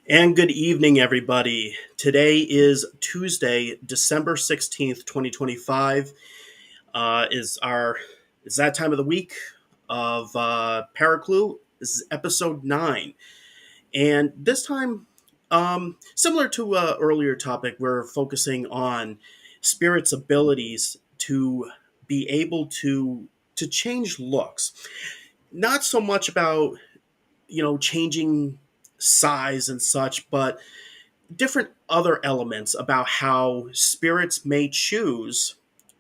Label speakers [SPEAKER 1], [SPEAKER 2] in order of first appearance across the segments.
[SPEAKER 1] And good evening, everybody. Today is Tuesday, December 16th, 2025. Is that time of the week of Paraclue. This is episode 9. And this time, similar to earlier topic, we're focusing on spirits' abilities to be able to change looks. Not so much about, changing size and such, but different other elements about how spirits may choose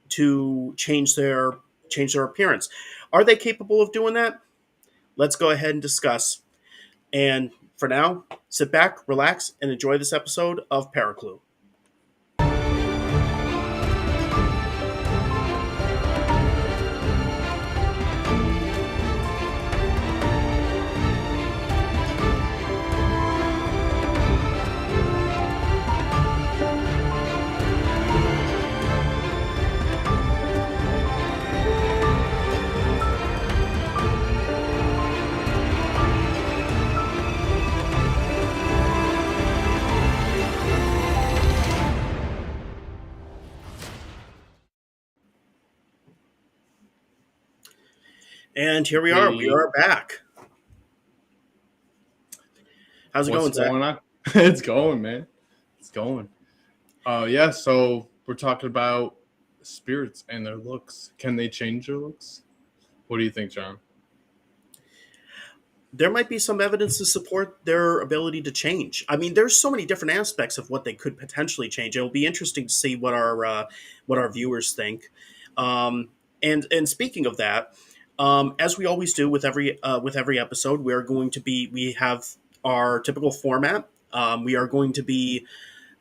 [SPEAKER 1] to change their appearance. Are they capable of doing that? Let's go ahead and discuss. And for now, sit back, relax, and enjoy this episode of Paraclue. And here we are. We
[SPEAKER 2] Hey,
[SPEAKER 1] are back. How's it
[SPEAKER 2] what's
[SPEAKER 1] going, Zach?
[SPEAKER 2] going on? It's going, man. It's going. Yeah, so we're talking about spirits and their looks. Can they change their looks? What do you think, John?
[SPEAKER 1] There might be some evidence to support their ability to change. I mean, there's so many different aspects of what they could potentially change. It'll be interesting to see what our viewers think. And speaking of that, as we always do with every episode, we have our typical format. We are going to be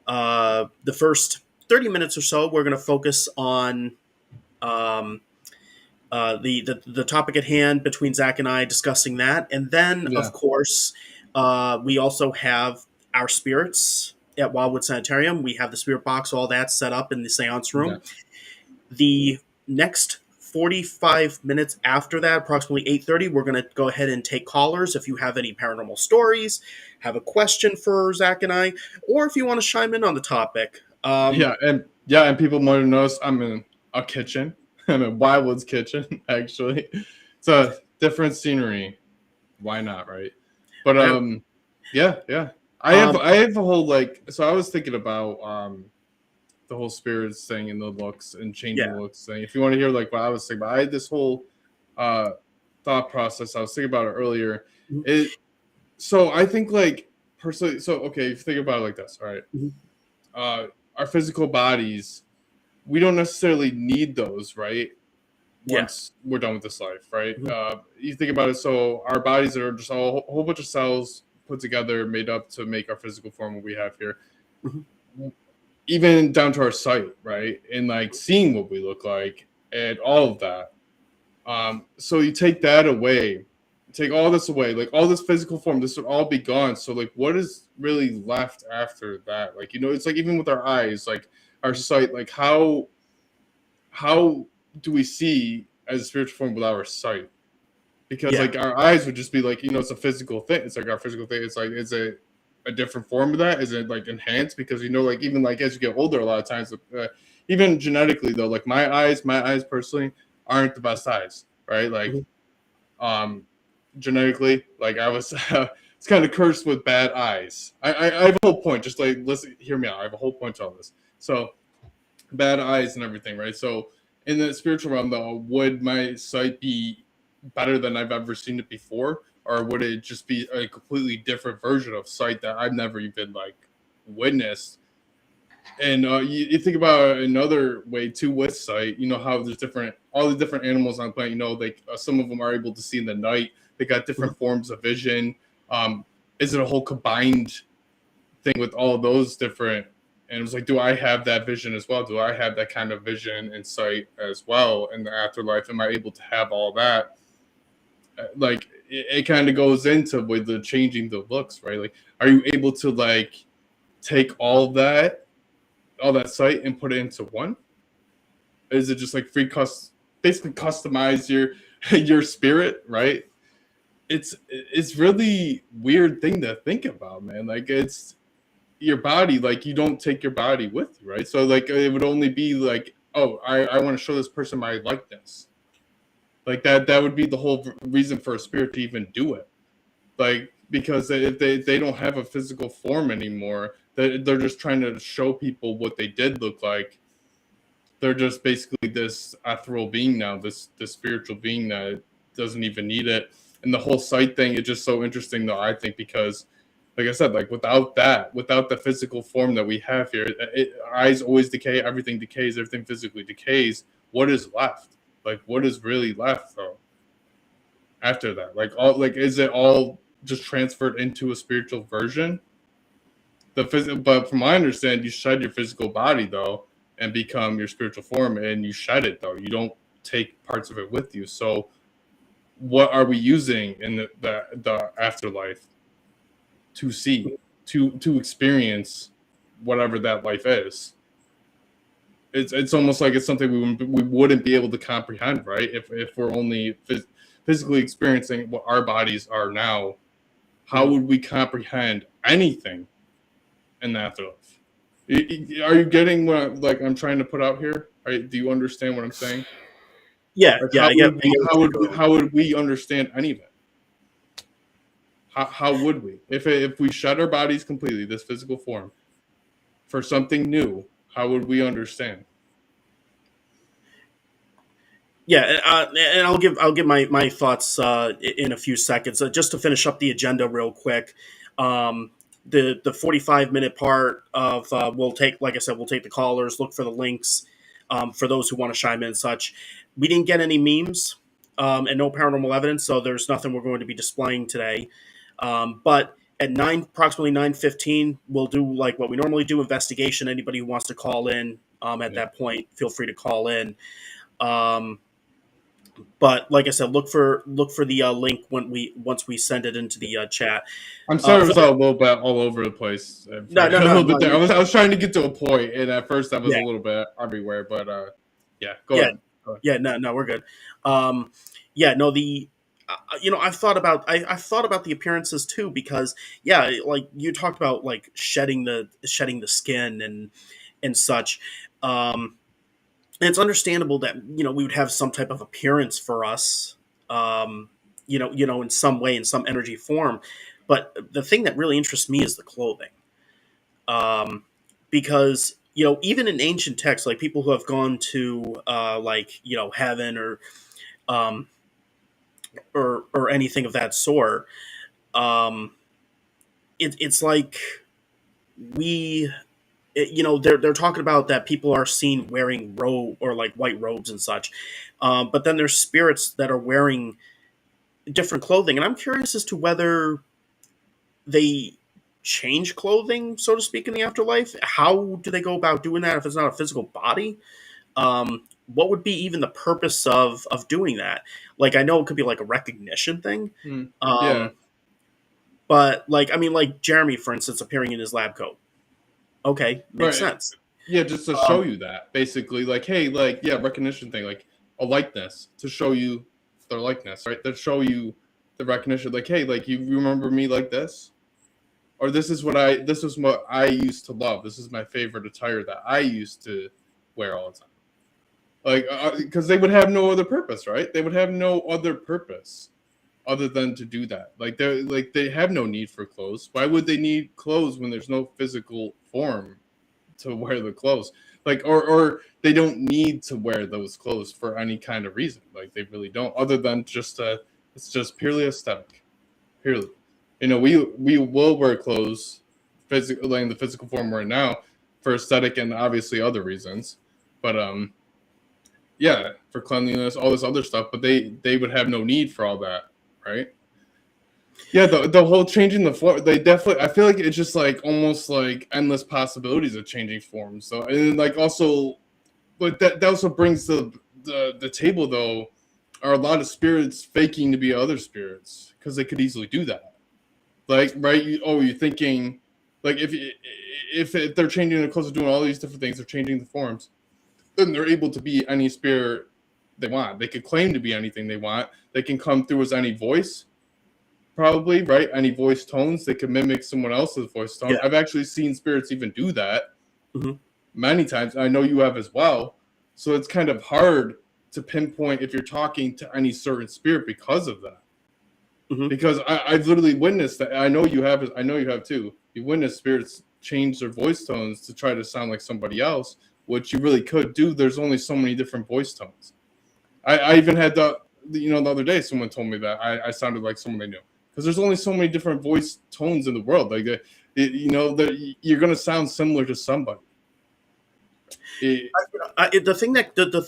[SPEAKER 1] the first 30 minutes or so. We're going to focus on um, the topic at hand between Zach and I discussing that, and then
[SPEAKER 2] Yeah.
[SPEAKER 1] of course we also have our spirits at Wildwood Sanitarium. We have the spirit box, all that set up in the seance
[SPEAKER 2] Yeah.
[SPEAKER 1] room. The next 45 minutes after that, approximately 8:30, we're going to go ahead and take callers. If you have any paranormal stories, have a question for Zach and I, or if you want to chime in on the topic.
[SPEAKER 2] And people might have noticed I'm in a kitchen. I'm in Wildwood's kitchen, actually. It's a different scenery. Why not, right? But
[SPEAKER 1] I,
[SPEAKER 2] yeah. I have
[SPEAKER 1] um,
[SPEAKER 2] I have a whole so I was thinking about the whole spirits thing and the looks and changing
[SPEAKER 1] yeah.
[SPEAKER 2] looks thing. If you want to hear like what I was thinking about, I had this whole uh, thought process. I was thinking about it earlier.
[SPEAKER 1] Mhm.
[SPEAKER 2] It so I think like personally. So okay, if you think about it like this, all right,
[SPEAKER 1] Mhm.
[SPEAKER 2] uh, our physical bodies, we don't necessarily need those, right?
[SPEAKER 1] Yeah.
[SPEAKER 2] Once we're done with this life, right?
[SPEAKER 1] Mhm.
[SPEAKER 2] You think about it. So our bodies are just a whole bunch of cells put together, made up to make our physical form what we have here,
[SPEAKER 1] Mhm.
[SPEAKER 2] even down to our sight, right? And like seeing what we look like and all of that. So you take that away, take all this away, like all this physical form, this would all be gone. So like, what is really left after that? Like, it's like even with our eyes, like our sight, like how do we see as a spiritual form without our sight? Because
[SPEAKER 1] Yeah.
[SPEAKER 2] like our eyes would just be like, it's a physical thing. It's like our physical thing. It's like, is it a different form of that? Is it like enhanced? Because like even like as you get older, a lot of times, even genetically though, like my eyes personally aren't the best eyes, right? Like
[SPEAKER 1] Mhm.
[SPEAKER 2] um genetically, like I was it's kind of cursed with bad eyes. I have a whole point. Just like listen, hear me out. I have a whole point to all this. So bad eyes and everything, right? So in the spiritual realm, though, would my sight be better than I've ever seen it before, or would it just be a completely different version of sight that I've never even like witnessed? And you think about another way too with sight. You know how there's all the different animals on the planet. Like some of them are able to see in the night. They got
[SPEAKER 1] Mhm.
[SPEAKER 2] different forms of vision. Um, is it a whole combined thing with all those different, and it was like, do I have that vision as well? Do I have that kind of vision and sight as well in the afterlife? Am I able to have all that? Like it kind of goes into with the changing the looks, right? Like, are you able to like take all that sight and put it into one? Is it just like basically customize your your spirit, right? it's really weird thing to think about, man. Like it's your body, like you don't take your body with you, right? So like it would only be like, oh, I want to show this person my likeness. Like that would be the whole reason for a spirit to even do it. Like because if they don't have a physical form anymore, they're just trying to show people what they did look like. They're just basically this ethereal being now, this spiritual being that doesn't even need it. And the whole sight thing is just so interesting, though, I think, because like I said, like without that, without the physical form that we have here, eyes always decay, everything decays, everything physically decays. What is left? Like what is really left though after that? Like all, like is it all just transferred into a spiritual version? But from my understanding, you shed your physical body though and become your spiritual form, and you shed it though. You don't take parts of it with you. So what are we using in the afterlife to see, to experience whatever that life is? It's almost like it's something we wouldn't be able to comprehend, right? If we're only physically experiencing what our bodies are now, how would we comprehend anything in the afterlife? Are you getting what like I'm trying to put out here? Do you understand what I'm saying?
[SPEAKER 1] Yeah,
[SPEAKER 2] Like
[SPEAKER 1] yeah, I get what you're going.
[SPEAKER 2] how would we understand any of it? How would we if we shed our bodies completely, this physical form, for something new? How would we understand?
[SPEAKER 1] Yeah, and I'll give my thoughts in a few seconds. Just to finish up the agenda real quick, the 45-minute part of we'll take, like I said, we'll take the callers, look for the links for those who want to chime in and such. We didn't get any memes and no paranormal evidence, so there's nothing we're going to be displaying today. But at approximately 9:15, we'll do like what we normally do: investigation. Anybody who wants to call in at that point, feel free to call in. Um, but like I said, look for the link once we send it into the chat.
[SPEAKER 2] I'm sorry, it was
[SPEAKER 1] For
[SPEAKER 2] a little bit all over the place.
[SPEAKER 1] no,
[SPEAKER 2] A
[SPEAKER 1] no, no,
[SPEAKER 2] little bit
[SPEAKER 1] no.
[SPEAKER 2] there. I was trying to get to a point, and at first I was a
[SPEAKER 1] Yeah,
[SPEAKER 2] little bit everywhere. But yeah, go
[SPEAKER 1] yeah,
[SPEAKER 2] ahead. Go ahead.
[SPEAKER 1] yeah. No, no, we're good. Yeah, no. I've thought about the appearances too, because yeah, like you talked about, like shedding the skin and such. Um, and it's understandable that we would have some type of appearance for us, um, in some way, in some energy form. But the thing that really interests me is the clothing, because even in ancient texts, like people who have gone to like heaven um, or anything of that sort, um, it's like we they're talking about that people are seen wearing robe or like white robes and such, but then there's spirits that are wearing different clothing, and I'm curious as to whether they change clothing, so to speak, in the afterlife. How do they go about doing that if it's not a physical body? What would be even the purpose of doing that? Like, I know it could be like a recognition thing,
[SPEAKER 2] Yeah,
[SPEAKER 1] um, but like, I mean, like Jeremy, for instance, appearing in his lab coat. Okay, makes
[SPEAKER 2] right.
[SPEAKER 1] sense.
[SPEAKER 2] Yeah, just to show you that, basically, like, hey, like, yeah, recognition thing, like a likeness to show you their likeness, right? To show you the recognition, like, hey, like, you remember me like this, or this is what I used to love. This is my favorite attire that I used to wear all the time. Like, because they would have no other purpose, right? They would have no other purpose other than to do that. They have no need for clothes. Why would they need clothes when there's no physical form to wear the clothes? Like, or they don't need to wear those clothes for any kind of reason. Like, they really don't, other than just it's just purely aesthetic. Purely, we will wear clothes, physically in the physical form we're in now, for aesthetic and obviously other reasons. But yeah, for cleanliness, all this other stuff. But they would have no need for all that, right? Yeah, the whole changing the form, they definitely. I feel like it's just like almost like endless possibilities of changing forms. So and like also, but that also brings the table though. Are a lot of spirits faking to be other spirits because they could easily do that? Like, right? You're thinking like if they're changing their clothes, doing all these different things, they're changing the forms, then they're able to be any spirit they want. They could claim to be anything they want. They can come through as any voice. probably, right? Any voice tones, they can mimic someone else's voice tone.
[SPEAKER 1] Yeah.
[SPEAKER 2] I've actually seen spirits even do that
[SPEAKER 1] Mhm.
[SPEAKER 2] many times. I know you have as well. So it's kind of hard to pinpoint if you're talking to any certain spirit because of that.
[SPEAKER 1] Mhm.
[SPEAKER 2] Because I've literally witnessed that. I know you have. I know you have too. You witnessed spirits change their voice tones to try to sound like somebody else, which you really could do. There's only so many different voice tones. I even had the other day someone told me that I sounded like someone they knew because there's only so many different voice tones in the world. Like that you're gonna sound similar to somebody. It,
[SPEAKER 1] The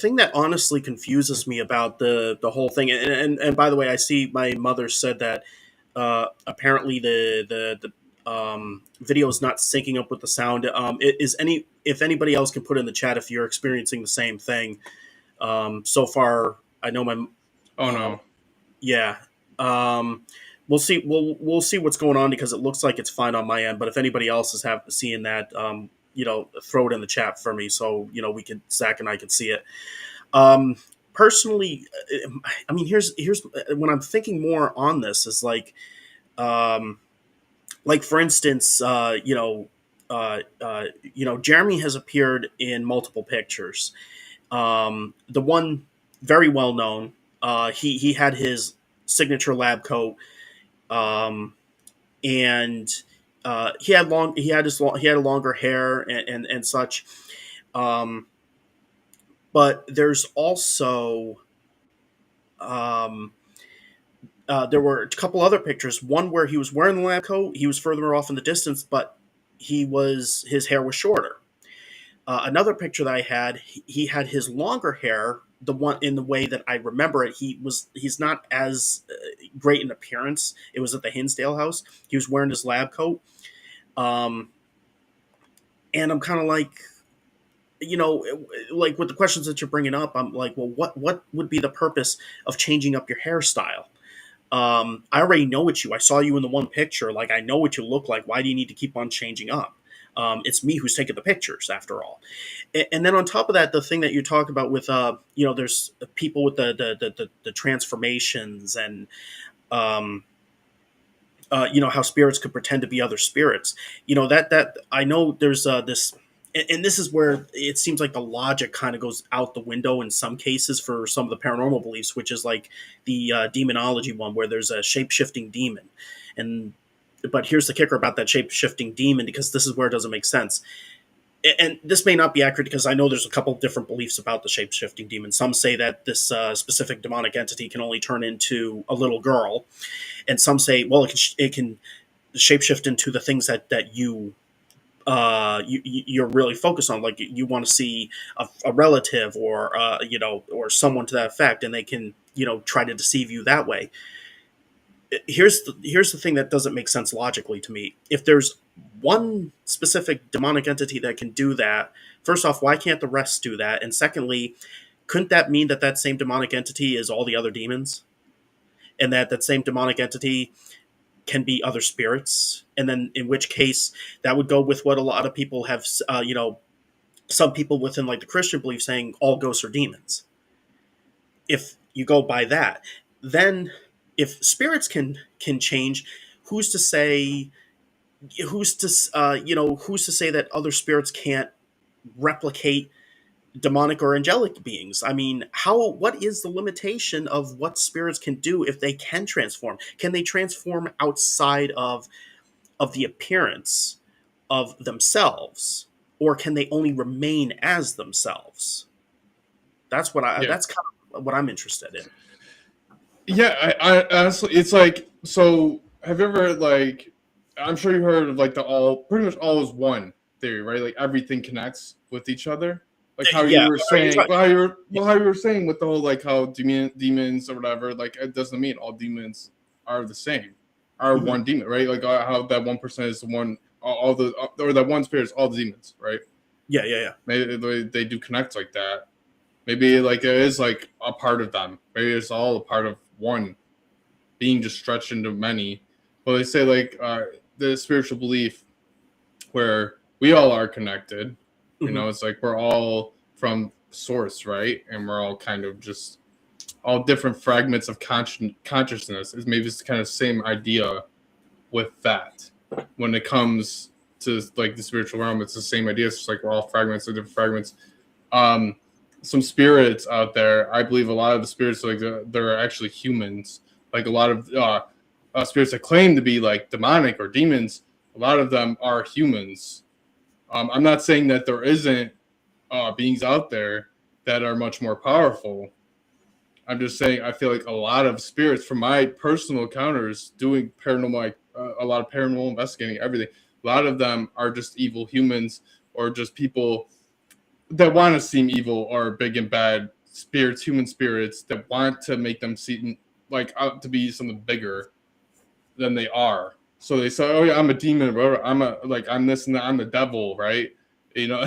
[SPEAKER 1] thing that honestly confuses me about the whole thing, and by the way, I see my mother said that apparently the video is not syncing up with the sound. If anybody else can put in the chat if you're experiencing the same thing. So far, I know my
[SPEAKER 2] oh
[SPEAKER 1] um,
[SPEAKER 2] no.
[SPEAKER 1] yeah. Um, we'll see. We'll see what's going on because it looks like it's fine on my end. But if anybody else is seeing that, throw it in the chat for me so we can Zach and I can see it. Um, Personally, I mean, here's when I'm thinking more on this is um, like for instance, Jeremy has appeared in multiple pictures. The one very well known, he had his signature lab coat, um, and he had a longer hair and such. Um, but there's also um, there were a couple other pictures. One where he was wearing the lab coat, he was further off in the distance, but his hair was shorter. Another picture that I had, he had his longer hair, the one in the way that I remember it. He's not as great in appearance. It was at the Hinsdale house. He was wearing his lab coat, um, and I'm kind of like, like with the questions that you're bringing up, I'm like, well, what would be the purpose of changing up your hairstyle? I already know it's you. I saw you in the one picture. Like I know what you look like. Why do you need to keep on changing up? It's me who's taking the pictures after all. And then on top of that, the thing that you talk about with there's people with the transformations and um, how spirits could pretend to be other spirits. That I know there's this. And this is where it seems like the logic kind of goes out the window in some cases for some of the paranormal beliefs, which is like the demonology one, where there's a shape shifting demon, and but here's the kicker about that shape shifting demon, because this is where it doesn't make sense. And this may not be accurate because I know there's a couple different beliefs about the shape shifting demon. Some say that this specific demonic entity can only turn into a little girl, and some say, well, it can shapeshift into the things that you're really focused on, like you want to see a relative or or someone to that effect, and they can try to deceive you that way. Here's the thing that doesn't make sense logically to me. If there's one specific demonic entity that can do that, first off, why can't the rest do that? And secondly, couldn't that mean that that same demonic entity is all the other demons, and that same demonic entity can be other spirits? And then in which case that would go with what a lot of people have, some people within like the Christian belief saying all ghosts are demons. If you go by that, then if spirits can change, who's to say who's to say that other spirits can't replicate demonic or angelic beings? I mean, what is the limitation of what spirits can do if they can transform? Can they transform outside of the appearance of themselves, or can they only remain as themselves?
[SPEAKER 2] Yeah.
[SPEAKER 1] That's kind of what I'm interested in.
[SPEAKER 2] Yeah, I honestly, it's like, so have you ever, like, I'm sure you heard of like the pretty much all is one theory, right? Like everything connects with each other. Like how you
[SPEAKER 1] Yeah,
[SPEAKER 2] were
[SPEAKER 1] are you
[SPEAKER 2] saying,
[SPEAKER 1] talking?
[SPEAKER 2] how you were saying with the whole like how demons or whatever, like it doesn't mean all demons are the same, are
[SPEAKER 1] Mhm.
[SPEAKER 2] one demon, right? Like how that 1% is the one, all the, or that one spirit is all the demons, right?
[SPEAKER 1] Yeah, yeah, yeah.
[SPEAKER 2] Maybe they do connect like that. Maybe like it is like a part of them. Maybe it's all a part of one being just stretched into many. But they say like the spiritual belief where we all are connected.
[SPEAKER 1] Hmm.
[SPEAKER 2] It's like we're all from source, right? And we're all kind of just all different fragments of consciousness. Is maybe it's kind of same idea with that. When it comes to like the spiritual realm, it's the same idea. It's just like we're all fragments of different fragments. Some spirits out there, I believe a lot of the spirits, like they're actually humans. Like a lot of spirits that claim to be like demonic or demons, a lot of them are humans. I'm not saying that there isn't beings out there that are much more powerful. I'm just saying I feel like a lot of spirits, from my personal encounters, doing paranormal, a lot of paranormal investigating, everything, a lot of them are just evil humans or just people that want to seem evil or big and bad spirits, human spirits that want to make them seem like out to be something bigger than they are. So they say, "Oh yeah, I'm a demon, bro. I'm this and that. I'm the devil, right?" You know,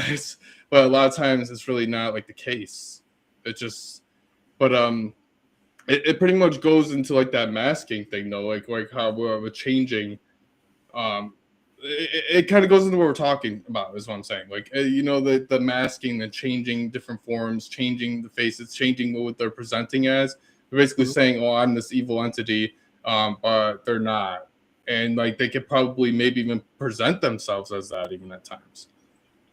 [SPEAKER 2] but a lot of times it's really not like the case. It just, but it pretty much goes into like that masking thing though, like how we're changing. It kind of goes into what we're talking about, is what I'm saying. Like the masking, the changing different forms, changing the faces, changing what they're presenting as. They're basically saying, "Oh, I'm this evil entity," but they're not, and like they could probably maybe even present themselves as that even at times.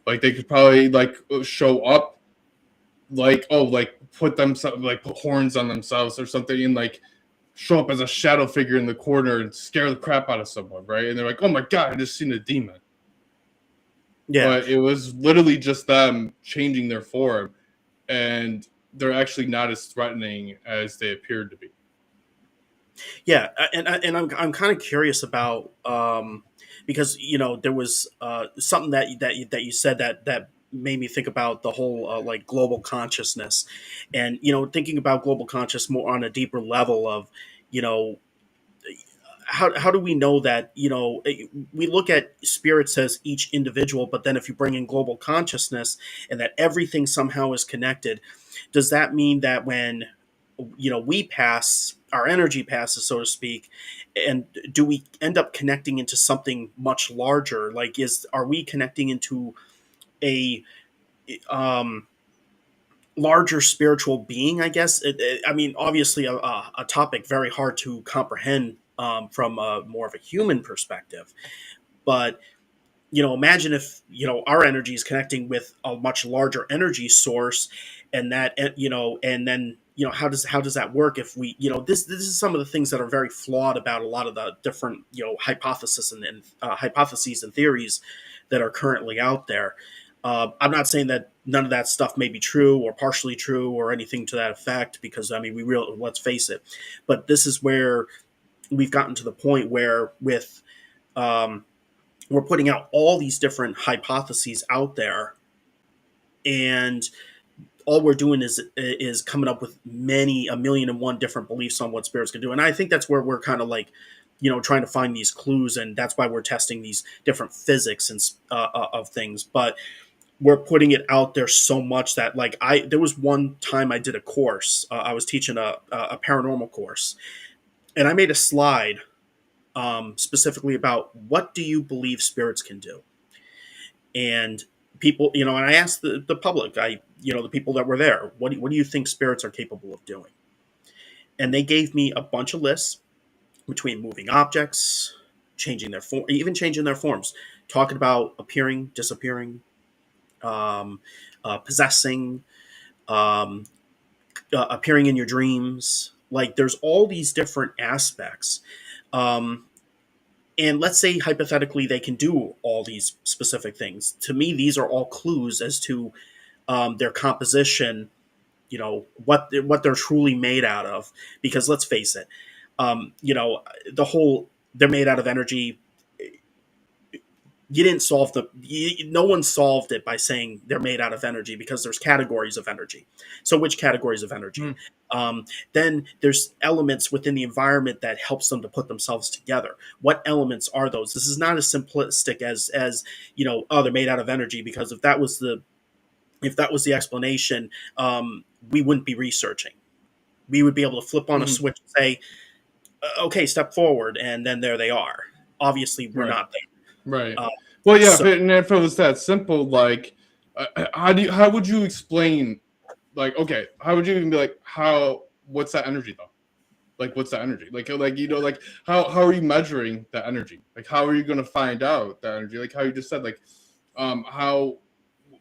[SPEAKER 2] Like they could probably like show up like put themselves like put horns on themselves or something and like show up as a shadow figure in the corner and scare the crap out of someone, right? And they're like, "Oh my god, I just seen a demon."
[SPEAKER 1] Yeah.
[SPEAKER 2] But it was literally just them changing their form, and they're actually not as threatening as they appeared to be.
[SPEAKER 1] Yeah, and I'm kind of curious about because there was something that you said that made me think about the whole like global consciousness, and thinking about global conscious more on a deeper level of you know how do we know that we look at spirits as each individual, but then if you bring in global consciousness and that everything somehow is connected, does that mean that when we pass, our energy passes, so to speak, and do we end up connecting into something much larger? Like, are we connecting into a um larger spiritual being, I guess? I mean, obviously a topic very hard to comprehend from a more of a human perspective, but imagine if our energy is connecting with a much larger energy source, and that and then how does that work if we this is some of the things that are very flawed about a lot of the different hypotheses and hypotheses and theories that are currently out there. I'm not saying that none of that stuff may be true or partially true or anything to that effect, because I mean let's face it, but this is where we've gotten to the point where with um, we're putting out all these different hypotheses out there, and all we're doing is coming up with a million and one different beliefs on what spirits can do. And I think that's where we're kind of like trying to find these clues, and that's why we're testing these different physics and of things. But we're putting it out there so much that like there was one time I did a course, I was teaching a paranormal course, and I made a slide specifically about what do you believe spirits can do. And people, and I asked the public, the people that were there, what do you think spirits are capable of doing? And they gave me a bunch of lists between moving objects, changing their form, even changing their forms, talking about appearing, disappearing, possessing, um, appearing in your dreams. Like there's all these different aspects. Um, and let's say hypothetically they can do all these specific things. To me, these are all clues as to their composition, what they're truly made out of. Because let's face it, the whole they're made out of energy. You didn't solve no one solved it by saying they're made out of energy, because there's categories of energy. So which categories of energy? Then there's elements within the environment that helps them to put themselves together. What elements are those? This is not as simplistic as oh, they're made out of energy, because if that was the explanation, we wouldn't be researching. We would be able to flip on a switch and say, okay, step forward, and then there they are. Obviously, we're not there.
[SPEAKER 2] Right. Well, yeah. If it was that simple, like, how would you explain? Like, okay, how would you even be like, how what's that energy though? Like what's the energy? Like like how are you measuring the energy? Like how are you going to find out the energy? Like how you just said, like how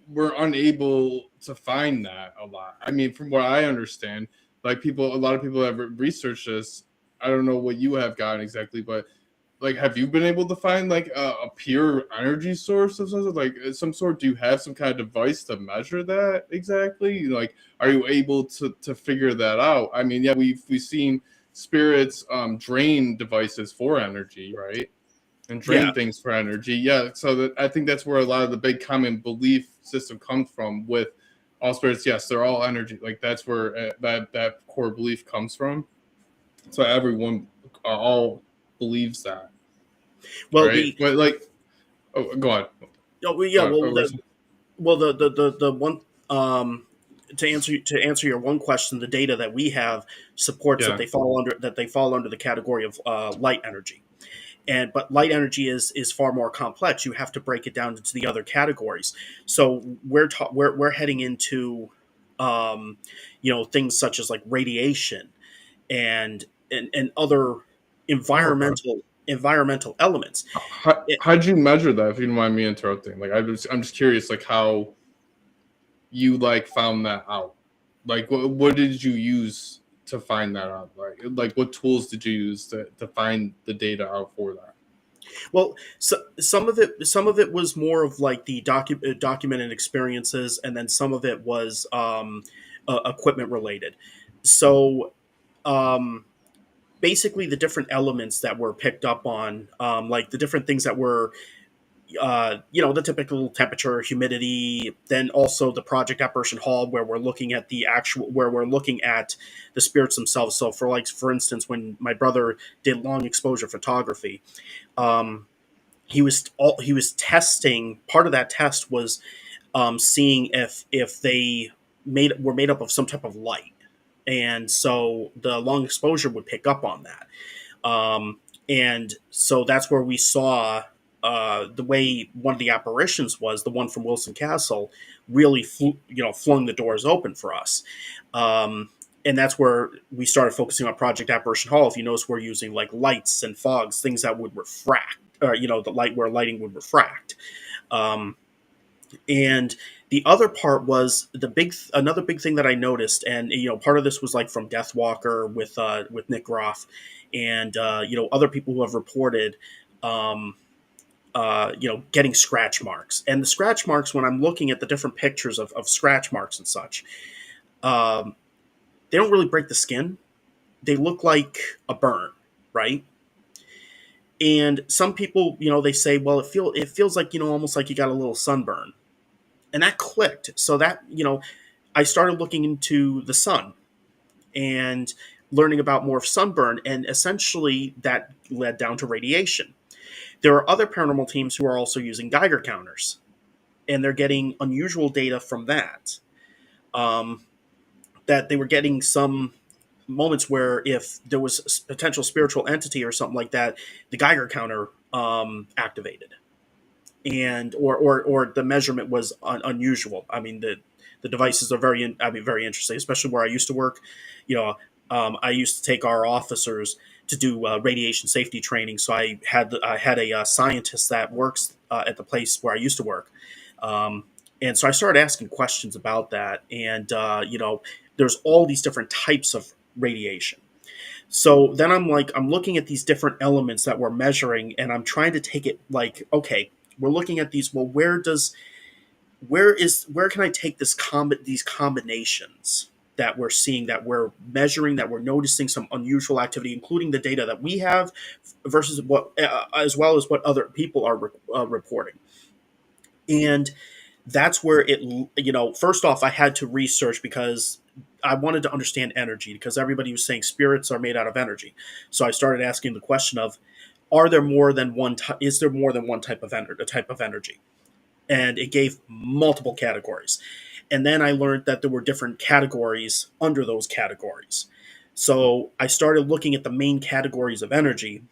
[SPEAKER 2] we're unable to find that a lot. I mean, from what I understand, like a lot of people have researched this. I don't know what you have gotten exactly, but like, have you been able to find like a pure energy source of some sort? Like some sort? Do you have some kind of device to measure that exactly? Like, are you able to figure that out? I mean, yeah, we've seen spirits drain devices for energy, right? And
[SPEAKER 1] Yeah.
[SPEAKER 2] drain things for energy. Yeah, so I think that's where a lot of the big common belief system comes from with all spirits. Yes, they're all energy. Like that's where that core belief comes from. So everyone all believes that,
[SPEAKER 1] Well,
[SPEAKER 2] right?
[SPEAKER 1] the
[SPEAKER 2] But like, oh, go on.
[SPEAKER 1] yeah. Well,
[SPEAKER 2] Over.
[SPEAKER 1] the one to answer your one question, the data that we have supports that
[SPEAKER 2] Yeah.
[SPEAKER 1] they fall under the category of light energy. And but light energy is far more complex. You have to break it down into the other categories. So we're heading into things such as like radiation and other
[SPEAKER 2] Oh, okay.
[SPEAKER 1] environmental elements.
[SPEAKER 2] How'd you measure that? If you don't mind me interrupting, like I'm just curious, like how you like found that out. Like what did you use to find that out? Like what tools did you use to find the data out for that?
[SPEAKER 1] Well, so, some of it was more of like the documented experiences, and then some of it was equipment related. So um, basically, the different elements that were picked up on, like the different things that were the typical temperature, humidity, then also the project apparition hall where we're looking at the spirits themselves. So for instance, when my brother did long exposure photography, um, he was testing. Part of that test was seeing if they were made up of some type of light, and so the long exposure would pick up on that. And so that's where we saw the way one of the apparitions was, the one from Wilson Castle, really flung the doors open for us. Um, and that's where we started focusing on Project Apparition Hall. If you notice, we're using like lights and fogs, things that would refract, or the light where lighting would refract. Um, and the other part was another big thing that I noticed, and part of this was like from Deathwalker with Nick Groff, and other people who have reported, um, getting scratch marks. And the scratch marks, when I'm looking at the different pictures of scratch marks and such, um, they don't really break the skin. They look like a burn, right? And some people, they say, well, it feels like almost like you got a little sunburn, and that clicked. So that I started looking into the sun and learning about more of sunburn, and essentially that led down to radiation. There are other paranormal teams who are also using Geiger counters, and they're getting unusual data from that. Um, that they were getting some moments where if there was a potential spiritual entity or something like that, the Geiger counter activated, and or the measurement was unusual. I mean, the devices are very interesting, especially where I used to work. You know, I used to take our officers to do radiation safety training, so I had a scientist that works at the place where I used to work. Um, and so I started asking questions about that, and there's all these different types of radiation. So then I'm looking at these different elements that we're measuring, and I'm trying to take it like, okay, we're looking at these. Well, where can I take these combinations that we're seeing, that we're measuring, that we're noticing some unusual activity, including the data that we have versus what, as well as what other people are reporting. And that's where first off, I had to research because I wanted to understand energy, because everybody was saying spirits are made out of energy. So I started asking the question of, are there more than one is there more than one type of energy? And it gave multiple categories. And then I learned that there were different categories under those categories. So I started looking at the main categories of energy,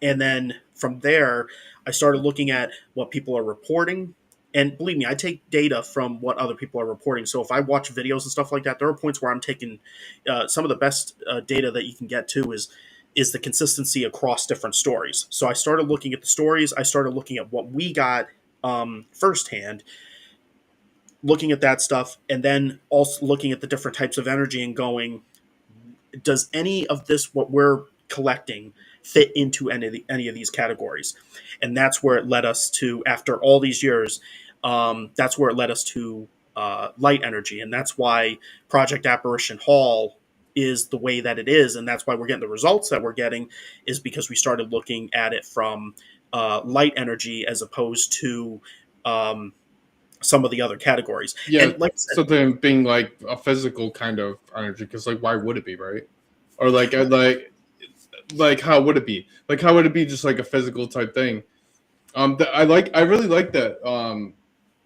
[SPEAKER 1] and then from there I started looking at what people are reporting, And believe me, I take data from what other people are reporting. So if I watch videos and stuff like that, there are points where I'm taking some of the best data that you can get to is the consistency across different stories. So I started looking at the stories. I started looking at what we got firsthand, looking at that stuff, and then also looking at the different types of energy and going, does any of this what we're collecting fit into any of these categories? And that's where it led us to, after all these years, that's where it led us to light energy, and that's why Project Apparition Hall is the way that it is, and that's why we're getting the results that we're getting, is because we started looking at it from light energy as opposed to um, some of the other categories.
[SPEAKER 2] Yeah,
[SPEAKER 1] And like I said,
[SPEAKER 2] something being like a physical kind of energy, because like why would it be, right? Or like how would it be? Like how would it be just like a physical type thing? I really like that.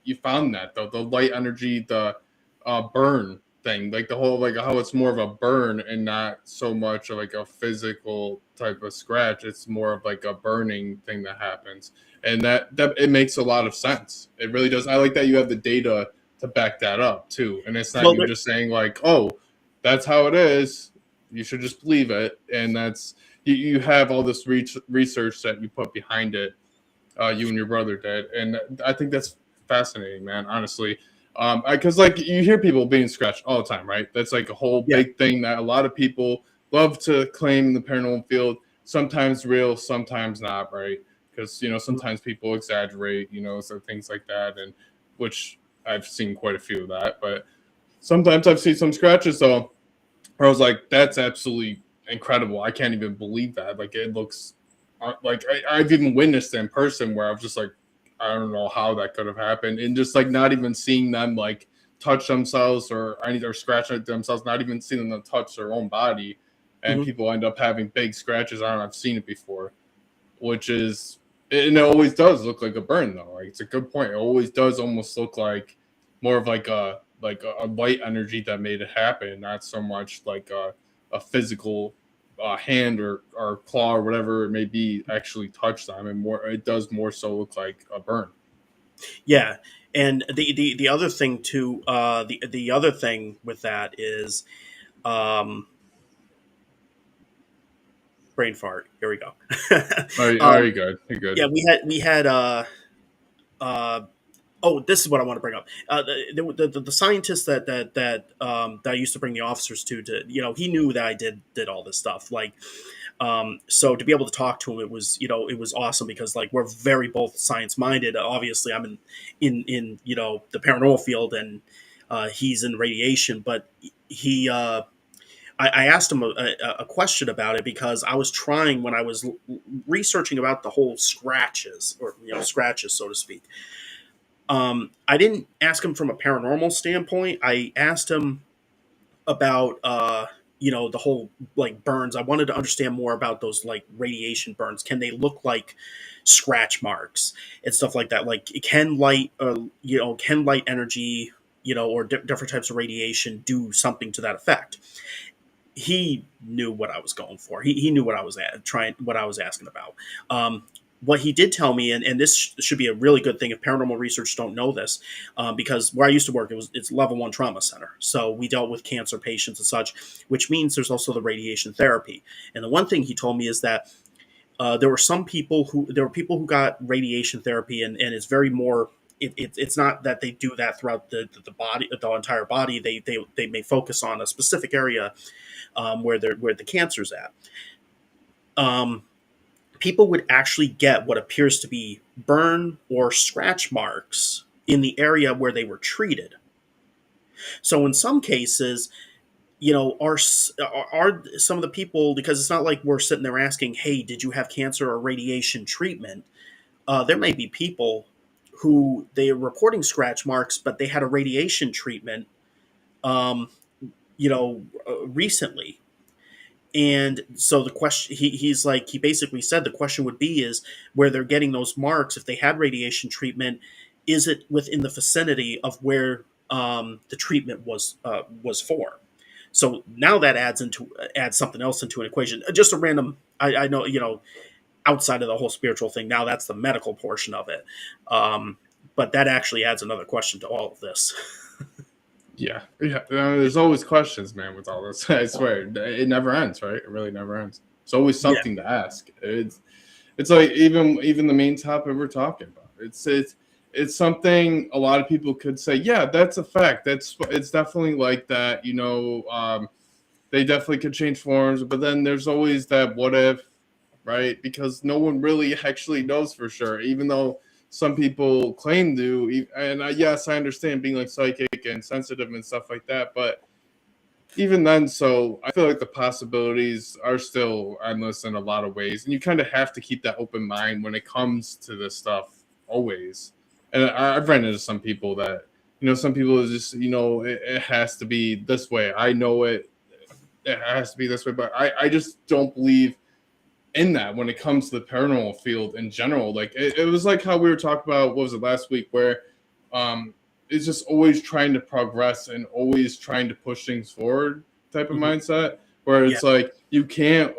[SPEAKER 2] You found that though, the light energy, the burn thing, like the whole like how it's more of a burn and not so much of like a physical type of scratch. It's more of like a burning thing that happens, and that it makes a lot of sense. It really does. I like that you have the data to back that up too, and it's not
[SPEAKER 1] well,
[SPEAKER 2] you just saying like, oh, that's how it is. You should just believe it, and that's you have all this research that you put behind it, you and your brother did, and I think that's fascinating, man. Honestly, because like you hear people being scratched all the time, right? That's like a whole
[SPEAKER 1] yeah.
[SPEAKER 2] big thing that a lot of people love to claim in the paranormal field. Sometimes real, sometimes not, right? Because sometimes people exaggerate, so things like that, and which I've seen quite a few of that. But sometimes I've seen some scratches, so where I was like, that's absolutely incredible. I can't even believe that. Like it looks like I've even witnessed it in person where I was just like, I don't know how that could have happened, and just like not even seeing them like touch themselves or any or scratch at themselves, not even seeing them touch their own body, and
[SPEAKER 1] Mhm.
[SPEAKER 2] people end up having big scratches. I don't know, I've seen it before, which is and it always does look like a burn though. Like it's a good point. It always does almost look like more of like a light energy that made it happen, not so much like a physical hand or claw or whatever it may be actually touched them, and more it does more so look like a burn.
[SPEAKER 1] Yeah, and the other thing too, the other thing with that is, um, brain fart. Here we go.
[SPEAKER 2] Are
[SPEAKER 1] um,
[SPEAKER 2] you good? You're good.
[SPEAKER 1] yeah, we had uh, oh, this is what I want to bring up. The scientist that I used to bring the officers to, he knew that I did all this stuff. Like, so to be able to talk to him, it was awesome because like we're very both science minded. Obviously, I'm in the paranormal field, and he's in radiation, but he. I asked him a question about it because I was trying when I was researching about the whole scratches, or scratches, so to speak. I didn't ask him from a paranormal standpoint. I asked him about the whole like burns. I wanted to understand more about those like radiation burns. Can they look like scratch marks and stuff like that? Like can light energy, or different types of radiation do something to that effect? He knew what I was going for. He knew what I was what I was asking about. What he did tell me, and this should be a really good thing if paranormal research don't know this, because where I used to work, it's level 1 trauma center, so we dealt with cancer patients and such, which means there's also the radiation therapy. And the one thing he told me is that there were people who got radiation therapy, and it's very more. It's not that they do that throughout the body, the entire body. They may focus on a specific area where the cancer's at. Um, People would actually get what appears to be burn or scratch marks in the area where they were treated. So in some cases, are some of the people, because it's not like we're sitting there asking, "Hey, did you have cancer or radiation treatment?" There may be people who they are reporting scratch marks, but they had a radiation treatment, um, recently. And so the question, he basically said the question would be is where they're getting those marks, if they had radiation treatment, is it within the vicinity of where the treatment was for? So now that adds something else into an equation. Just a random, I know, outside of the whole spiritual thing. Now that's the medical portion of it. Um, But that actually adds another question to all of this.
[SPEAKER 2] Yeah, yeah. There's always questions, man, with all this. I swear, it never ends, right? It really never ends. It's always
[SPEAKER 1] Yeah.
[SPEAKER 2] something to ask. It's like even the main topic we're talking about. It's something a lot of people could say. Yeah, that's a fact. It's definitely like that. They definitely could change forms, but then there's always that what if, right? Because no one really actually knows for sure, even though some people claim to. And yes, I understand being like psychic and sensitive and stuff like that, but even then, so I feel like the possibilities are still endless in a lot of ways, and you kind of have to keep that open mind when it comes to this stuff always. And I've run into some people that some people is just it has to be this way. I know it has to be this way, but I just don't believe in that when it comes to the paranormal field in general. Like it was like how we were talking about, what was it, last week, where um it's just always trying to progress and always trying to push things forward type of
[SPEAKER 1] Hmm.
[SPEAKER 2] mindset, where
[SPEAKER 1] Yeah.
[SPEAKER 2] it's like you can't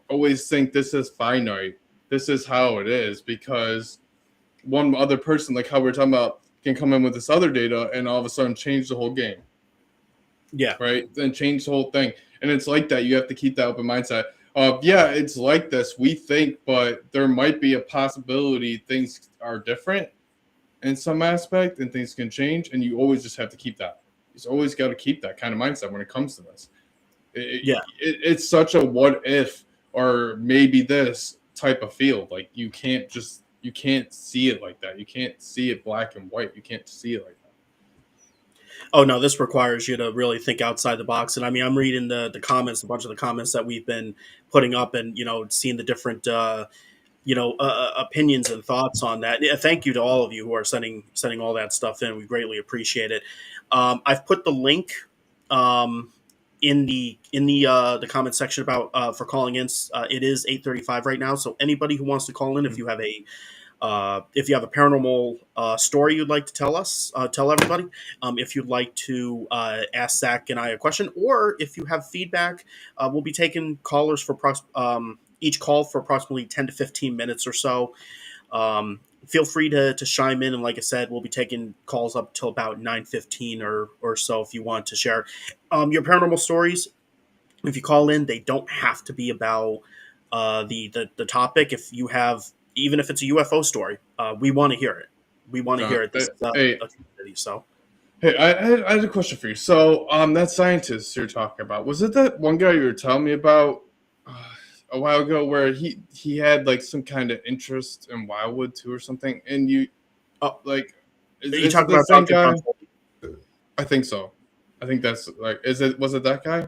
[SPEAKER 2] always think this is finite, this is how it is, because one other person, like how we are talking about, can come in with this other data and all of a sudden change the whole game,
[SPEAKER 1] Yeah.
[SPEAKER 2] right? Then change the whole thing. And it's like that. You have to keep that open mindset of, yeah, it's like this. We think, but there might be a possibility things are different in some aspect and things can change. And you always just have to keep that. You always got to keep that kind of mindset when it comes to this.
[SPEAKER 1] Yeah.
[SPEAKER 2] It's such a what if or maybe this type of field. Like you can't see it like that. You can't see it black and white. You can't see it like that.
[SPEAKER 1] Oh no, this requires you to really think outside the box. And I mean, I'm reading the comments, a bunch of the comments that we've been putting up, and seeing the different opinions and thoughts on that. Yeah, thank you to all of you who are sending all that stuff in. We greatly appreciate it. I've put the link um, in the comment section about for calling in. It is 8:35 right now, so anybody who wants to call in, if you have a paranormal story you'd like to tell us, tell everybody. If you'd like to ask Zach and I a question, or if you have feedback, we'll be taking callers for each call for approximately 10 to 15 minutes or so. Feel free to chime in, and like I said, we'll be taking calls up till about 9:15 or so if you want to share your paranormal stories. If you call in, they don't have to be about the topic. If you have, even if it's a UFO story, we want to hear it. We want to hear it. This is
[SPEAKER 2] Hey,
[SPEAKER 1] a community, so
[SPEAKER 2] Hey, I had a question for you. So, that scientist you're talking about, was it that one guy you were telling me about uh, a while ago, where he had like some kind of interest in Wildwood too, or something? And you
[SPEAKER 1] oh,
[SPEAKER 2] like,
[SPEAKER 1] you
[SPEAKER 2] is
[SPEAKER 1] talk
[SPEAKER 2] it the
[SPEAKER 1] about
[SPEAKER 2] same
[SPEAKER 1] Dr. John
[SPEAKER 2] guy?
[SPEAKER 1] Foley.
[SPEAKER 2] I think so. I think that's like, was it that guy?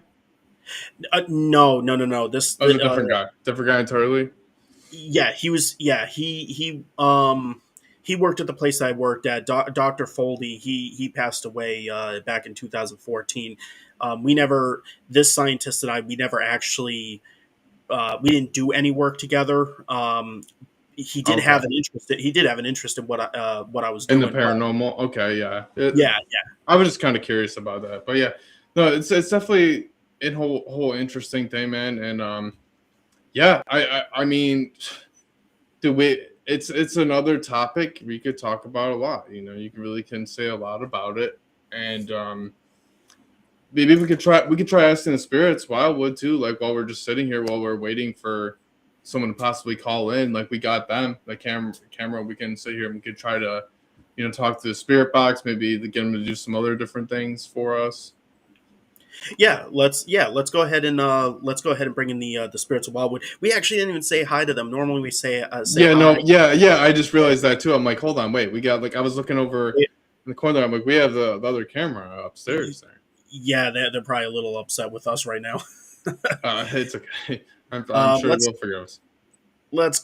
[SPEAKER 1] No, no, no, no.
[SPEAKER 2] Oh, it was a different guy entirely.
[SPEAKER 1] Yeah, he was. Yeah, he worked at the place I worked at. Dr. Foldy. He passed away back in 2014. We never, this scientist and I, we never actually we didn't do any work together. He did
[SPEAKER 2] Okay,
[SPEAKER 1] have an interest. He did have an interest in what I was
[SPEAKER 2] in the
[SPEAKER 1] doing. But
[SPEAKER 2] paranormal. Okay, yeah.
[SPEAKER 1] yeah,
[SPEAKER 2] I was just kind of curious about that, but yeah, no, it's definitely a whole interesting thing, man, and yeah, I mean, the way it's another topic we could talk about a lot. You really can say a lot about it, and maybe we could try asking the spirits Wildwood too, like while we're just sitting here while we're waiting for someone to possibly call in. Like we got them, the camera. We can sit here and we could try to talk to the spirit box, maybe to get them to do some other different things for us.
[SPEAKER 1] let's go ahead and bring in the spirits of Wildwood. We actually didn't even say hi to them. Normally we say
[SPEAKER 2] Yeah,
[SPEAKER 1] hi.
[SPEAKER 2] no, yeah. I just realized that too. I'm like, hold on, wait. We got like I was looking over in the corner. I'm like, we have the other camera upstairs there.
[SPEAKER 1] Yeah, they're probably a little upset with us right now.
[SPEAKER 2] It's okay. I'm sure
[SPEAKER 1] Let's
[SPEAKER 2] they'll forgive us.
[SPEAKER 1] let's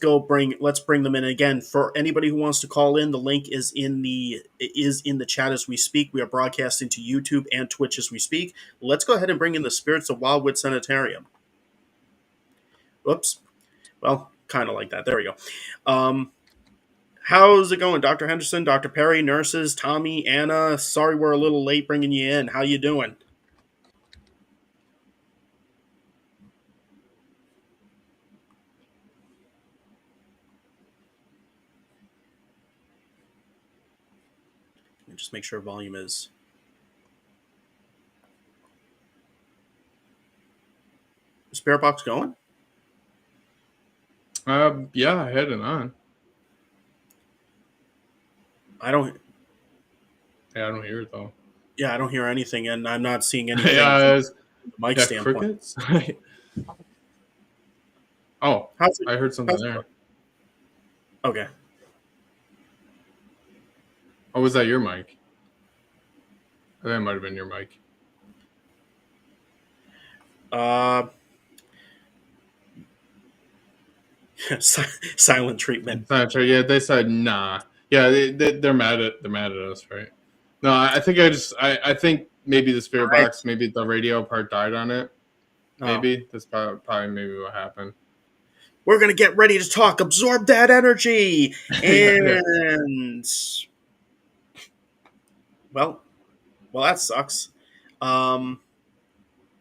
[SPEAKER 1] bring them in again. For anybody who wants to call in, the link is in the chat as we speak. We are broadcasting to YouTube and Twitch as we speak. Let's go ahead and bring in the spirits of Wildwood Sanitarium. Whoops. Well, kind of like that. There we go. Um, how's it going, Dr. Henderson, Dr. Perry, nurses, Tommy, Anna? Sorry we're a little late bringing you in. How you doing? just make sure volume is. Is Spirit Box going?
[SPEAKER 2] Yeah, I had it on.
[SPEAKER 1] I don't.
[SPEAKER 2] Yeah, I don't hear it though.
[SPEAKER 1] Yeah, I don't hear anything, and I'm not seeing anything
[SPEAKER 2] Yeah,
[SPEAKER 1] from the mic
[SPEAKER 2] yeah,
[SPEAKER 1] standpoint.
[SPEAKER 2] crickets. Oh,
[SPEAKER 1] How's it?
[SPEAKER 2] I heard something
[SPEAKER 1] How's it
[SPEAKER 2] there.
[SPEAKER 1] going? Okay.
[SPEAKER 2] Oh, was that your mic? I think it might have been your mic.
[SPEAKER 1] Uh, silent treatment.
[SPEAKER 2] It's not true. Yeah, they said nah. Yeah, they're mad at us, right? No, I think I think maybe the
[SPEAKER 1] All
[SPEAKER 2] spirit
[SPEAKER 1] right.
[SPEAKER 2] box, maybe the radio part died on it.
[SPEAKER 1] Oh,
[SPEAKER 2] Maybe that's probably maybe what happened.
[SPEAKER 1] we're gonna get ready to talk. Absorb that energy,
[SPEAKER 2] Yeah, yeah.
[SPEAKER 1] and well, that sucks. Um,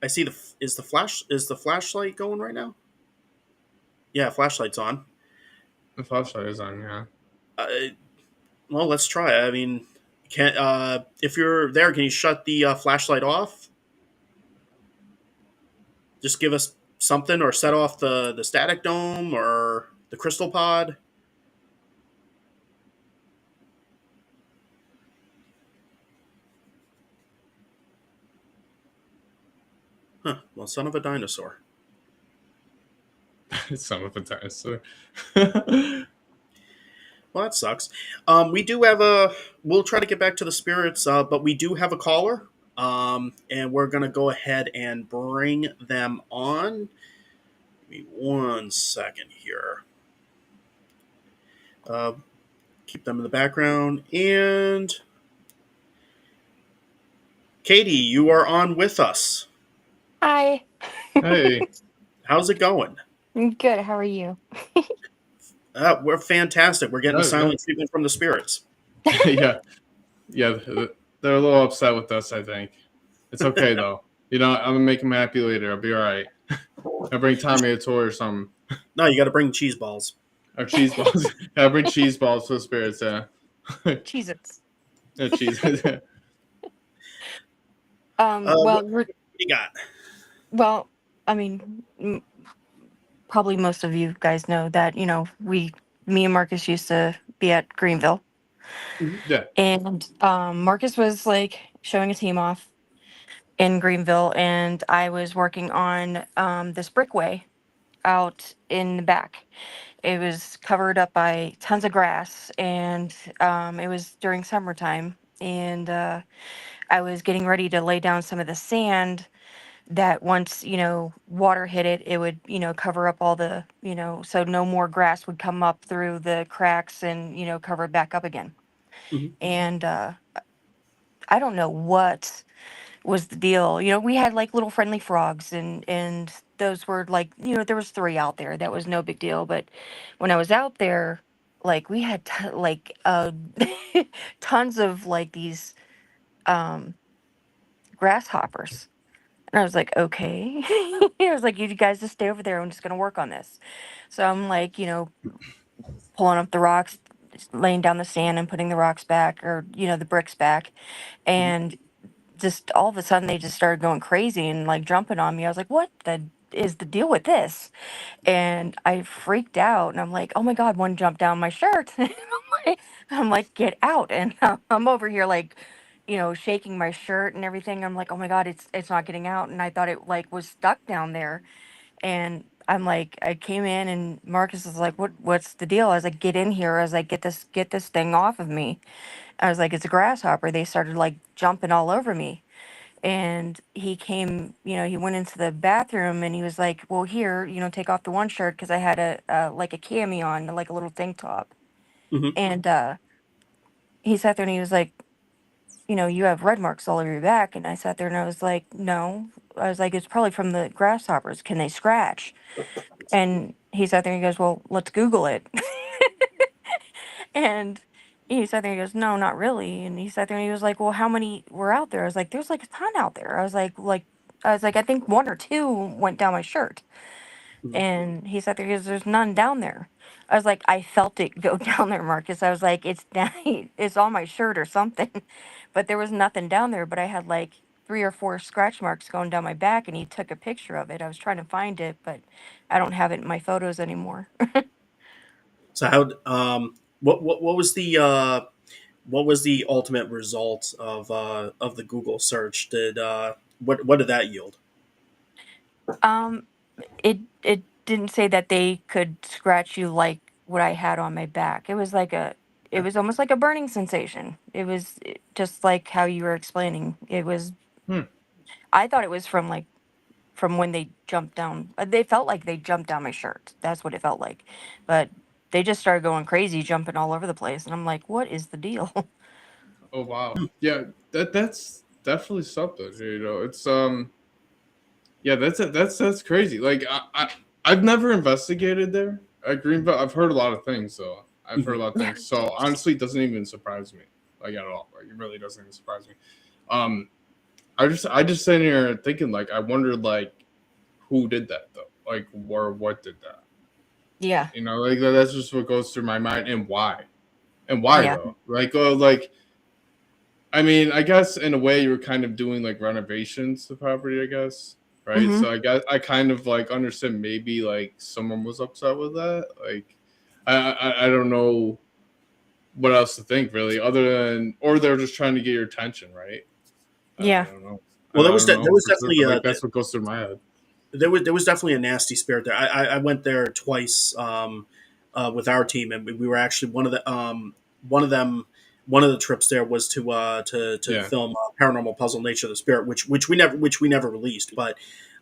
[SPEAKER 1] I see is the flashlight going right now? Yeah, flashlight's on.
[SPEAKER 2] The flashlight is on. Yeah.
[SPEAKER 1] Uh, well, let's try. I mean, can if you're there, can you shut the flashlight off? Just give us something, or set off the static dome or the crystal pod. Huh. Well, son of a dinosaur.
[SPEAKER 2] Son of a dinosaur.
[SPEAKER 1] Well, that sucks. We do have a. We'll try to get back to the spirits, but we do have a caller, and we're gonna go ahead and bring them on. Give me 1 second here. Uh, keep them in the background. And Katie, you are on with us.
[SPEAKER 3] Hi.
[SPEAKER 2] Hey.
[SPEAKER 1] How's it going?
[SPEAKER 3] Good. How are you?
[SPEAKER 1] We're fantastic. We're getting the
[SPEAKER 2] Yeah,
[SPEAKER 1] silent treatment from the spirits.
[SPEAKER 2] yeah, yeah. They're a little upset with us. I think it's okay though. I'm gonna make them happy later. I'll be all right. I'll bring Tommy a toy or something.
[SPEAKER 1] No, you got to bring cheese balls.
[SPEAKER 2] Or cheese balls. I'll bring cheese balls for the spirits. Yeah.
[SPEAKER 3] Cheez-Its.
[SPEAKER 2] Yeah, cheese.
[SPEAKER 1] What
[SPEAKER 3] Well,
[SPEAKER 1] do you got?
[SPEAKER 3] well, I mean, probably most of you guys know that, me and Marcus used to be at Greenville.
[SPEAKER 2] Yeah.
[SPEAKER 3] And Marcus was like showing a team off in Greenville, and I was working on this brickway out in the back. It was covered up by tons of grass, and it was during summertime. And I was getting ready to lay down some of the sand that once, water hit it, it would, cover up all the, so no more grass would come up through the cracks and, cover it back up again.
[SPEAKER 1] Mhm.
[SPEAKER 3] And I don't know what was the deal. We had like little friendly frogs, and those were like, there was three out there. That was no big deal. But when I was out there, like we had tons of like these um grasshoppers. And I was like, okay. I was like, you guys just stay over there. I'm just going to work on this. So I'm like, pulling up the rocks, just laying down the sand and putting the rocks back, or, the bricks back.
[SPEAKER 1] Mhm.
[SPEAKER 3] And just all of a sudden they just started going crazy and like jumping on me. I was like, what the is the deal with this? And I freaked out, and I'm like, oh my God, one jumped down my shirt. I'm like, get out. And I'm over here like, shaking my shirt and everything. I'm like, oh my God, it's not getting out. And I thought it like was stuck down there. And I'm like, I came in, and Marcus was like, what's the deal? I was like, get in here. I was like, get this thing off of me. I was like, it's a grasshopper. They started like jumping all over me. And he came, he went into the bathroom, and he was like, well, here, take off the one shirt, because I had like a cami on, like a little tank top.
[SPEAKER 1] Mhm.
[SPEAKER 3] And he sat there and he was like, you have red marks all over your back. And I sat there and I was like, no. I was like, it's probably from the grasshoppers. Can they scratch? And he sat there and he goes, well, let's Google it. And he sat there and he goes, no, not really. And he sat there and he was like, well, how many were out there? I was like, there's like a ton out there. I was like, I think one or two went down my shirt. And he said, there's none down there. I was like, I felt it go down there, Marcus. I was like, it's down, it's on my shirt or something. But there was nothing down there. But I had like 3 or 4 scratch marks going down my back, and he took a picture of it. I was trying to find it, but I don't have it in my photos anymore.
[SPEAKER 1] So how what was the ultimate result of the Google search? Did what did that yield?
[SPEAKER 3] um, it didn't say that they could scratch you like what I had on my back. It was almost like a burning sensation. It was just like how you were explaining. It was.
[SPEAKER 2] Hmm.
[SPEAKER 3] I thought it was from when they jumped down. They felt like they jumped down my shirt. That's what it felt like. But they just started going crazy, jumping all over the place, and I'm like, what is the deal?
[SPEAKER 2] Oh wow. Yeah, that's definitely something. You know, it's yeah, that's crazy. Like I've never investigated there at Greenville. I've heard a lot of things, so I've heard a lot of things. So honestly, it doesn't even surprise me, like at all. Like it really doesn't even surprise me. Um, I just sitting here thinking like I wondered like who did that though, like or what did that.
[SPEAKER 3] Yeah.
[SPEAKER 2] You know, like that's just what goes through my mind and why
[SPEAKER 3] Yeah.
[SPEAKER 2] though. Like I mean, I guess in a way you were kind of doing like renovations to property, I guess, right?
[SPEAKER 3] Mm-hmm.
[SPEAKER 2] So I guess I kind of like understand maybe like someone was upset with that. Like I don't know what else to think really, other than or they're just trying to get your attention, right? I
[SPEAKER 3] Yeah.
[SPEAKER 2] don't know. I
[SPEAKER 1] Well,
[SPEAKER 2] don't
[SPEAKER 1] there
[SPEAKER 2] know.
[SPEAKER 1] was definitely
[SPEAKER 2] Like that's what goes through my head.
[SPEAKER 1] there was definitely a nasty spirit there. I went there twice with our team, and we were actually one of them. One of the trips there was to
[SPEAKER 2] Yeah,
[SPEAKER 1] film Paranormal Puzzle Nature of the Spirit, which we never released.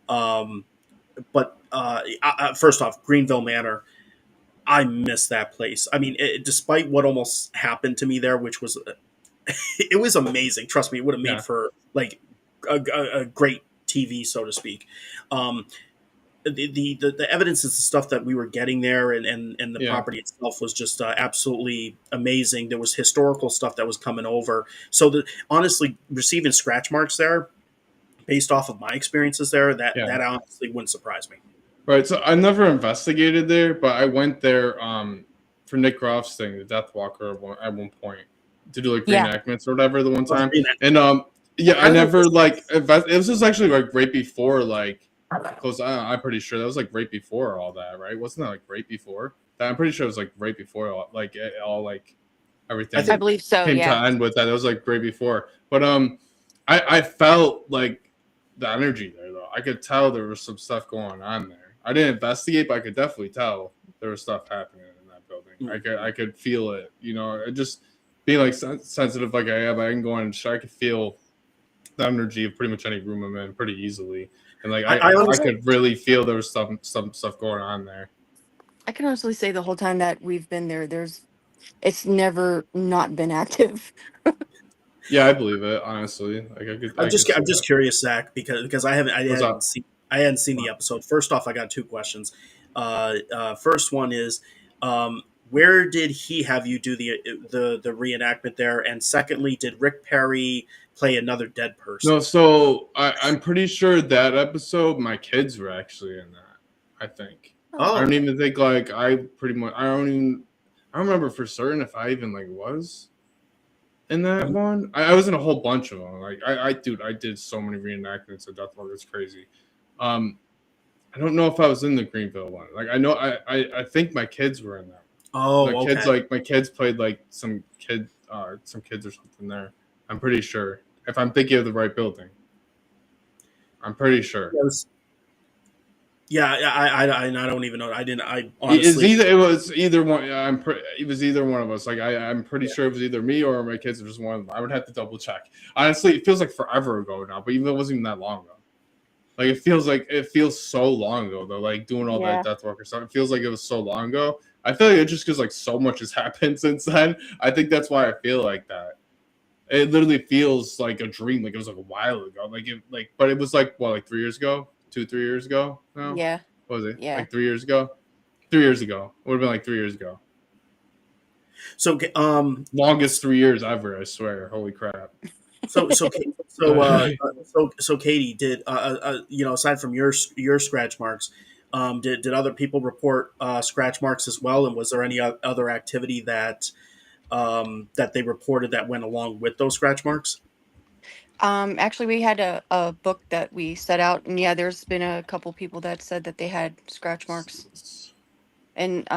[SPEAKER 1] Um, first off, Greenville Manor, I miss that place. I mean, despite what almost happened to me there, which was it was amazing. Trust me, it would have made
[SPEAKER 2] yeah,
[SPEAKER 1] for like a great TV, so to speak. Um, the evidence is the stuff that we were getting there, and the
[SPEAKER 2] yeah.
[SPEAKER 1] property itself was just absolutely amazing. There was historical stuff that was coming over. So honestly, receiving scratch marks there, based off of my experiences there,
[SPEAKER 2] Yeah.
[SPEAKER 1] that honestly wouldn't surprise me.
[SPEAKER 2] Right. So I never investigated there, but I went there for Nick Groff's thing, the Death Walker, at one point to do like
[SPEAKER 3] Yeah.
[SPEAKER 2] reenactments or whatever the one
[SPEAKER 1] Well,
[SPEAKER 2] time. And yeah, I
[SPEAKER 1] kind of
[SPEAKER 2] never like it was just actually like right before like close. I'm pretty sure that was like right before all that, right? Wasn't that like right before that? I'm pretty sure it was like right before like it all like
[SPEAKER 1] I
[SPEAKER 3] I
[SPEAKER 2] everything
[SPEAKER 1] think
[SPEAKER 3] believe so.
[SPEAKER 2] came to
[SPEAKER 3] Yeah.
[SPEAKER 2] end with that. It was like right before, but I felt like the energy there though. I could tell there was some stuff going on there. I didn't investigate, but I could definitely tell there was stuff happening in that building. I could feel it. You know, it just being like sensitive like I am. I can go on and I could feel the energy of pretty much any room I'm in pretty easily, and like
[SPEAKER 1] I
[SPEAKER 2] I
[SPEAKER 1] honestly
[SPEAKER 2] could really feel there was some stuff going on there.
[SPEAKER 3] I can honestly say the whole time that we've been there, it's never not been active.
[SPEAKER 2] Yeah, I believe it. Honestly, like I could see
[SPEAKER 1] I'm just
[SPEAKER 2] that.
[SPEAKER 1] curious, Zach, because
[SPEAKER 2] What's up?
[SPEAKER 1] I hadn't seen the episode. First off, I got two questions. First one is, where did he have you do the reenactment there? And secondly, did Rick Perry play another dead person?
[SPEAKER 2] No, so I'm pretty sure that episode my kids were actually in that. I think. I
[SPEAKER 1] Oh,
[SPEAKER 2] don't
[SPEAKER 1] okay.
[SPEAKER 2] even think like I pretty much I don't remember for certain if I even like was in that one. I was in a whole bunch of them. Like dude, I did so many reenactments of Death Walk. It's crazy. Um, I don't know if I was in the Greenville one. Like I know I think my kids were in that. My
[SPEAKER 1] Oh,
[SPEAKER 2] kids
[SPEAKER 1] okay.
[SPEAKER 2] like my kids played like some kids or something there. I'm pretty sure if I'm thinking of the right building. I'm pretty sure.
[SPEAKER 1] Yes. Yeah, I don't even know. I didn't. I
[SPEAKER 2] It's
[SPEAKER 1] honestly.
[SPEAKER 2] either it was either one. It was either one of us. Like I'm pretty
[SPEAKER 1] Yeah.
[SPEAKER 2] sure it was either me or my kids or just one of them. I would have to double check. Honestly, it feels like forever ago now, but even it wasn't even that long ago. Like it feels so long ago though. Like doing all that
[SPEAKER 3] Yeah.
[SPEAKER 2] Death Walker stuff, it feels like it was so long ago. I feel like it's just because like so much has happened since then. I think that's why I feel like that. It literally feels like a dream. Like it was like a while ago. But it was like what, like 3 years ago, 2, 3 years ago. No,
[SPEAKER 3] Yeah.
[SPEAKER 2] what was it
[SPEAKER 3] Yeah.
[SPEAKER 2] like 3 years ago? 3 years ago. It would have been like 3 years ago.
[SPEAKER 1] So
[SPEAKER 2] Longest 3 years ever. I swear. Holy crap.
[SPEAKER 1] so so
[SPEAKER 2] Uh,
[SPEAKER 1] so Katie, did aside from your scratch marks, Did other people report scratch marks as well? And was there any other activity that that they reported that went along with those scratch marks?
[SPEAKER 3] Actually, we had a book that we set out, and yeah, there's been a couple people that said that they had scratch marks, and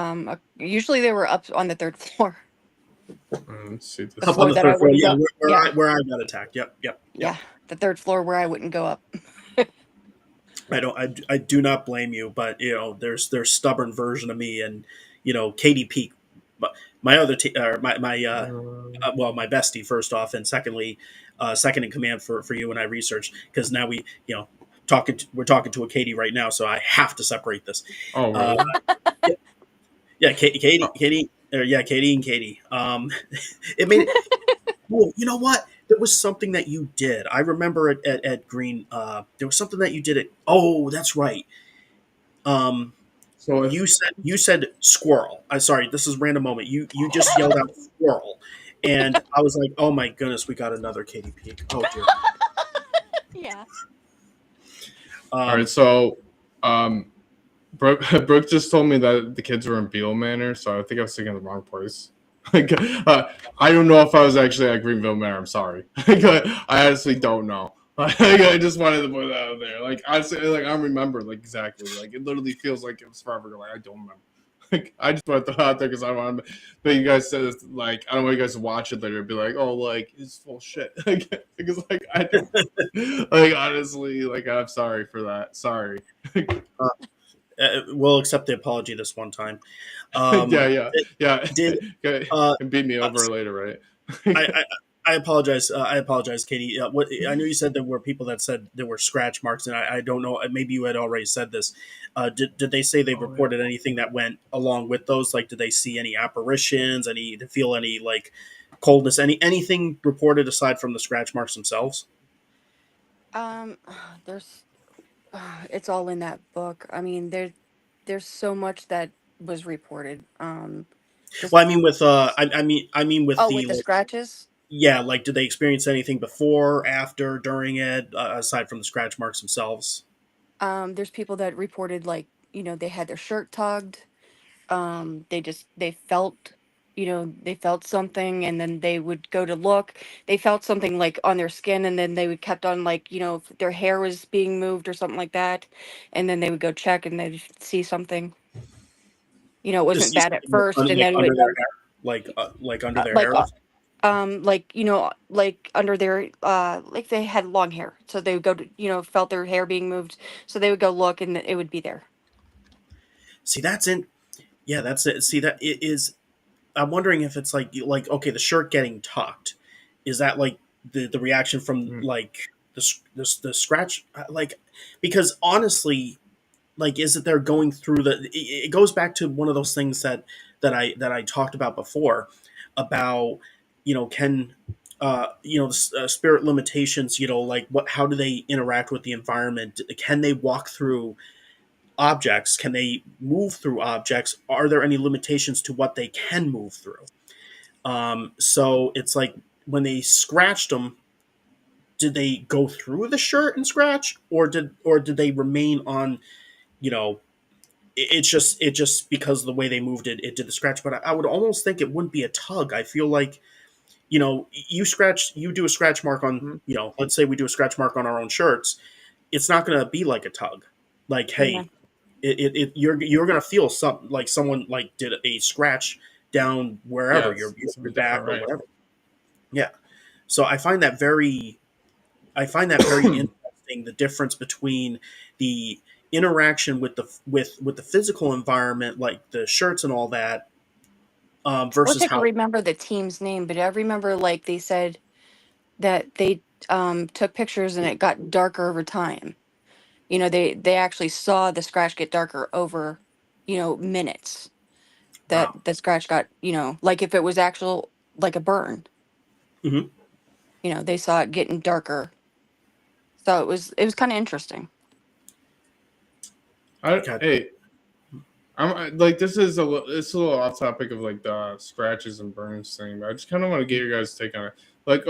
[SPEAKER 3] usually they were up on the third floor,
[SPEAKER 2] Let's see
[SPEAKER 3] the
[SPEAKER 2] this.
[SPEAKER 1] Up on
[SPEAKER 3] floor
[SPEAKER 1] the
[SPEAKER 3] that I
[SPEAKER 1] third floor,
[SPEAKER 3] wouldn't
[SPEAKER 1] yeah,
[SPEAKER 3] go. Yeah,
[SPEAKER 1] where I got attacked. Yep, yep, yep.
[SPEAKER 3] yeah, the third floor where I wouldn't go up.
[SPEAKER 1] I do not blame you, but there's stubborn version of me, and Katie Peak, but my other well, my bestie first off, and secondly, second in command for you and I researched, because now we're talking to a Katie right now, so I have to separate this.
[SPEAKER 2] Oh,
[SPEAKER 1] Uh,
[SPEAKER 2] really?
[SPEAKER 1] yeah, Katie,
[SPEAKER 2] Oh,
[SPEAKER 1] Katie and Katie. It made it. Well, you know what? There was something that you did. I remember at Green. There was something that you did. Oh, that's right. Um,
[SPEAKER 2] so
[SPEAKER 1] you said squirrel. I sorry. This is random moment. You just yelled out squirrel, and I was like, oh my goodness, we got another Katie Peak. Oh dear.
[SPEAKER 3] Yeah.
[SPEAKER 2] all right.
[SPEAKER 1] Um,
[SPEAKER 2] So, Brooke just told me that the kids were in Beale Manor, so I think I was thinking of the wrong place. Like, I don't know if I was actually at Greenville Manor. I'm sorry. I honestly don't know. I just wanted to put that out there. Like, honestly, like I don't remember like exactly. Like, it literally feels like it was forever ago. Like, I don't remember. Like, I just want to throw it out there because I want to. But you guys said it's, like, I don't want you guys to watch it later and be like, oh, like it's full shit. Like, because like I don't. Like, honestly, like I'm sorry for that. Sorry.
[SPEAKER 1] we'll accept the apology this one time.
[SPEAKER 2] Yeah, yeah, yeah.
[SPEAKER 1] Did
[SPEAKER 2] Okay,
[SPEAKER 1] uh,
[SPEAKER 2] and beat me
[SPEAKER 1] uh,
[SPEAKER 2] over later, right?
[SPEAKER 1] I apologize. I apologize, Katie. What I know you said there were people that said there were scratch marks, and I don't know. Maybe you had already said this. Did they say they
[SPEAKER 2] Oh yeah.
[SPEAKER 1] reported anything that went along with those? Like, did they see any apparitions? Any to feel any like coldness? Anything reported aside from the scratch marks themselves?
[SPEAKER 3] Um, there's it's all in that book. I mean, there's so much that was reported. Just
[SPEAKER 1] Well, I mean with I mean with
[SPEAKER 3] oh,
[SPEAKER 1] the
[SPEAKER 3] with the
[SPEAKER 1] like,
[SPEAKER 3] scratches.
[SPEAKER 1] yeah, like did they experience anything before, after, during it, aside from the scratch marks themselves?
[SPEAKER 3] There's people that reported like they had their shirt tugged. They felt they felt something, and then they would go to look. They felt something like on their skin, and then they would kept on like if their hair was being moved or something like that, and then they would go check and they'd see something. It
[SPEAKER 1] To
[SPEAKER 3] wasn't
[SPEAKER 1] see
[SPEAKER 3] bad at
[SPEAKER 1] something
[SPEAKER 3] first, and
[SPEAKER 1] like
[SPEAKER 3] then
[SPEAKER 1] under their hair, like under their
[SPEAKER 3] like
[SPEAKER 1] hair.
[SPEAKER 3] like under their like they had long hair, so they would go to felt their hair being moved, so they would go look and it would be there.
[SPEAKER 1] See, that's in. Yeah, that's it. See, that it is. I'm wondering if it's like okay, the shirt getting tucked. Is that like the reaction from
[SPEAKER 2] Mm.
[SPEAKER 1] like the scratch like because honestly like is it they're going through it goes back to one of those things that I talked about before about can spirit limitations, like what how do they interact with the environment, can they walk through objects, can they move through objects, are there any limitations to what they can move through? So it's like when they scratched them, did they go through the shirt and scratch, or did they remain on? You know, it's just because of the way they moved it, it did the scratch. But I would almost think it wouldn't be a tug. I feel like you do a scratch mark on,
[SPEAKER 2] Mhm.
[SPEAKER 1] let's say we do a scratch mark on our own shirts. It's not going to be like a tug. Like,
[SPEAKER 3] Yeah.
[SPEAKER 1] hey, you're going to feel something like someone like did a scratch down
[SPEAKER 2] Yeah,
[SPEAKER 1] wherever
[SPEAKER 2] it's
[SPEAKER 1] your
[SPEAKER 2] something
[SPEAKER 1] back
[SPEAKER 2] different,
[SPEAKER 1] or
[SPEAKER 2] right?
[SPEAKER 1] whatever. Yeah. So I find that very interesting, the difference between the interaction with the physical environment, like the shirts and all that,
[SPEAKER 3] I wish
[SPEAKER 1] versus
[SPEAKER 3] I could
[SPEAKER 1] how.
[SPEAKER 3] remember the team's name, but I remember like they said that they took pictures and it got darker over time. They actually saw the scratch get darker over minutes. That
[SPEAKER 1] Wow.
[SPEAKER 3] the scratch got like if it was actual like a burn.
[SPEAKER 1] Hmm.
[SPEAKER 3] They saw it getting darker. So it was kind of interesting.
[SPEAKER 1] God.
[SPEAKER 2] Hey, like this is it's a little off topic of like the scratches and burns thing, but I just kind of want to get your guys' take on it. Like,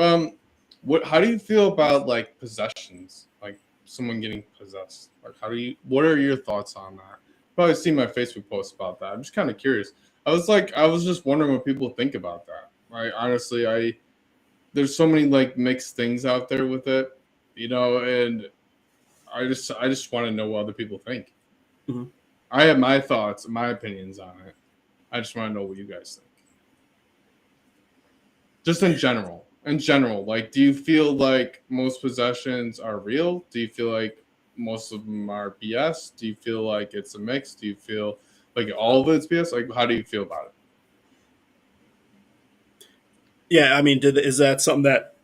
[SPEAKER 2] what? How do you feel about like possessions? Like someone getting possessed? Like, what are your thoughts on that? probably seen my Facebook post about that. I'm just kind of curious. I was just wondering what people think about that. Right? Honestly, there's so many like mixed things out there with it, and I just want to know what other people think.
[SPEAKER 1] Mhm.
[SPEAKER 2] I have my thoughts, my opinions on it. I just want to know what you guys think. Just in general. In general, like, do you feel like most possessions are real? Do you feel like most of them are BS? Do you feel like it's a mix? Do you feel like all of it's BS? Like, how do you feel about it?
[SPEAKER 1] Yeah, I mean, is that something that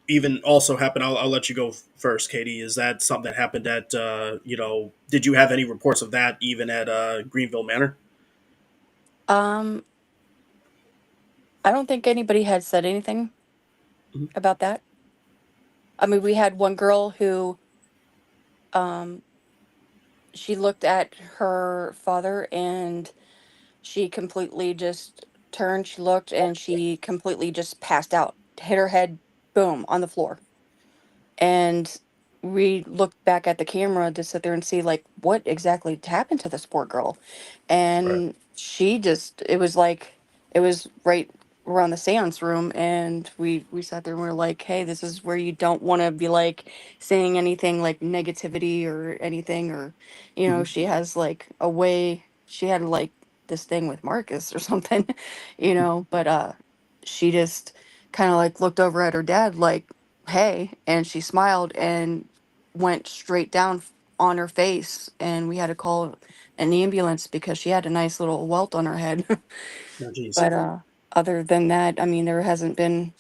[SPEAKER 1] even also happened? I'll let you go first, Katie. Is that something that happened at, did you have any reports of that even at Greenville Manor?
[SPEAKER 3] Um, I don't think anybody had said anything
[SPEAKER 1] Mhm.
[SPEAKER 3] about that. I mean, we had one girl who, um, she looked at her father and she completely just turned, she looked, and she completely just passed out, hit her head, boom, on the floor. And we looked back at the camera to sit there and see like what exactly happened to this poor girl.
[SPEAKER 2] Right.
[SPEAKER 3] And she just, it was like, it was right around the seance room, and we sat there and we are like, hey, this is where you don't want to be like saying anything like negativity or anything, or
[SPEAKER 1] Mhm.
[SPEAKER 3] she has like a way, she had like this thing with Marcus or something, but she just kind of like looked over at her dad like, hey, and she smiled and went straight down on her face, and we had to call an ambulance because she had a nice little welt on her head.
[SPEAKER 1] Oh, geez.
[SPEAKER 3] But other than that, I mean, there hasn't been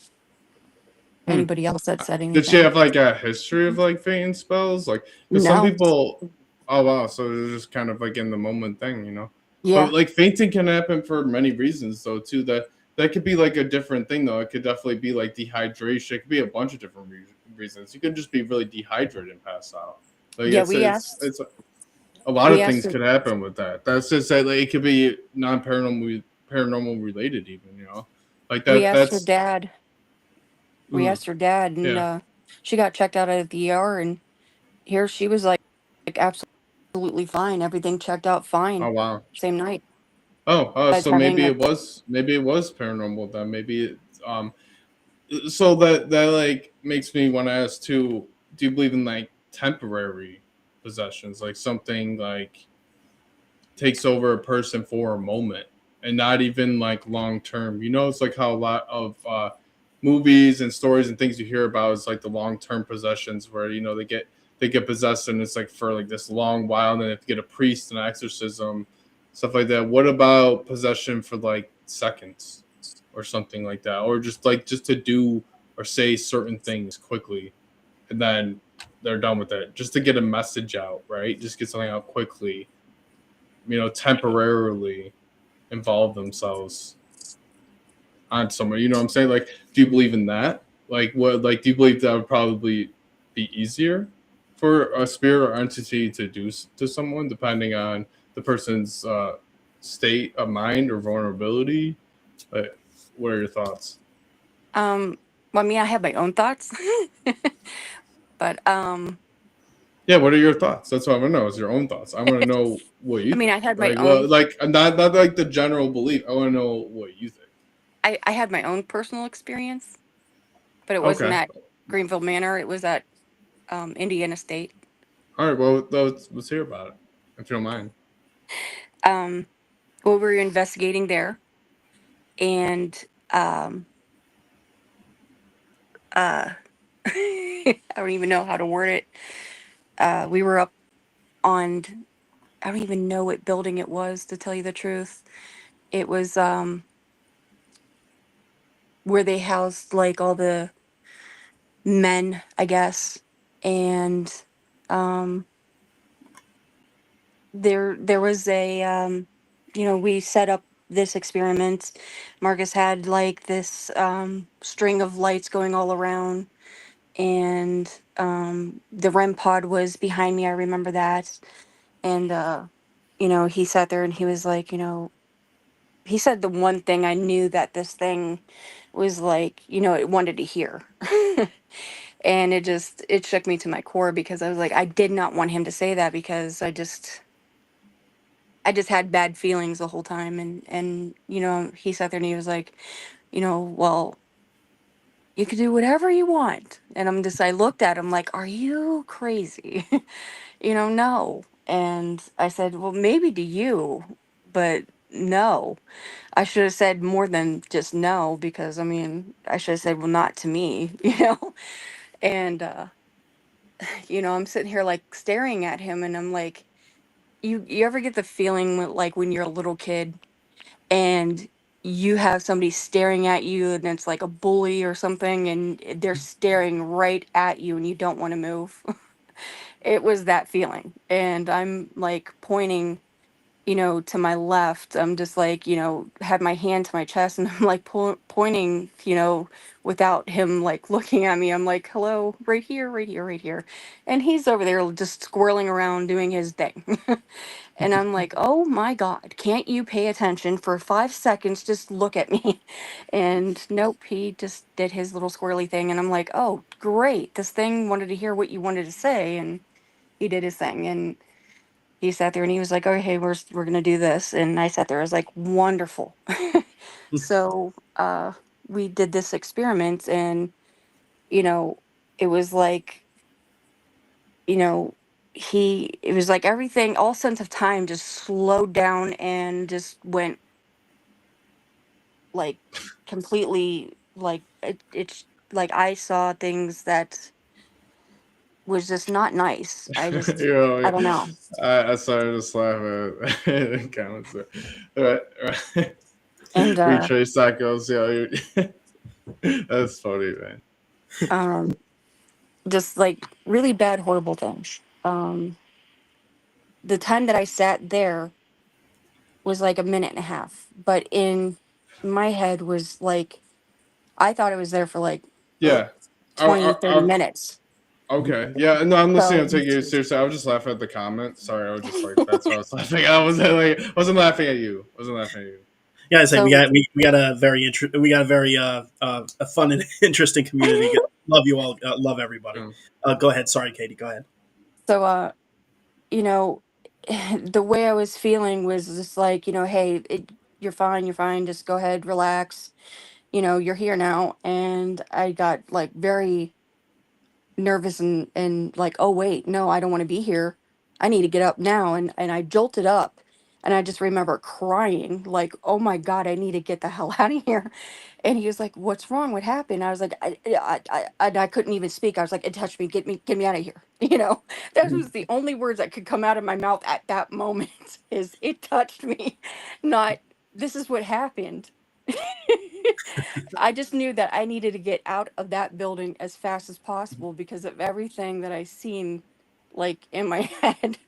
[SPEAKER 2] Hmm.
[SPEAKER 3] anybody else that said
[SPEAKER 2] Did she
[SPEAKER 3] anything.
[SPEAKER 2] have like a history of like fainting spells? Like, because some
[SPEAKER 3] No.
[SPEAKER 2] people, oh wow, so it's just kind of like in the moment thing.
[SPEAKER 3] Yeah.
[SPEAKER 2] But like fainting can happen for many reasons though too. That could be like a different thing though. It could definitely be like dehydration. It could be a bunch of different reasons. You could just be really dehydrated and pass out. Like
[SPEAKER 3] Yeah,
[SPEAKER 2] it's a lot
[SPEAKER 3] we
[SPEAKER 2] of
[SPEAKER 3] asked
[SPEAKER 2] things
[SPEAKER 3] her
[SPEAKER 2] could happen with that. That's just that like, it could be non paranormal related even. Like
[SPEAKER 3] we
[SPEAKER 2] that.
[SPEAKER 3] asked her
[SPEAKER 2] That's
[SPEAKER 3] dad. We
[SPEAKER 1] Mm.
[SPEAKER 3] asked her dad, and
[SPEAKER 2] yeah.
[SPEAKER 3] she got checked out at the ER, and here she was like absolutely fine. Everything checked out fine.
[SPEAKER 2] Oh wow.
[SPEAKER 3] Same night.
[SPEAKER 2] So
[SPEAKER 3] Besides having a
[SPEAKER 2] maybe it was paranormal then. Maybe so that like makes me want to ask too. Do you believe in like temporary possessions, like something like takes over a person for a moment and not even like long term? It's like how a lot of movies and stories and things you hear about is like the long term possessions where they get possessed and it's like for like this long while and then they have to get a priest and exorcism, stuff like that. What about possession for like seconds or something like that, or just to do or say certain things quickly and then they're done with it, just to get a message out, right? Just get something out quickly, temporarily involve themselves on someone. You know what I'm saying? Like, do you believe in that? Like, what? Like, do you believe that would probably be easier for a spirit or entity to do to someone, depending on the person's state of mind or vulnerability? Like, what are your thoughts?
[SPEAKER 3] well, I mean, I have my own thoughts, but
[SPEAKER 2] Yeah, what are your thoughts? That's what I want to know. Is your own thoughts? I want to know what you
[SPEAKER 3] I mean,
[SPEAKER 2] think.
[SPEAKER 3] I had my
[SPEAKER 2] Like, well,
[SPEAKER 3] own.
[SPEAKER 2] like not like the general belief. I want to know what you think.
[SPEAKER 3] I had my own personal experience, but it wasn't
[SPEAKER 2] Okay.
[SPEAKER 3] at Greenville Manor. It was at Indiana State.
[SPEAKER 2] All right. Well, let's hear about it, if you don't mind.
[SPEAKER 3] Um, we were investigating there, and uh, I don't even know how to word it. We were up on. I don't even know what building it was, to tell you the truth. It was where they housed like all the men, I guess, and um, there was a we set up this experiment. Marcus had like this string of lights going all around, and the REM pod was behind me. I remember that. And he sat there and he was like, he said the one thing I knew that this thing was like, it wanted to hear. And it shook me to my core, because I was like, I did not want him to say that, because I just I just had bad feelings the whole time. And, he sat there and he was like, well, you can do whatever you want. And I looked at him like, are you crazy? No. And I said, well, maybe to you, but no. I should have said more than just no, because I should have said, well, not to me, And, I'm sitting here like staring at him and I'm like, you ever get the feeling like when you're a little kid and you have somebody staring at you and it's like a bully or something and they're staring right at you and you don't want to move? It was that feeling. And I'm like pointing, to my left. I'm just like, had my hand to my chest and I'm like pointing, without him like looking at me. I'm like, hello, right here, right here, right here. And he's over there just squirreling around doing his thing. And I'm like, oh my God, can't you pay attention for 5 seconds? Just look at me. And nope, he just did his little squirrely thing. And I'm like, oh, great. This thing wanted to hear what you wanted to say. And he did his thing. And he sat there and he was like, okay, we're gonna do this. And I sat there, I was like, wonderful. So we did this experiment and, you know, it was like, you know, it was like everything, all sense of time just slowed down and just went like completely like it's like I saw things that was just not nice. I don't know.
[SPEAKER 2] I started to laugh at the comments. Right.
[SPEAKER 3] And
[SPEAKER 2] Retrace cycles. Yeah, that's funny, man.
[SPEAKER 3] um just like really bad, horrible things. The time that I sat there was like a minute and a half, but in my head was like, I thought I was there for like
[SPEAKER 2] Yeah. I,
[SPEAKER 3] 20, 30
[SPEAKER 2] I,
[SPEAKER 3] minutes.
[SPEAKER 2] Okay. Yeah. No, I'm listening. I'm
[SPEAKER 3] So,
[SPEAKER 2] taking you seriously. I was just laughing at the comment. Sorry. I was just like, that's what I was laughing. Wasn't laughing at you. Wasn't laughing at you.
[SPEAKER 1] Yeah, I say
[SPEAKER 3] so,
[SPEAKER 1] we got a very a fun and interesting community. Love you all. Love everybody. Go ahead. Sorry, Katie. Go ahead.
[SPEAKER 3] so, you know, the way I was feeling was just like, hey, you're fine, you're fine. Just go ahead, relax. You're here now. And I got like very nervous and like, oh wait, no, I don't want to be here. I need to get up now. And I jolted up and I just remember crying like, oh my God, I need to get the hell out of here. And he was like, what's wrong, what happened? I was like, I couldn't even speak. I was like, it touched me, get me out of here. That was the only words that could come out of my mouth at that moment. Is it touched me, not this is what happened. I just knew that I needed to get out of that building as fast as possible because of everything that I seen like in my head.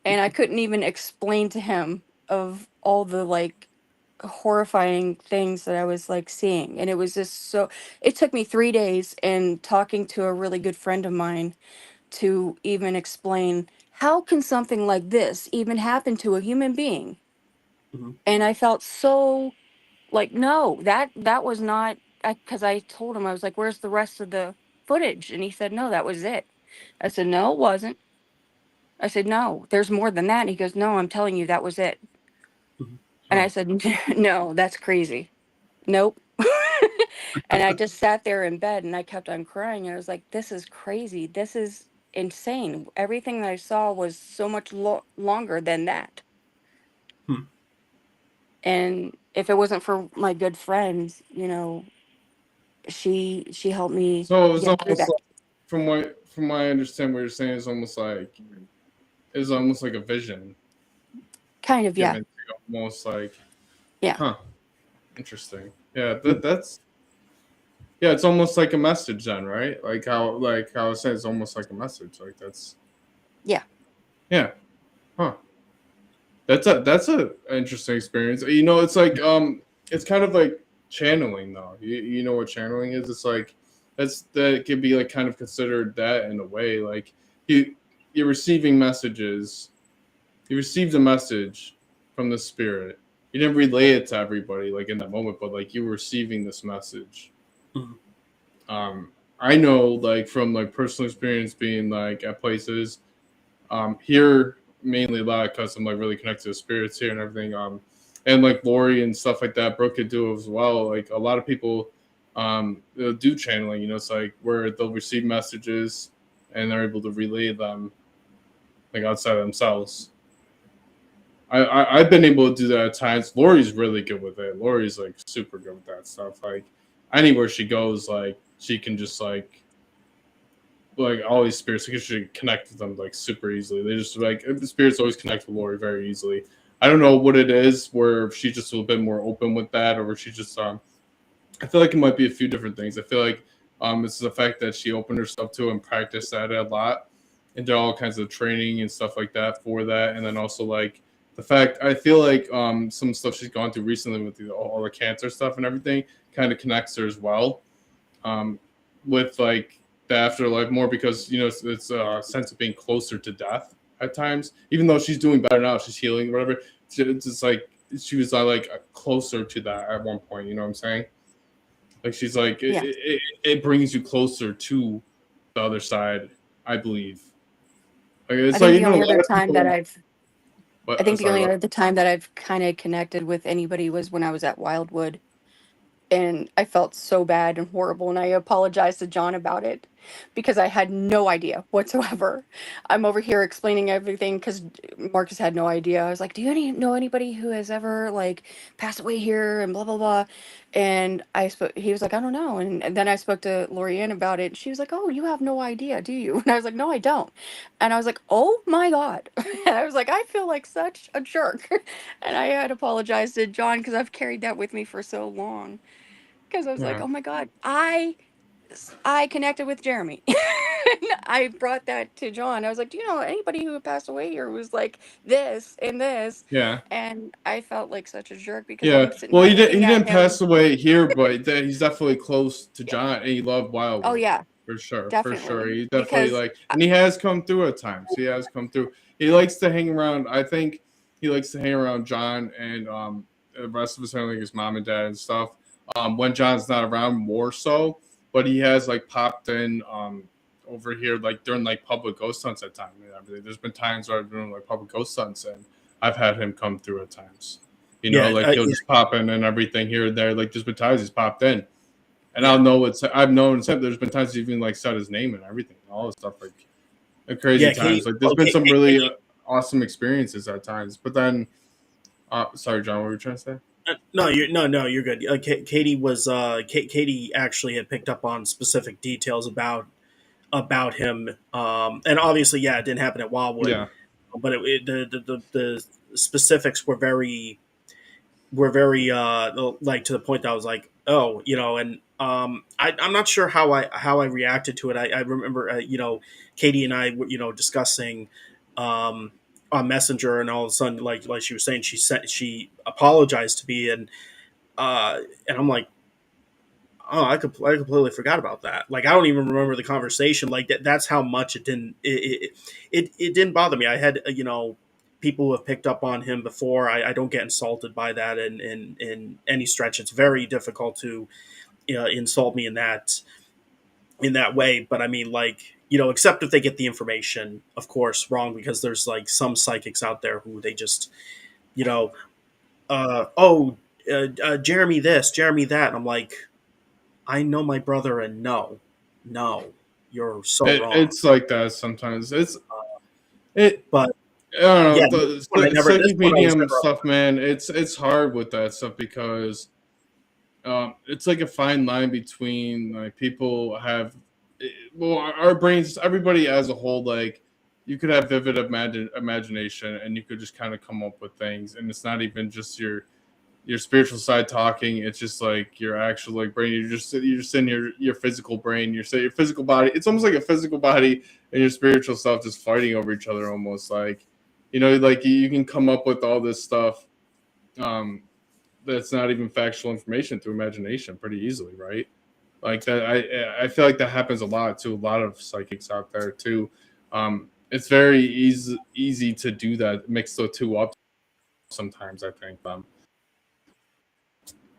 [SPEAKER 3] And I couldn't even explain to him of all the like horrifying things that I was like seeing. And it was just it took me 3 days and talking to a really good friend of mine to even explain how can something like this even happen to a human being.
[SPEAKER 1] Mhm.
[SPEAKER 3] And I felt so like, no, that was not, because I told him, I was like, where's the rest of the footage? And he said, no, that was it. I said, no, it wasn't. I said, no, there's more than that. And he goes, no, I'm telling you, that was it.
[SPEAKER 1] Mhm.
[SPEAKER 3] And
[SPEAKER 2] Huh.
[SPEAKER 3] I said, no, that's crazy. Nope. And I just sat there in bed and I kept on crying. And I was like, this is crazy. This is insane. Everything that I saw was so much longer than that.
[SPEAKER 1] Hmm.
[SPEAKER 3] And if it wasn't for my good friend, she helped me
[SPEAKER 2] So it's
[SPEAKER 3] get through
[SPEAKER 2] almost
[SPEAKER 3] that.
[SPEAKER 2] like, from what I understand, what you're saying is almost like a vision
[SPEAKER 3] Kind of, yeah.
[SPEAKER 2] given to you, almost like,
[SPEAKER 3] Yeah.
[SPEAKER 2] huh, interesting. Yeah, that's yeah, it's almost like a message then, right? Like how I said, it's almost like a message. Like that's
[SPEAKER 3] Yeah.
[SPEAKER 2] yeah, huh. That's a interesting experience. It's like it's kind of like channeling though. You know what channeling is? It's like that could be like kind of considered that in a way. Like you you're receiving messages. You received a message from the spirit. You didn't relay it to everybody like in that moment, but like you were receiving this message.
[SPEAKER 1] Mhm.
[SPEAKER 2] I know like from like personal experience being like at places here mainly a lot because I'm like really connected to spirits here and everything. And like Lori and stuff like that, Brooke could do as well. Like a lot of people they'll do channeling. It's like where they'll receive messages and they're able to relay them like outside of themselves. I've been able to do that at times. Lori's really good with it. Lori's like super good with that stuff. Like anywhere she goes, like she can just like all these spirits, you can connect with them like super easily. They just like the spirits always connect with Lori very easily. I don't know what it is where she's just a little bit more open with that, or she just I feel like it might be a few different things. I feel like it's the fact that she opened herself to and practiced that a lot, and did all kinds of training and stuff like that for that, and then also like the fact I feel like some stuff she's gone through recently with all the cancer stuff and everything kind of connects her as well, with like the afterlife more because it's a sense of being closer to death at times. Even though she's doing better now, she's healing, whatever. It's just like she was like closer to that at one point. You know what I'm saying? Like she's like
[SPEAKER 3] Yeah.
[SPEAKER 2] it brings you closer to the other side, I believe. Like
[SPEAKER 3] I
[SPEAKER 2] it's
[SPEAKER 3] think
[SPEAKER 2] like
[SPEAKER 3] the
[SPEAKER 2] a
[SPEAKER 3] only
[SPEAKER 2] lot
[SPEAKER 3] other
[SPEAKER 2] of
[SPEAKER 3] time that
[SPEAKER 2] people.
[SPEAKER 3] I've
[SPEAKER 2] But
[SPEAKER 3] I think the
[SPEAKER 2] sorry,
[SPEAKER 3] only
[SPEAKER 2] what?
[SPEAKER 3] other time that I've kind of connected with anybody was when I was at Wildwood, and I felt so bad and horrible, and I apologized to John about it because I had no idea whatsoever. I'm over here explaining everything because Marcus had no idea. I was like, "Do you know anybody who has ever like passed away here?" And blah blah blah. And he was like, "I don't know." And then I spoke to Lorianne about it. And she was like, "Oh, you have no idea, do you?" And I was like, "No, I don't." And I was like, "Oh my God!" And I was like, "I feel like such a jerk," and I had apologized to John because I've carried that with me for so long. Because I was like,
[SPEAKER 2] Yeah.
[SPEAKER 3] oh my God, I connected with Jeremy. And I brought that to John. I was like, do you know anybody who passed away here who was like this and this?
[SPEAKER 2] Yeah.
[SPEAKER 3] And I felt like such a jerk because
[SPEAKER 2] Yeah.
[SPEAKER 3] I'm sitting
[SPEAKER 2] Well,
[SPEAKER 3] here
[SPEAKER 2] he
[SPEAKER 3] looking at
[SPEAKER 2] didn't
[SPEAKER 3] him.
[SPEAKER 2] pass away here, but he's definitely close to
[SPEAKER 3] Yeah.
[SPEAKER 2] John, and he loved
[SPEAKER 3] Oh
[SPEAKER 2] Wildwood
[SPEAKER 3] yeah,
[SPEAKER 2] for sure. For sure,
[SPEAKER 3] definitely.
[SPEAKER 2] he definitely
[SPEAKER 3] Because
[SPEAKER 2] like, and he has come through at times. He has come through. He likes to hang around. I think he likes to hang around John and the rest of his family, like his mom and dad and stuff. When John's not around, more so. But he has like popped in over here like during like public ghost hunts at times. There's been times where I've been doing like public ghost hunts, and I've had him come through at times.
[SPEAKER 1] Yeah,
[SPEAKER 2] Like he'll
[SPEAKER 1] yeah,
[SPEAKER 2] just pop in and everything here and there. Like there's been times he's popped in, and
[SPEAKER 1] yeah,
[SPEAKER 2] I'll know it's. I've known there's been times he's even like said his name and everything, all this stuff like crazy
[SPEAKER 1] yeah.
[SPEAKER 2] times.
[SPEAKER 1] Katie,
[SPEAKER 2] Like there's
[SPEAKER 1] well,
[SPEAKER 2] been some really
[SPEAKER 1] Katie,
[SPEAKER 2] awesome experiences at times. But then, sorry, John, what were you trying to say?
[SPEAKER 1] no, you're good. Katie was Katie actually had picked up on specific details about him, and obviously, yeah, it didn't happen at Wildwood,
[SPEAKER 2] Yeah,
[SPEAKER 1] but the specifics were very like to the point that I was like, oh, and I'm not sure how I reacted to it. I remember Katie and I were discussing on Messenger, and all of a sudden, like she was saying, she apologized to me, and I'm like, oh, I completely forgot about that. Like, I don't even remember the conversation. Like that's how much it didn't bother me. I had people who have picked up on him before. I don't get insulted by that in any stretch. It's very difficult to insult me in that way. But I mean, like, except if they get the information, of course, wrong, because there's like some psychics out there who they just you know oh, Jeremy this, Jeremy that, and I'm like, I know my brother, and no, you're so wrong.
[SPEAKER 2] it's like that sometimes. It.
[SPEAKER 1] But
[SPEAKER 2] I don't
[SPEAKER 1] yeah,
[SPEAKER 2] know the
[SPEAKER 1] this
[SPEAKER 2] psychic
[SPEAKER 1] one I was
[SPEAKER 2] medium
[SPEAKER 1] never.
[SPEAKER 2] stuff, man. It's hard with that stuff because it's like a fine line between like people have well our brains everybody as a whole like you could have vivid imagination and you could just kind of come up with things and it's not even just your spiritual side talking. It's just like your actual like brain. You're just in your physical brain. Your physical body. It's almost like a physical body and your spiritual self just fighting over each other. Almost like like you can come up with all this stuff um, that's not even factual information through imagination pretty easily, right? Like that. I feel like that happens a lot to a lot of psychics out there too. It's very easy to do that. Mix the two up sometimes. I think.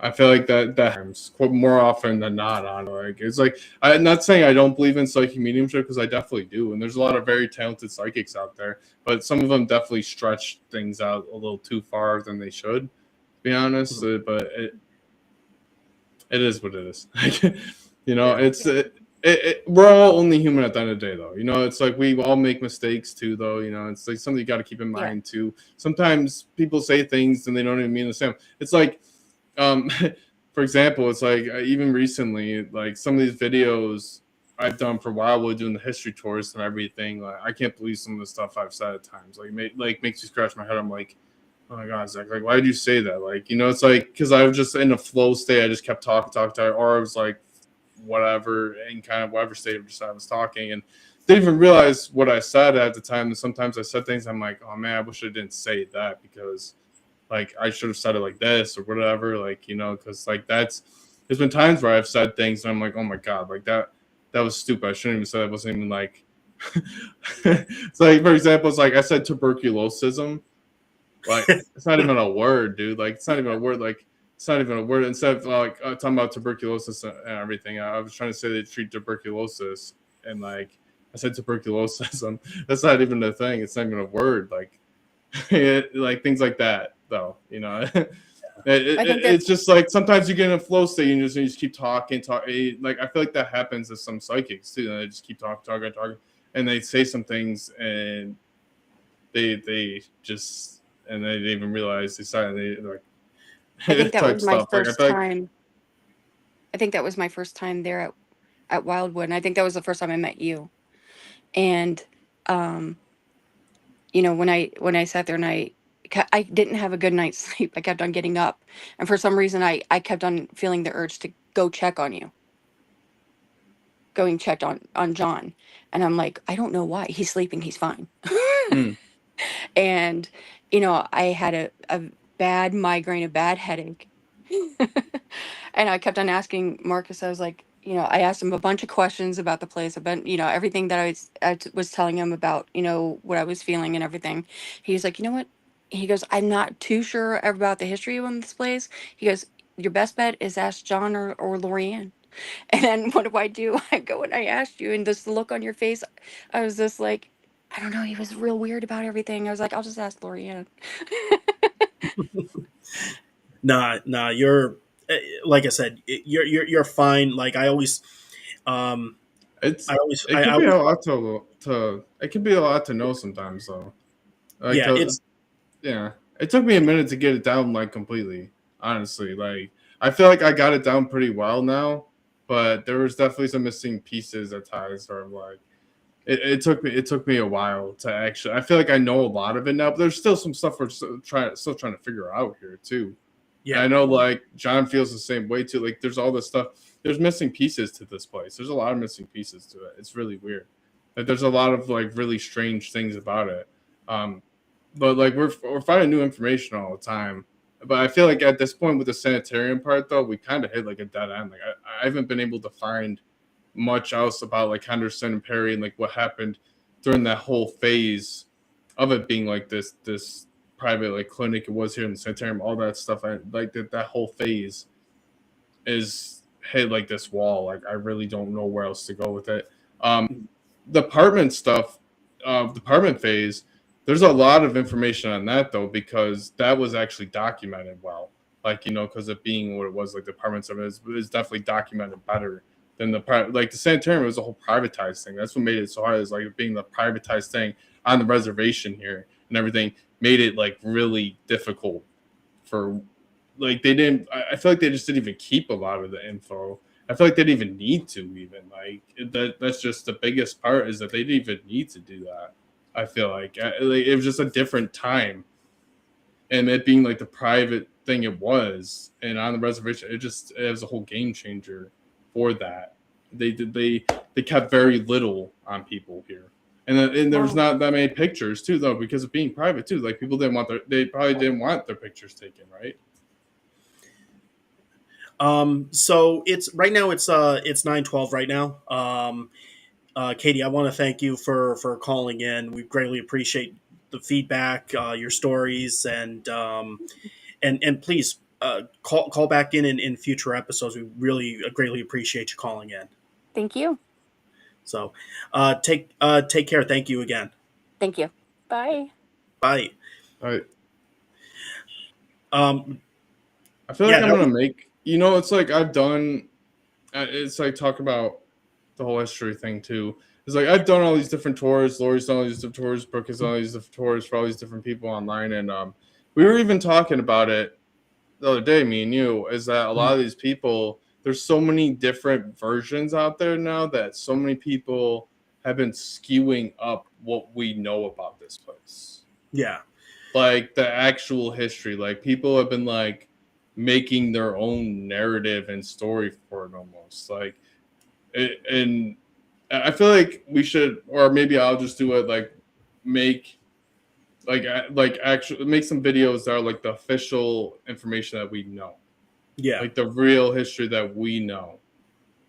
[SPEAKER 2] I feel like that happens more often than not. On like it's like I'm not saying I don't believe in psychic mediumship because I definitely do, and there's a lot of very talented psychics out there, but some of them definitely stretch things out a little too far than they should. To be honest, but it is what it is.
[SPEAKER 1] Yeah.
[SPEAKER 2] We're all only human at the end of the day, though. It's like we all make mistakes too, though. It's like something you got to keep in
[SPEAKER 3] Yeah.
[SPEAKER 2] mind too. Sometimes people say things and they don't even mean the same. It's like, for example, it's like even recently, like some of these videos I've done for Wildwood doing the history tours and everything. Like I can't believe some of the stuff I've said at times. Like makes me scratch my head. I'm like, oh my god, Zach, like why did you say that? Like, it's like because I was just in a flow state. I just kept talking, or I was like whatever, in kind of whatever state I was talking, and didn't even realize what I said at the time. And sometimes I said things I'm like, oh man, I wish I didn't say that because like I should have said it like this or whatever, like because like there's been times where I've said things and I'm like, oh my god, like that was stupid. I shouldn't even say that. It wasn't even like it's like, for example, it's like I said tuberculosis. Like it's not even a word, dude. Like it's not even a word. Like it's not even a word. Instead of like talking about tuberculosis and everything, I was trying to say they treat tuberculosis, and like I said tuberculosis. That's not even a thing. It's not even a word. Like like things like that, though. It's just like sometimes you get in a flow state and you just keep talking. Like I feel like that happens to some psychics too. And they just keep talking, and they say some things and they just. And they didn't even realize they like.
[SPEAKER 3] I think that was my
[SPEAKER 2] stuff.
[SPEAKER 3] first time. I think that was my first time there at Wildwood, and I think that was the first time I met you. And when I sat there and I didn't have a good night's sleep. I kept on getting up, and for some reason I kept on feeling the urge to go check on you. Going checked on John, and I'm like, I don't know why. He's sleeping. He's fine. And I had a bad migraine, a bad headache. And I kept on asking Marcus. I was like, I asked him a bunch of questions about the place, about everything that I was telling him about what I was feeling and everything. He was like, you know what? He goes, I'm not too sure about the history of this place. He goes, your best bet is ask John or Lorianne. And then what do? I go and I asked you, and this look on your face, I was just like, I don't know. He was real weird about everything. I was like, I'll just ask Lorianne.
[SPEAKER 1] Nah, you're like I said, you're fine. Like I always,
[SPEAKER 2] It
[SPEAKER 1] I always,
[SPEAKER 2] could be a lot to it could be a lot to know sometimes though. Like
[SPEAKER 1] yeah, it's
[SPEAKER 2] yeah. It took me a minute to get it down like completely. Honestly, like I feel like I got it down pretty well now, but there was definitely some missing pieces at times where I'm like, it took me a while to actually. I feel like I know a lot of it now, but there's still some stuff we're still trying to figure out here too.
[SPEAKER 1] yeah.
[SPEAKER 2] I know like John feels the same way too. Like there's all this stuff. There's missing pieces to this place. There's a lot of missing pieces to it. It's really weird. Like there's a lot of like really strange things about it. But like we're finding new information all the time. But I feel like at this point with the sanitarium part though, we kind of hit like a dead end. Like I haven't been able to find much else about like Henderson and Perry and like what happened during that whole phase of it being like this private like clinic it was here in the sanitarium, all that stuff. I like that whole phase is hit like this wall. Like I really don't know where else to go with it. The apartment stuff, the apartment phase, there's a lot of information on that though, because that was actually documented well. Like, because of being what it was, like the apartments of it is definitely documented better than the sanitarium was a whole privatized thing. That's what made it so hard, is like being the privatized thing on the reservation here and everything made it like really difficult for like they didn't. I feel like they just didn't even keep a lot of the info. I feel like they didn't even need to even like that's just the biggest part, is that they didn't even need to do that. I feel like it was just a different time, and it being like the private thing it was, and on the reservation, it was a whole game changer for that. They kept very little on people here, and there was not that many pictures too, though, because of being private too. Like people they probably didn't want their pictures taken, right?
[SPEAKER 1] So it's right now. It's 9:12 right now. Katie, I want to thank you for calling in. We greatly appreciate the feedback, your stories, and please call back in future episodes. We really greatly appreciate you calling in.
[SPEAKER 3] Thank you.
[SPEAKER 1] So take care. Thank you again.
[SPEAKER 3] Thank you. Bye.
[SPEAKER 1] Bye.
[SPEAKER 2] I
[SPEAKER 1] Um,
[SPEAKER 2] I feel
[SPEAKER 1] Yeah,
[SPEAKER 2] like I'm
[SPEAKER 1] that
[SPEAKER 2] gonna make. It's like I've done. It's like talk about the whole history thing too. It's like I've done all these different tours. Lori's done all these different tours. Brooke has done all these different tours for all these different people online, and we were even talking about it the other day. Me and you is that a lot of these people. There's so many different versions out there now that so many people have been skewing up what we know about this place.
[SPEAKER 1] yeah,
[SPEAKER 2] Like the actual history. Like people have been like making their own narrative and story for it almost. Like and I feel like we should, or maybe I'll just do it like make like actually make some videos that are like the official information that we know,
[SPEAKER 1] yeah,
[SPEAKER 2] like the real history that we know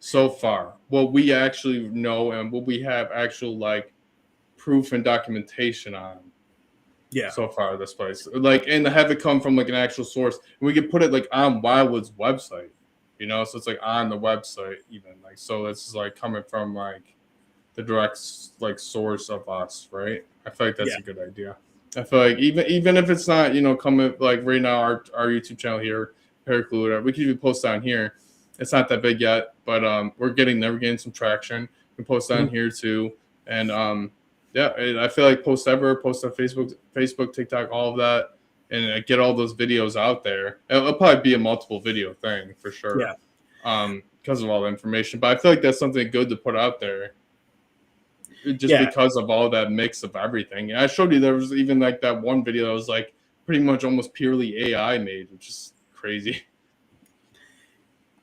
[SPEAKER 2] so far, what we actually know and what we have actual like proof and documentation on
[SPEAKER 1] yeah,
[SPEAKER 2] so far this place, like, and have it come from like an actual source, and we could put it like on Wildwood's website, so it's like on the website even, like, so it's like coming from like the direct like source of us, right? I feel like that's
[SPEAKER 1] yeah,
[SPEAKER 2] a good idea. I feel like even if it's not coming like right now, our YouTube channel here, Paraclu, we could even post on here. It's not that big yet, but we're getting there. We're getting some traction. We post on here too, and yeah, I feel like post on Facebook, TikTok, all of that, and get all those videos out there. It'll probably be a multiple video thing for sure,
[SPEAKER 1] yeah,
[SPEAKER 2] because of all the information. But I feel like that's something good to put out there, just
[SPEAKER 1] yeah.
[SPEAKER 2] because of all that mix of everything. And I showed you there was even like that one video that was like pretty much almost purely AI made, which is crazy.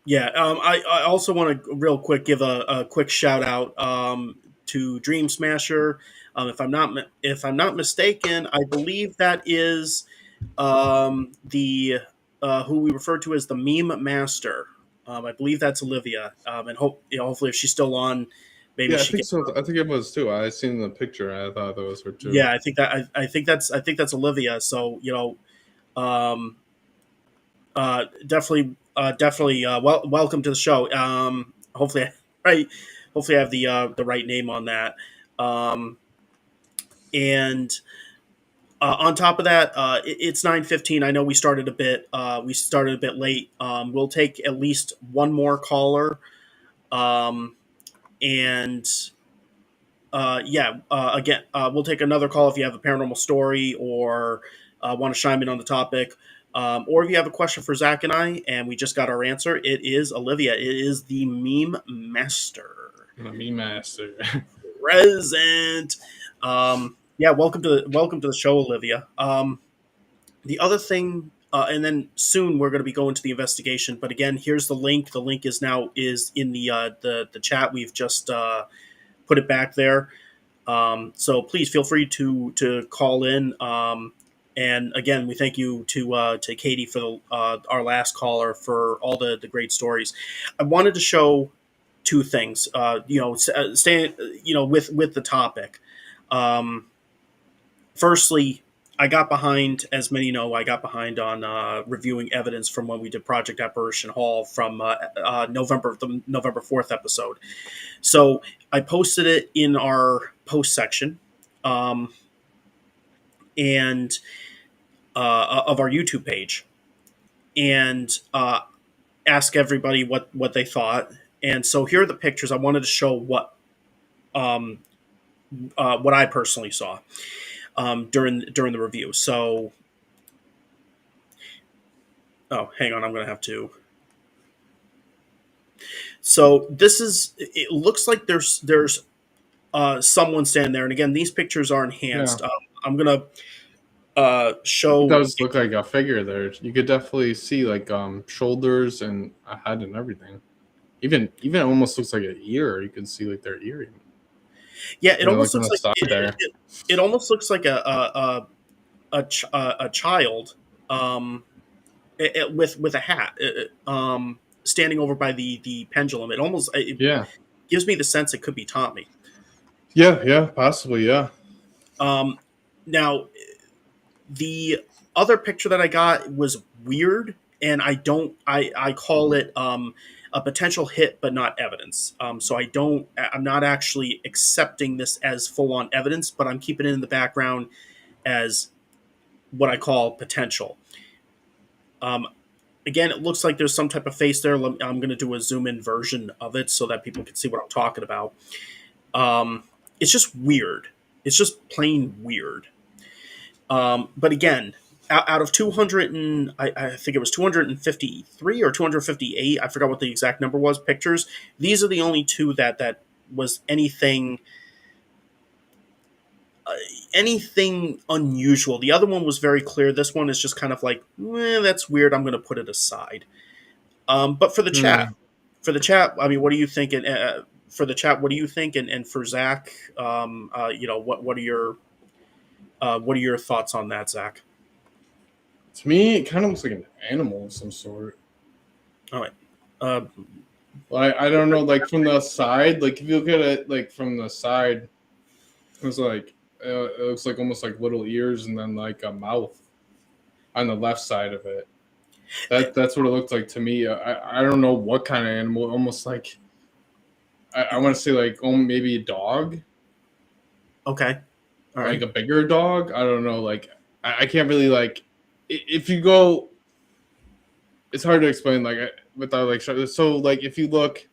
[SPEAKER 1] Yeah, I also want to real quick give a quick shout out to Dream Smasher. If I'm not mistaken, I believe that is the who we refer to as the meme master. I believe that's Olivia, and hopefully if she's still on, maybe
[SPEAKER 2] Yeah, I
[SPEAKER 1] she
[SPEAKER 2] think
[SPEAKER 1] can.
[SPEAKER 2] so. I think it was too. I seen the picture. And I thought that was her too.
[SPEAKER 1] Yeah, I think that's Olivia. So um, definitely welcome to the show. Hopefully, right. Hopefully, I have the right name on that. Um, and on top of that, it's 9:15. I know we started a bit. We started a bit late. We'll take at least one more caller, um, and yeah. Again, we'll take another call if you have a paranormal story or want to chime in on the topic. Or if you have a question for Zach and I, and we just got our answer, it is Olivia. It is the meme master.
[SPEAKER 2] Me master.
[SPEAKER 1] Present. Yeah, welcome to the show, Olivia. The other thing, and then soon we're going to be going to the investigation. But again, here's the link. The link is in the chat. We've just put it back there. So please feel free to call in. And again, we thank you to Katie for our last caller for all the great stories. I wanted to show two things. Staying with the topic. Firstly, I got behind, as many know, I got behind on reviewing evidence from when we did Project Apparition Hall from the November 4th episode. So I posted it in our post section, and of our YouTube page, and ask everybody what they thought. And so here are the pictures. I wanted to show what I personally saw during the review. So, hang on, I'm going to have to. So this is. It looks like there's someone standing there, and again, these pictures are enhanced.
[SPEAKER 2] Yeah.
[SPEAKER 1] I'm gonna
[SPEAKER 2] It
[SPEAKER 1] show.
[SPEAKER 2] does look like a figure there. You could definitely see like shoulders and a head and everything. Even it almost looks like an ear. You can see like their ear.
[SPEAKER 1] Yeah, it almost
[SPEAKER 2] like on
[SPEAKER 1] looks
[SPEAKER 2] the
[SPEAKER 1] like
[SPEAKER 2] side there.
[SPEAKER 1] it almost looks like a child, with a hat, standing over by the pendulum. It
[SPEAKER 2] Yeah.
[SPEAKER 1] gives me the sense it could be Tommy.
[SPEAKER 2] Yeah, possibly, yeah.
[SPEAKER 1] Now, the other picture that I got was weird. and I call it a potential hit, but not evidence. So I'm not actually accepting this as full on evidence, but I'm keeping it in the background as what I call potential. Um, Again, it looks like there's some type of face there. I'm going to do a zoom in version of it so that people can see what I'm talking about. It's just weird. It's just plain weird. But again, out of 200 and I think it was 253 or 258, I forgot what the exact number was, pictures. These are the only two that was anything unusual. The other one was very clear. This one is just kind of like, that's weird. I'm going to put it aside. But
[SPEAKER 2] Hmm.
[SPEAKER 1] for the chat, I mean, what do you think? And for the chat, what do you think? And for Zach, what are your thoughts on that, Zach?
[SPEAKER 2] To me, it kind of looks like an animal of some sort.
[SPEAKER 1] All right. Uh,
[SPEAKER 2] Like I don't know, like from the side, like if you look at it like from the side, it's like it looks like almost like little ears and then like a mouth on the left side of it. That's what it looked like to me. I don't know what kind of animal. Almost like I want to say like maybe a dog,
[SPEAKER 1] okay. All
[SPEAKER 2] like
[SPEAKER 1] right.
[SPEAKER 2] a bigger dog. I don't know. Like I can't really like if you go. It's hard to explain like without like so like if you look,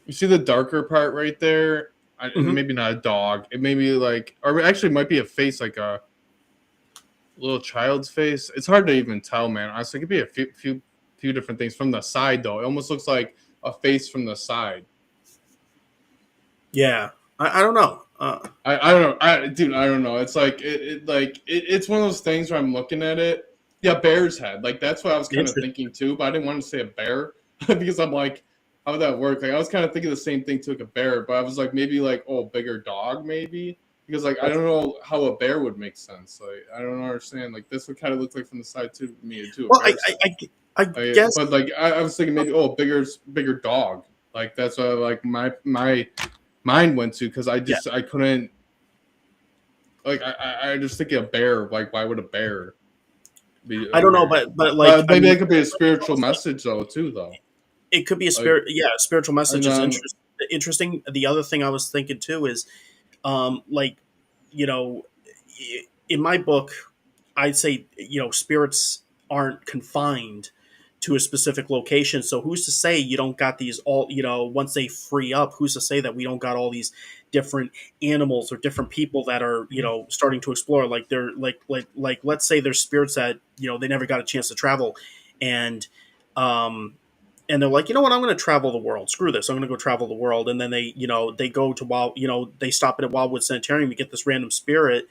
[SPEAKER 2] you see the darker part right there.
[SPEAKER 1] Mm-hmm.
[SPEAKER 2] Maybe not a dog. It may be like, or actually it might be a face like a little child's face. It's hard to even tell, man. Honestly, it could be a few different things from the side though. It almost looks like a face from the side.
[SPEAKER 1] Yeah. I don't know.
[SPEAKER 2] I don't know, dude. I don't know. It's like it's one of those things where I'm looking at it. Yeah, bear's head. Like that's what I was kind of
[SPEAKER 1] Interesting.
[SPEAKER 2] thinking too, but I didn't want to say a bear because I'm like, how would that work? Like I was kind of thinking the same thing to like a bear, but I was like maybe like bigger dog maybe because like I don't know how a bear would make sense. Like I don't understand. Like this would kind of look like from the side to me too a
[SPEAKER 1] Well,
[SPEAKER 2] bear's head.
[SPEAKER 1] I guess.
[SPEAKER 2] But like I was thinking maybe bigger dog. Like that's what like my mind went to because
[SPEAKER 1] Yeah.
[SPEAKER 2] I couldn't like I just think a bear. Like why would a bear be
[SPEAKER 1] I don't know,
[SPEAKER 2] weird?
[SPEAKER 1] but like I
[SPEAKER 2] Maybe
[SPEAKER 1] mean,
[SPEAKER 2] it could be a spiritual message though too though.
[SPEAKER 1] it could be a
[SPEAKER 2] Like
[SPEAKER 1] spirit. Yeah, a spiritual
[SPEAKER 2] and
[SPEAKER 1] message is interesting. The other thing I was thinking too is, like, you know, in my book, I'd say spirits aren't confined to a specific location. So who's to say you don't got these all once they free up? Who's to say that we don't got all these different animals or different people that are starting to explore? Like they're like let's say there's spirits that they never got a chance to travel, and um and they're like, you know what, I'm going to travel the world. Screw this, I'm going to go travel the world. And then they go to they stop at Wildwood Sanitarium. You get this random spirit,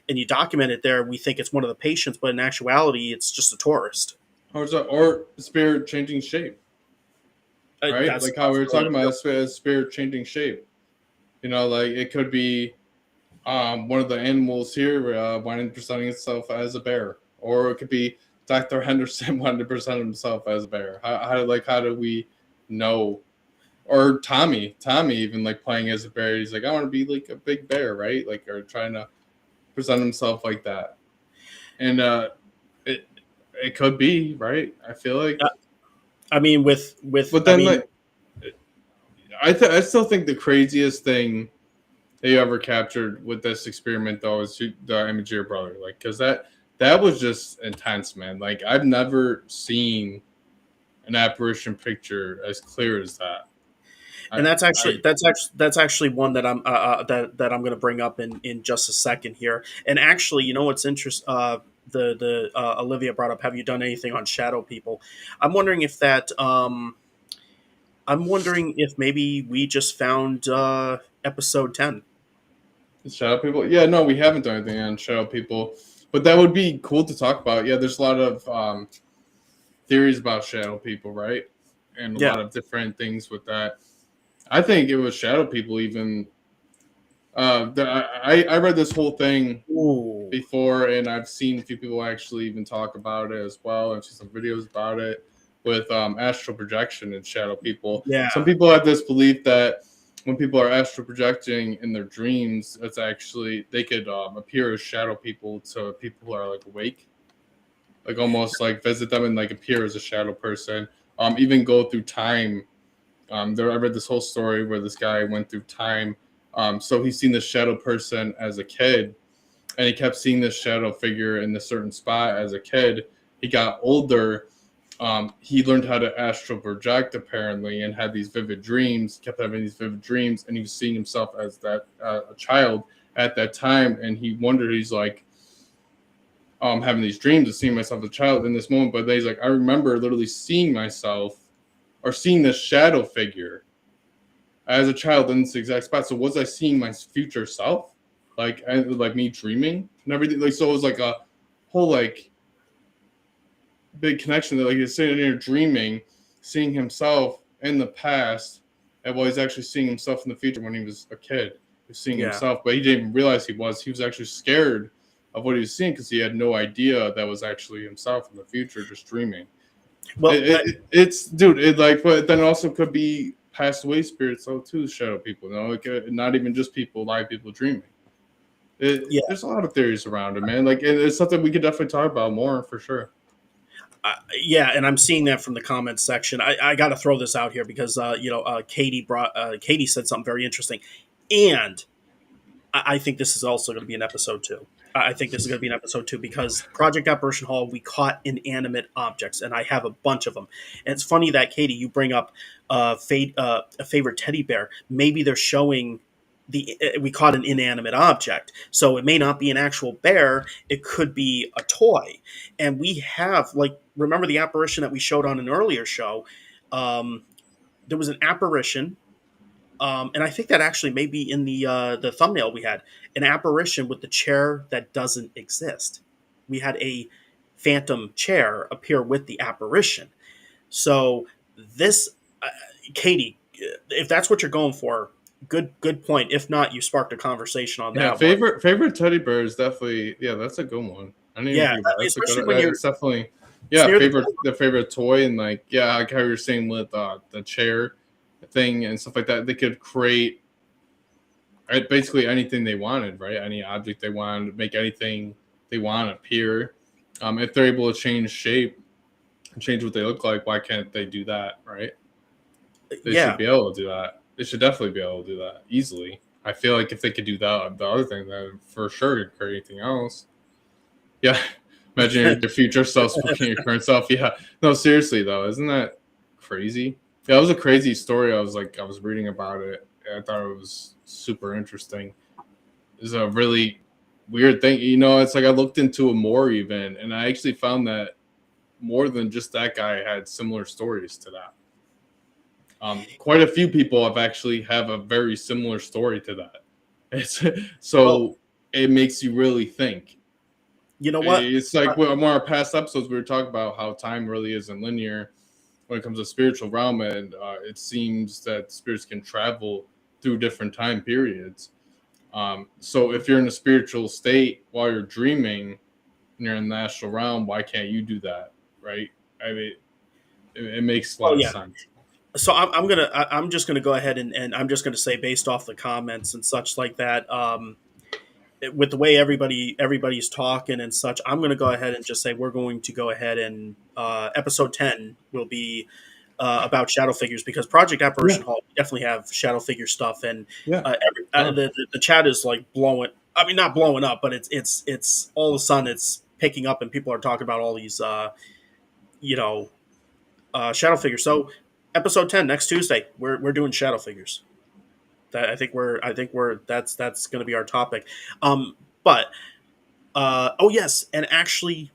[SPEAKER 1] and you document it there. We think it's one of the patients, but in actuality, it's just a tourist.
[SPEAKER 2] or spirit changing shape, right?
[SPEAKER 1] That's a
[SPEAKER 2] Like how we were talking
[SPEAKER 1] possibility too.
[SPEAKER 2] about spirit changing shape. You know, like it could be one of the animals here wanting to present itself as a bear, or it could be Dr. Henderson wanting to present himself as a bear. How do we know? Or Tommy even like playing as a bear. He's like, I want to be like a big bear, right? Like, or trying to present himself like that. And it it could be right. I feel like,
[SPEAKER 1] Uh, I mean, with
[SPEAKER 2] but
[SPEAKER 1] I
[SPEAKER 2] then
[SPEAKER 1] mean,
[SPEAKER 2] like I still think the craziest thing they ever captured with this experiment though is the image of your brother, like because that was just intense, man. Like I've never seen an apparition picture as clear as that.
[SPEAKER 1] and
[SPEAKER 2] I I
[SPEAKER 1] that's actually one that I'm going to bring up in just a second here. And actually, what's interesting? The Olivia brought up. Have you done anything on shadow people? I'm wondering if that. I'm wondering if maybe we just found episode 10.
[SPEAKER 2] Shadow people, yeah, no, we haven't done anything on shadow people, but that would be cool to talk about. Yeah, there's a lot of theories about shadow people, right? And a
[SPEAKER 1] Yeah.
[SPEAKER 2] lot of different things with that. I think it was shadow people even. I read this whole thing
[SPEAKER 1] Ooh.
[SPEAKER 2] before, and I've seen a few people actually even talk about it as well. I've seen some videos about it with astral projection and shadow people.
[SPEAKER 1] Yeah.
[SPEAKER 2] Some people have this belief that when people are astral projecting in their dreams, it's actually they could appear as shadow people to people who are like awake. like almost like visit them and like appear as a shadow person. Even go through time. I read this whole story where this guy went through time. So he's seen this shadow person as a kid, and he kept seeing this shadow figure in this certain spot as a kid. He got older. He learned how to astral project apparently, and had these vivid dreams. Kept having these vivid dreams, and he was seeing himself as that a child at that time. And he wondered, he's like, having these dreams of seeing myself as a child in this moment. But then he's like, I remember literally seeing myself or seeing this shadow figure as a child in this exact spot. So was I seeing my future self? Like me dreaming and everything? Like, so it was like a whole like big connection that like he's sitting there dreaming, seeing himself in the past, and while he's actually seeing himself in the future when he was a kid. He was seeing himself, but he didn't even realize he was actually scared of what he was seeing because he had no idea that was actually himself in the future, just dreaming. Well, it's dude, it like, but then it also could be passed away spirits, though, too, shadow people. You know, like not even just people, live people dreaming. There's a lot of theories around it, man. Like it's something we could definitely talk about more for sure.
[SPEAKER 1] Yeah, and I'm seeing that from the comments section. I got to throw this out here because Katie said something very interesting, and I think this is also going to be an episode 2. I think this is going to be an episode 2 because Project Apparition Hall, we caught inanimate objects, and I have a bunch of them. And it's funny that, Katie, you bring up a favorite teddy bear. Maybe they're showing we caught an inanimate object. So it may not be an actual bear. It could be a toy. And we have, like, remember the apparition that we showed on an earlier show? There was an apparition. And I think that actually may be in the thumbnail we had, an apparition with the chair that doesn't exist. We had a phantom chair appear with the apparition. So this, Katie, if that's what you're going for, good point. If not, you sparked a conversation on that.
[SPEAKER 2] Favorite teddy bear is definitely, that's a good one. I didn't even think that's
[SPEAKER 1] especially when
[SPEAKER 2] it's definitely the favorite toy, and like like how you're saying with the chair thing and stuff like that. They could create basically anything they wanted, right? Any object they wanted, make anything they want appear. If they're able to change shape and change what they look like, why can't they do that, right? They should be able to do that. They should definitely be able to do that easily. I feel like if they could do that, the other thing, then for sure could create anything else. Yeah. Imagine your future self speaking your current self. Yeah. No, seriously though, isn't that crazy? Yeah, it was a crazy story. I was reading about it. I thought it was super interesting. It's a really weird thing. You know, it's like I looked into it more even, and I actually found that more than just that guy had similar stories to that. Quite a few people have a very similar story to that. It makes you really think.
[SPEAKER 1] You know what?
[SPEAKER 2] It's like one of our past episodes, we were talking about how time really isn't linear when it comes to spiritual realm, and it seems that spirits can travel through different time periods. So if you're in a spiritual state while you're dreaming and you're in the astral realm, why can't you do that, right? I mean, it makes a lot of sense.
[SPEAKER 1] So I'm just gonna go ahead and I'm just gonna say, based off the comments and such like that, with the way everybody's talking and such, I'm going to go ahead and just say we're going to go ahead and episode 10 will be about shadow figures, because Project Apparition Hall definitely have shadow figure stuff, and the chat is like blowing. I mean, not blowing up, but it's all of a sudden it's picking up, and people are talking about all these shadow figures. So episode 10 next Tuesday, we're doing shadow figures. I think that's going to be our topic. But oh yes, and actually,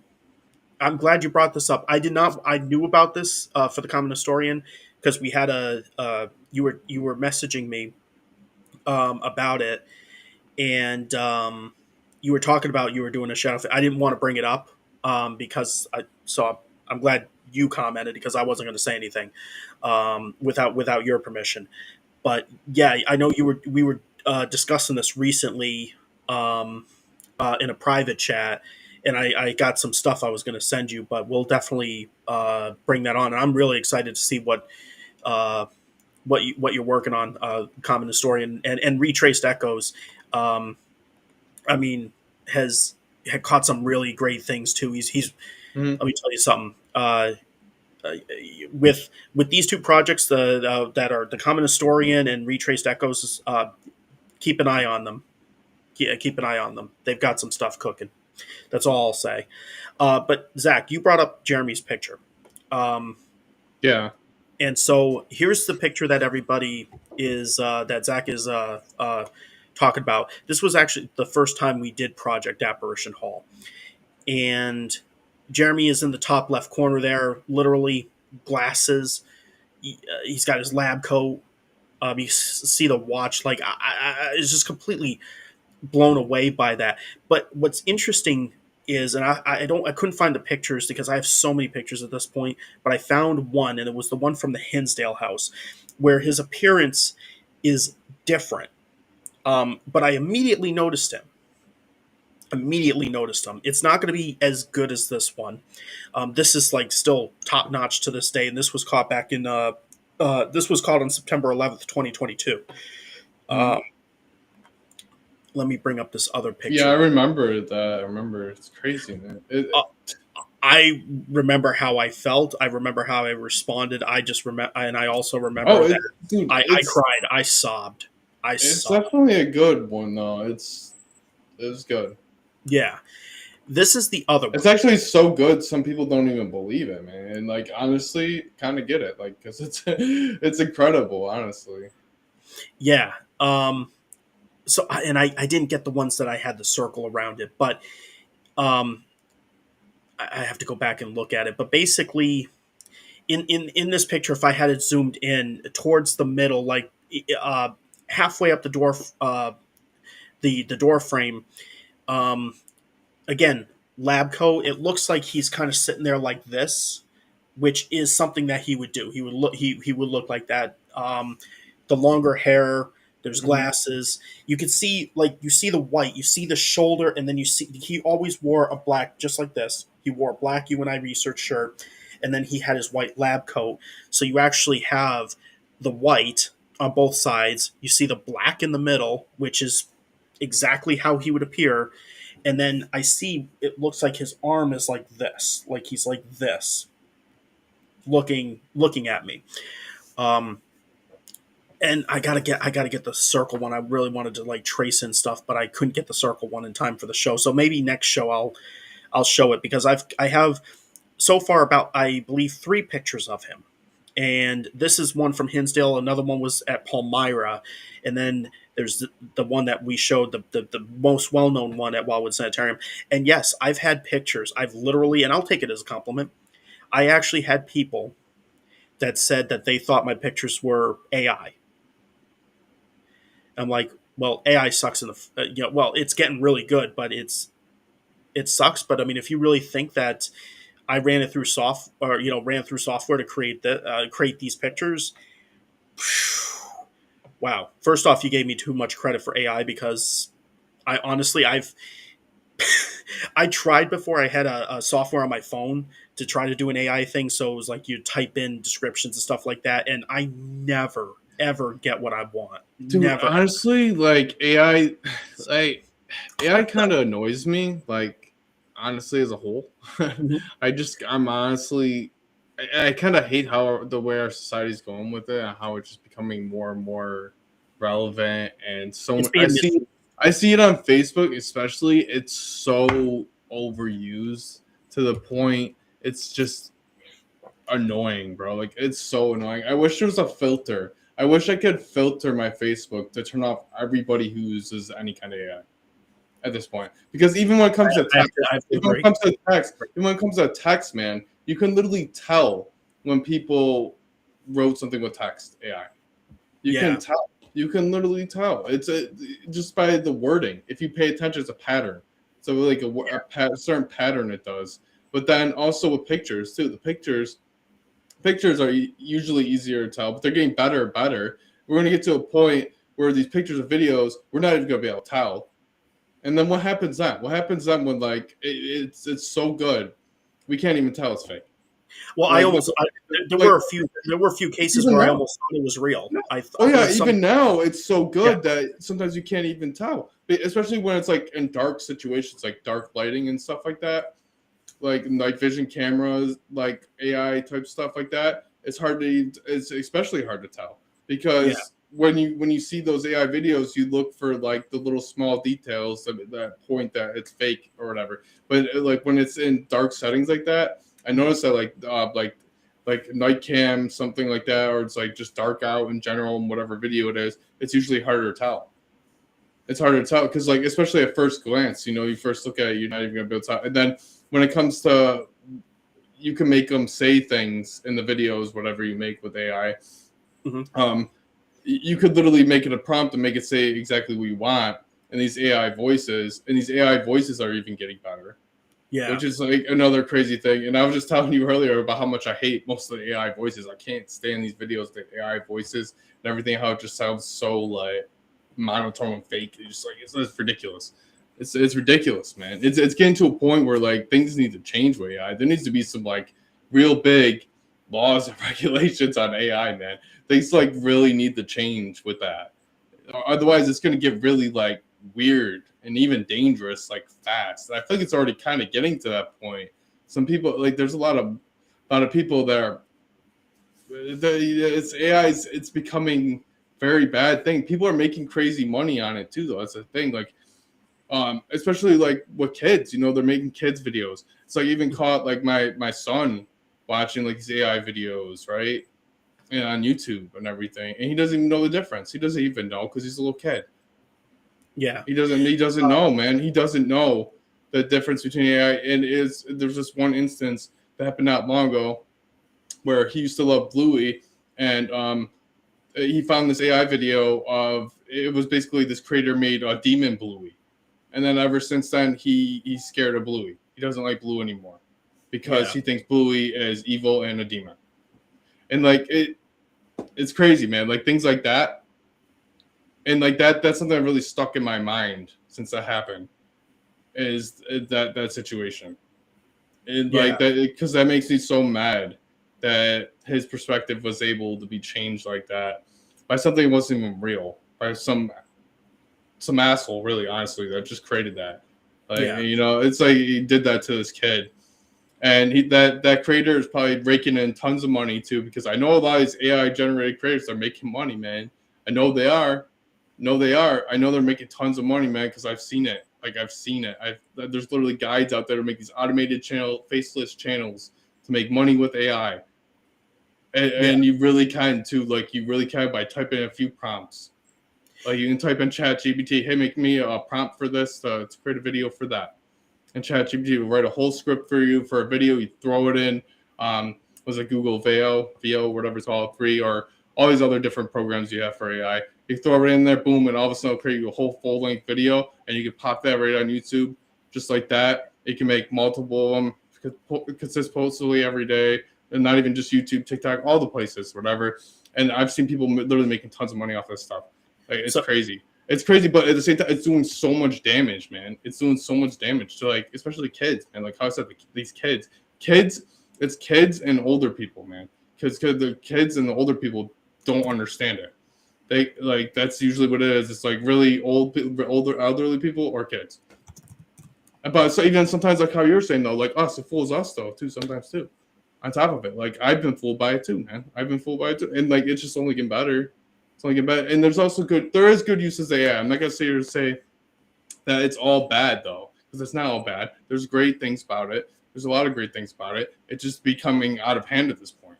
[SPEAKER 1] I'm glad you brought this up. I knew about this for the Common Historian, because we had you were messaging me about it, and you were talking about you were doing a shadow. I didn't want to bring it up because I'm glad you commented, because I wasn't going to say anything without your permission. But yeah, I know we were discussing this recently in a private chat, and I got some stuff I was going to send you, but we'll definitely bring that on. And I'm really excited to see what you're working on, Common Historian and Retraced Echoes. I mean, had caught some really great things too. He's Let me tell you something. With these two projects, that are the Common Historian and Retraced Echoes, keep an eye on them. Keep an eye on them. They've got some stuff cooking. That's all I'll say. But Zach, you brought up Jeremy's picture.
[SPEAKER 2] Yeah.
[SPEAKER 1] And so here's the picture that everybody is that Zach is talking about. This was actually the first time we did Project Apparition Hall, and Jeremy is in the top left corner there, literally glasses. He's got his lab coat. You see the watch. Like I is just completely blown away by that. But what's interesting is, and I couldn't find the pictures because I have so many pictures at this point, but I found one, and it was the one from the Hinsdale house, where his appearance is different. But I immediately noticed him. It's not going to be as good as this one. This is like still top notch to this day, and this was caught back in. This was caught on September 11th, 2022. Let me bring up this other picture.
[SPEAKER 2] Yeah, I remember that. I remember it's crazy, man.
[SPEAKER 1] I remember how I felt. I remember how I responded. I just remember, and I also remember that
[SPEAKER 2] dude,
[SPEAKER 1] I cried. I sobbed.
[SPEAKER 2] It's definitely a good one, though. It's good.
[SPEAKER 1] Yeah, this is the other one.
[SPEAKER 2] It's actually so good. Some people don't even believe it, man. And like, honestly, kind of get it, like, because it's incredible, honestly.
[SPEAKER 1] Yeah. So, and I didn't get the ones that I had the circle around it, but I have to go back and look at it. But basically, in this picture, if I had it zoomed in towards the middle, like halfway up the door, the door frame, again, lab coat. It looks like he's kind of sitting there like this, which is something that he would do. He would look. He would look like that. The longer hair. There's glasses. You can see, like, you see the white, you see the shoulder, and then you see he always wore a black, just like this. He wore a black UNI research shirt, and then he had his white lab coat. So you actually have the white on both sides. You see the black in the middle, which is exactly how he would appear. And then I see it looks like his arm is like this, like he's like this, looking at me. And I gotta get the circle one. I really wanted to like trace in stuff, but I couldn't get the circle one in time for the show. So maybe next show I'll show it, because I have so far about, I believe, 3 pictures of him, and this is one from Hinsdale. Another one was at Palmyra, and then there's the one that we showed, the most well known one at Wildwood Sanitarium. And yes, I've had pictures. I've literally, and I'll take it as a compliment, I actually had people that said that they thought my pictures were AI. I'm like, well, AI sucks in the, well, it's getting really good, but it sucks. But I mean, if you really think that I ran it through ran through software to create these pictures, wow. First off, you gave me too much credit for AI, because I honestly, I tried before. I had a software on my phone to try to do an AI thing. So it was like you type in descriptions and stuff like that. And I never, ever get what I want.
[SPEAKER 2] Dude,
[SPEAKER 1] never.
[SPEAKER 2] Honestly, like AI kind of annoys me, like, honestly, as a whole. I'm honestly, I kind of hate how the way our society's going with it, and how it's just becoming more and more relevant. And so I see it on Facebook, especially. It's so overused to the point it's just annoying, bro. Like, it's so annoying. I wish there was a filter. I wish I could filter my Facebook to turn off everybody who uses any kind of AI at this point. Because even when it comes to text, man, you can literally tell when people wrote something with text AI. You can tell. You can literally tell. It's just by the wording. If you pay attention, it's a pattern. So like a certain pattern it does. But then also with pictures too. The pictures are usually easier to tell, but they're getting better and better. We're going to get to a point where these pictures and videos, we're not even going to be able to tell. And then what happens then? What happens then when like it's so good, we can't even tell it's fake?
[SPEAKER 1] Well,
[SPEAKER 2] like,
[SPEAKER 1] there were a few cases where I almost thought it was real.
[SPEAKER 2] Even now it's so good that sometimes you can't even tell, especially when it's like in dark situations, like dark lighting and stuff like that. like night vision cameras, like AI type stuff like that, it's especially hard to tell
[SPEAKER 1] Yeah.
[SPEAKER 2] because when you see those AI videos, you look for like the little small details that point that it's fake or whatever. But like when it's in dark settings like that, I noticed that like night cam, something like that, or it's like just dark out in general and whatever video it is, it's usually harder to tell. It's harder to tell because like especially at first glance, you first look at it, you're not even gonna be able to tell. And then when it comes to you can make them say things in the videos, whatever you make with AI.
[SPEAKER 1] Hmm.
[SPEAKER 2] You could literally make it a prompt and make it say exactly what you want. And these AI voices are even getting better,
[SPEAKER 1] Yeah.
[SPEAKER 2] which is like another crazy thing. And I was just telling you earlier about how much I hate most of the AI voices. I can't stand these videos, the AI voices and everything, how it just sounds so like monotone and fake. It's ridiculous. It's ridiculous, man. It's getting to a point where like things need to change with AI. There needs to be some like real big laws and regulations on AI, man. Things like really need to change with that. Otherwise, it's going to get really like weird and even dangerous like fast. I feel like it's already kind of getting to that point. Some people like there's a lot of people that are it's AI. It's becoming very bad thing. People are making crazy money on it too, though. That's the thing. Like especially like with kids, they're making kids videos. So I even caught like my son watching like these AI videos, right? And on YouTube and everything. And he doesn't even know the difference. He doesn't even know because he's a little kid.
[SPEAKER 1] Yeah.
[SPEAKER 2] He doesn't know, man. He doesn't know the difference between AI and there's this one instance that happened not long ago where he used to love Bluey and he found this AI video of it was basically this creator made a demon Bluey. And then ever since then, he's scared of Bluey. He doesn't like Blue anymore because
[SPEAKER 1] Yeah.
[SPEAKER 2] he thinks Bluey is evil and a demon. And like it's crazy, man. Like things like that, and like that's something that really stuck in my mind since that happened. Is that situation, and
[SPEAKER 1] Yeah.
[SPEAKER 2] like that because that makes me so mad that his perspective was able to be changed like that by something that wasn't even real, by some asshole, really, honestly, that just created that. Like,
[SPEAKER 1] Yeah.
[SPEAKER 2] it's like he did that to this kid. And that creator is probably raking in tons of money too, because I know a lot of these AI generated creators are making money, man. I know they are. No, they are. I know they're making tons of money, man, because I've seen it. Like I've seen it. There's literally guides out there to make these automated faceless channels to make money with AI.
[SPEAKER 1] Yeah.
[SPEAKER 2] And you really can too. Like you really can by typing in a few prompts. Like you can type in ChatGPT, hey, make me a prompt for this to create a video for that. And ChatGPT will write a whole script for you for a video. You throw it in, was it Google VO, whatever it's called, free, or all these other different programs you have for AI. You throw it in there, boom, and all of a sudden it'll create you a whole full-length video, and you can pop that right on YouTube, just like that. You can make multiple of them consistently every day, and not even just YouTube, TikTok, all the places, whatever. And I've seen people literally making tons of money off this stuff. Like it's crazy. It's crazy, but at the same time, it's doing so much damage, man. It's doing so much damage to like, especially kids, and like how I said, these kids, it's kids and older people, man. Because the kids and the older people don't understand it. They like that's usually what it is. It's like really older elderly people or kids. But so even sometimes like how you're saying though, like us, it fools us though too. Sometimes too. On top of it, like I've been fooled by it too, man. I've been fooled by it too, and like it's just only getting better. It's only getting better, and there is good uses of AI. I'm not gonna sit here and say that it's all bad though, because it's not all bad. There's great things about it. There's a lot of great things about it. It's just becoming out of hand at this point.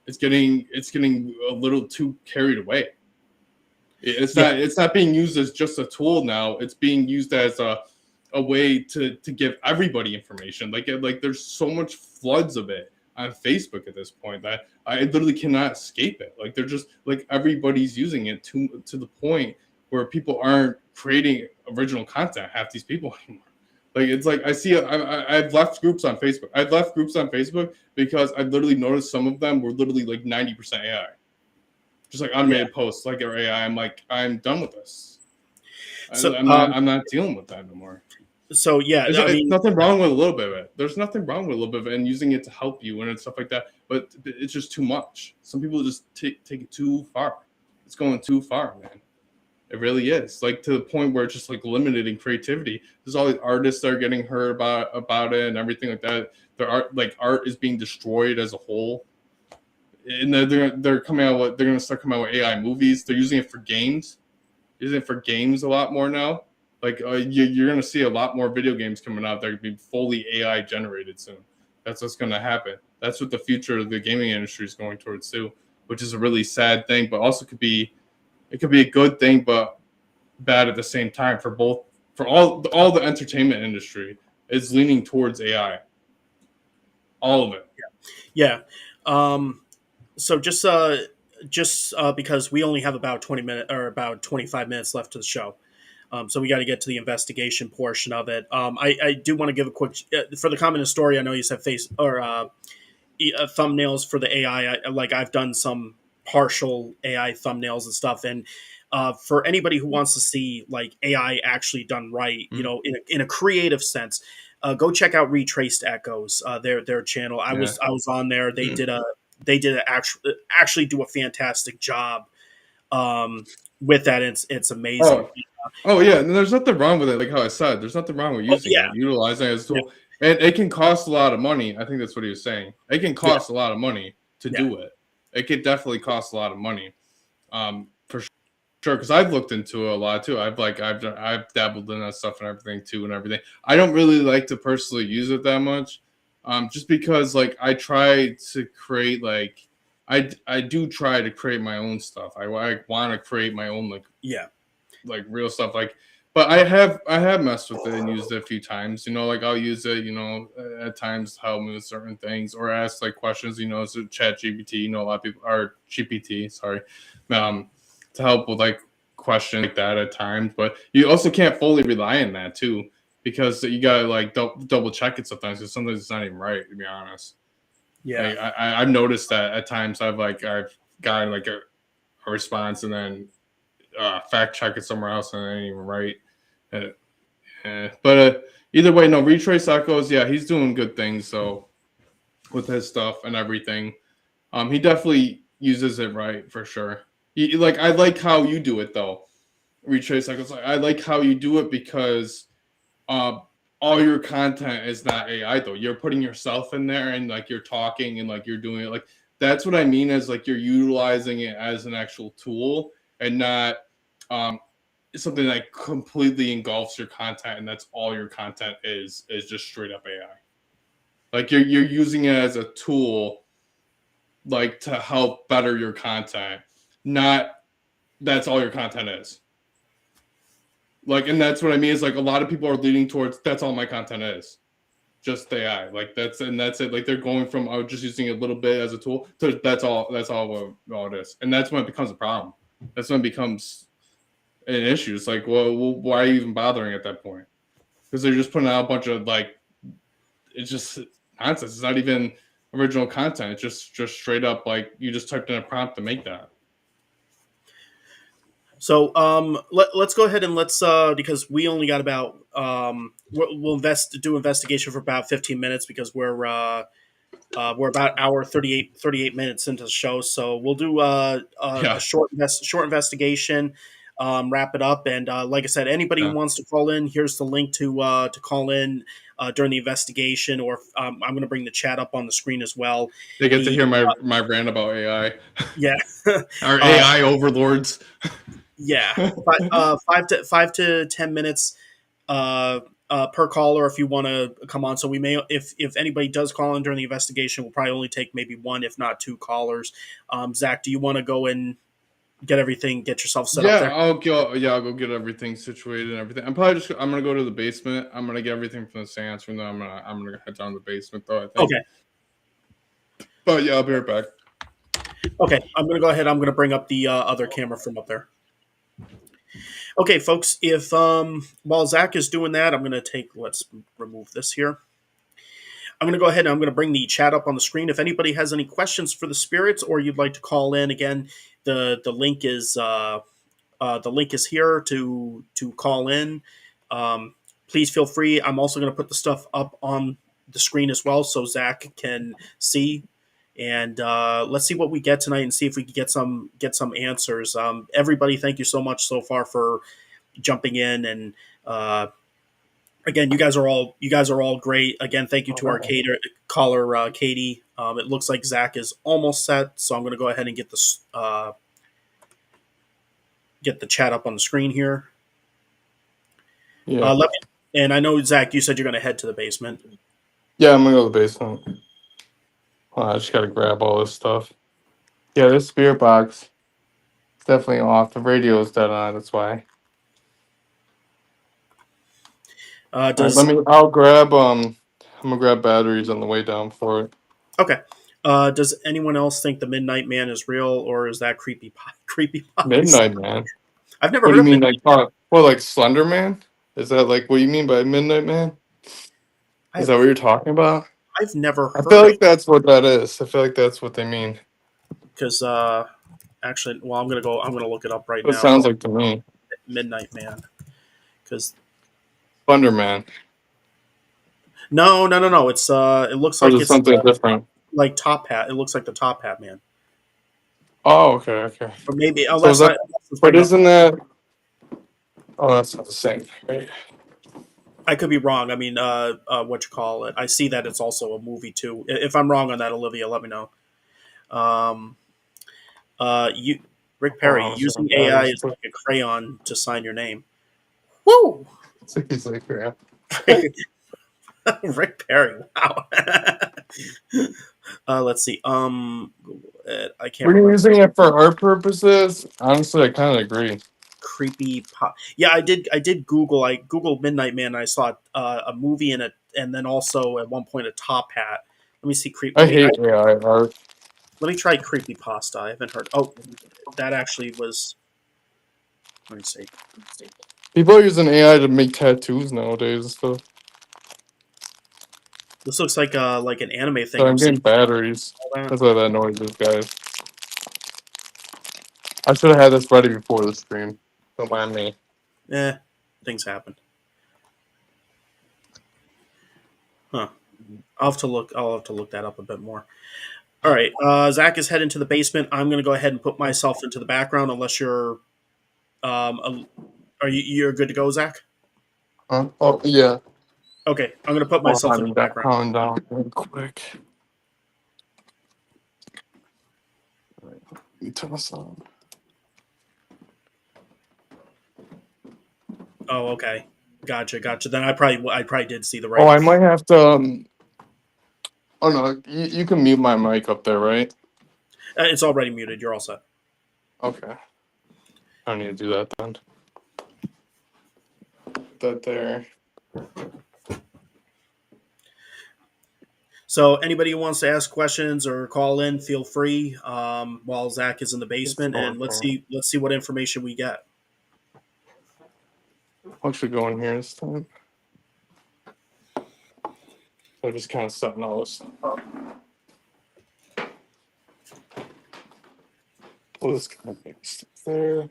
[SPEAKER 2] It's getting a little too carried away. It's not being used as just a tool now. It's being used as a way to give everybody information. Like there's so much floods of it on Facebook at this point that I literally cannot escape it. Like they're just like everybody's using it to the point where people aren't creating original content. Half these people anymore. Like it's like I've left groups on Facebook. I've left groups on Facebook because I literally noticed some of them were literally like 90% AI, just like automated posts like their AI. I'm like I'm done with this.
[SPEAKER 1] So
[SPEAKER 2] I'm not dealing with that anymore.
[SPEAKER 1] So yeah,
[SPEAKER 2] There's nothing wrong with a little bit of it. There's nothing wrong with a little bit of it and using it to help you and stuff like that. But it's just too much. Some people just take it too far. It's going too far, man. It really is, like, to the point where it's just like limiting creativity. There's all these artists that are getting hurt about it and everything like that. Their art is being destroyed as a whole, and they're coming out with, they're going to start coming out with AI movies. They're using it for games, a lot more now. Like, you're going to see a lot more video games coming out that are going to be fully AI generated soon. That's what's going to happen. That's what the future of the gaming industry is going towards too, which is a really sad thing, but also could be a good thing, but bad at the same time for both, for all the entertainment industry is leaning towards AI. All of it.
[SPEAKER 1] Yeah. So just because we only have about 20 minutes or about 25 minutes left to the show. So we got to get to the investigation portion of it. I do want to give a quick for the common story. I know you said face or thumbnails for the AI. Like I've done some partial AI thumbnails and stuff, and for anybody who wants to see like AI actually done right, you know, in a creative sense, go check out Retraced Echoes, their channel. I was on there. They did actually do a fantastic job with that. It's amazing.
[SPEAKER 2] Oh yeah, and there's nothing wrong with it. Like how I said, there's nothing wrong with using it, utilizing it as a tool. And it can cost a lot of money. I think that's what he was saying. It can cost a lot of money to do it. It could definitely cost a lot of money, for sure. Because I've looked into it a lot too. I've dabbled in that stuff and everything too, and everything. I don't really like to personally use it that much, just because like I try to create like I do try to create my own stuff. I want to create my own like real stuff, like, but I have messed with it and used it a few times, you know, like I'll use it, you know, at times to help me with certain things or ask like questions, you know, so chat GPT, you know, a lot of people are GPT, sorry, to help with like questions like that at times, but you also can't fully rely on that too, because you gotta like double check it sometimes, because sometimes it's not even right, to be honest. Like, I've noticed that at times I've gotten like a response and then fact check it somewhere else and it ain't even right. But either way, no, Retrace Echoes, yeah, he's doing good things. So with his stuff and everything, he definitely uses it right for sure. Like I like how you do it though, Retrace Echoes. I like how you do it because all your content is not AI though. You're putting yourself in there and like you're talking and like you're doing it. Like that's what I mean as like you're utilizing it as an actual tool and not something that completely engulfs your content and that's all your content is just straight up AI. Like you're using it as a tool like to help better your content, not that's all your content is. Like, and that's what I mean is like a lot of people are leaning towards that's all my content is. Just AI. Like that's it. Like they're going from just using a little bit as a tool to that's all it is. And that's when it becomes a problem. That's when it becomes an issue. It's like, well, why are you even bothering at that point? Because they're just putting out a bunch of like, it's just nonsense. It's not even original content. It's just straight up like you just typed in a prompt to make that.
[SPEAKER 1] So let's go ahead and let's because we only got about we'll do investigation for about 15 minutes because we're about hour 38 minutes into the show. So we'll do a short investigation, wrap it up, and like I said, anybody who wants to call in, here's the link to call in during the investigation, or I'm going to bring the chat up on the screen as well.
[SPEAKER 2] They get to hear my rant about AI.
[SPEAKER 1] Yeah,
[SPEAKER 2] our AI overlords.
[SPEAKER 1] Yeah, 5 to 10 minutes per caller if you want to come on. So we may, if anybody does call in during the investigation, we'll probably only take maybe one, if not two callers. Zach, do you want to go and get yourself set up there?
[SPEAKER 2] I'll go get everything situated and everything. I'm gonna go to the basement. I'm gonna get everything from the seance room. I'm gonna head down to the basement though, I think.
[SPEAKER 1] Okay.
[SPEAKER 2] But yeah, I'll be right back.
[SPEAKER 1] Okay, I'm gonna go ahead. I'm gonna bring up the other camera from up there. Okay, folks, if while Zach is doing that, let's remove this here. I'm going to go ahead and I'm going to bring the chat up on the screen. If anybody has any questions for the spirits or you'd like to call in, again, the link is here to call in. Please feel free. I'm also going to put the stuff up on the screen as well so Zach can see and let's see what we get tonight and see if we can get some answers. Everybody, thank you so much so far for jumping in, and again, you guys are all great. Again, thank you to our caller Katie. It looks like Zach is almost set, so I'm going to go ahead and get this get the chat up on the screen here.
[SPEAKER 2] Yeah.
[SPEAKER 1] And I know, Zach, you said you're going to head to the basement.
[SPEAKER 2] Yeah, I'm gonna go to the basement. I just gotta grab all this stuff. Yeah, this spirit box is definitely off. The radio is dead on. That's why.
[SPEAKER 1] Does
[SPEAKER 2] I'll grab. I'm gonna grab batteries on the way down for it.
[SPEAKER 1] Okay. Does anyone else think the Midnight Man is real, or is that creepy?
[SPEAKER 2] Midnight Man.
[SPEAKER 1] I've never
[SPEAKER 2] What
[SPEAKER 1] heard
[SPEAKER 2] do you
[SPEAKER 1] of
[SPEAKER 2] mean,
[SPEAKER 1] Midnight.
[SPEAKER 2] like Slender Man? Is that like what you mean by Midnight Man? Is that what you're talking about?
[SPEAKER 1] I've never
[SPEAKER 2] I
[SPEAKER 1] heard
[SPEAKER 2] feel
[SPEAKER 1] of
[SPEAKER 2] like that's what that is. I feel like that's what they mean.
[SPEAKER 1] because actually, well, I'm gonna go. I'm gonna look it up right
[SPEAKER 2] It
[SPEAKER 1] now.
[SPEAKER 2] sounds like to me.
[SPEAKER 1] Midnight Man, because
[SPEAKER 2] Slender Man.
[SPEAKER 1] no. It's it looks
[SPEAKER 2] Or is
[SPEAKER 1] like
[SPEAKER 2] it
[SPEAKER 1] it's
[SPEAKER 2] something different?
[SPEAKER 1] like Top Hat. It looks like the Top Hat Man,
[SPEAKER 2] Oh, okay.
[SPEAKER 1] or maybe
[SPEAKER 2] So is that?
[SPEAKER 1] it's
[SPEAKER 2] But
[SPEAKER 1] bringing up.
[SPEAKER 2] isn't that? Oh, that's not the same. Right?
[SPEAKER 1] I could be wrong. I mean, what you call it? I see that it's also a movie too. If I'm wrong on that, Olivia, let me know. Um, you, Rick
[SPEAKER 2] Hold
[SPEAKER 1] Perry,
[SPEAKER 2] on,
[SPEAKER 1] using
[SPEAKER 2] so
[SPEAKER 1] AI
[SPEAKER 2] batteries.
[SPEAKER 1] is like a crayon to sign your name. Woo!
[SPEAKER 2] He's like, yeah.
[SPEAKER 1] Rick Perry. Wow. Let's see. I can't
[SPEAKER 2] Were you
[SPEAKER 1] remember.
[SPEAKER 2] using it for art purposes? Honestly, I kind of agree.
[SPEAKER 1] Creepy pop. Yeah, I did. I did Google. I googled Midnight Man. And I saw a movie in it, and then also at one point a Top Hat. Let me see.
[SPEAKER 2] I hate AI art.
[SPEAKER 1] Let me try creepy pasta. I haven't heard. Oh, that actually was. Let me see.
[SPEAKER 2] People are using AI to make tattoos nowadays and stuff.
[SPEAKER 1] This looks like an anime thing.
[SPEAKER 2] So I'm
[SPEAKER 1] I'm seeing
[SPEAKER 2] getting batteries.
[SPEAKER 1] all that.
[SPEAKER 2] That's why that noise is, guys. I should have had this ready before the stream. Don't mind me.
[SPEAKER 1] Things happen. Huh. I'll have to look that up a bit more. All right. Zach is heading to the basement. I'm going to go ahead and put myself into the background. Unless you're, are you're good to go, Zach?
[SPEAKER 2] Huh? Oh, yeah.
[SPEAKER 1] Okay. I'm going to put myself in the background.
[SPEAKER 2] Calm down real quick. Let me turn this on.
[SPEAKER 1] Oh, okay. Gotcha. Then I probably did see the
[SPEAKER 2] Oh,
[SPEAKER 1] right.
[SPEAKER 2] I might have to. Oh no, you can mute my mic up there, right?
[SPEAKER 1] It's already muted. You're all set.
[SPEAKER 2] Okay. I don't need to do that then. Put that there.
[SPEAKER 1] So anybody who wants to ask questions or call in, feel free. While Zach is in the basement, and let's see what information we get.
[SPEAKER 2] I'll actually go in here this time. So just kind of setting all this up. Well, this kind of things there.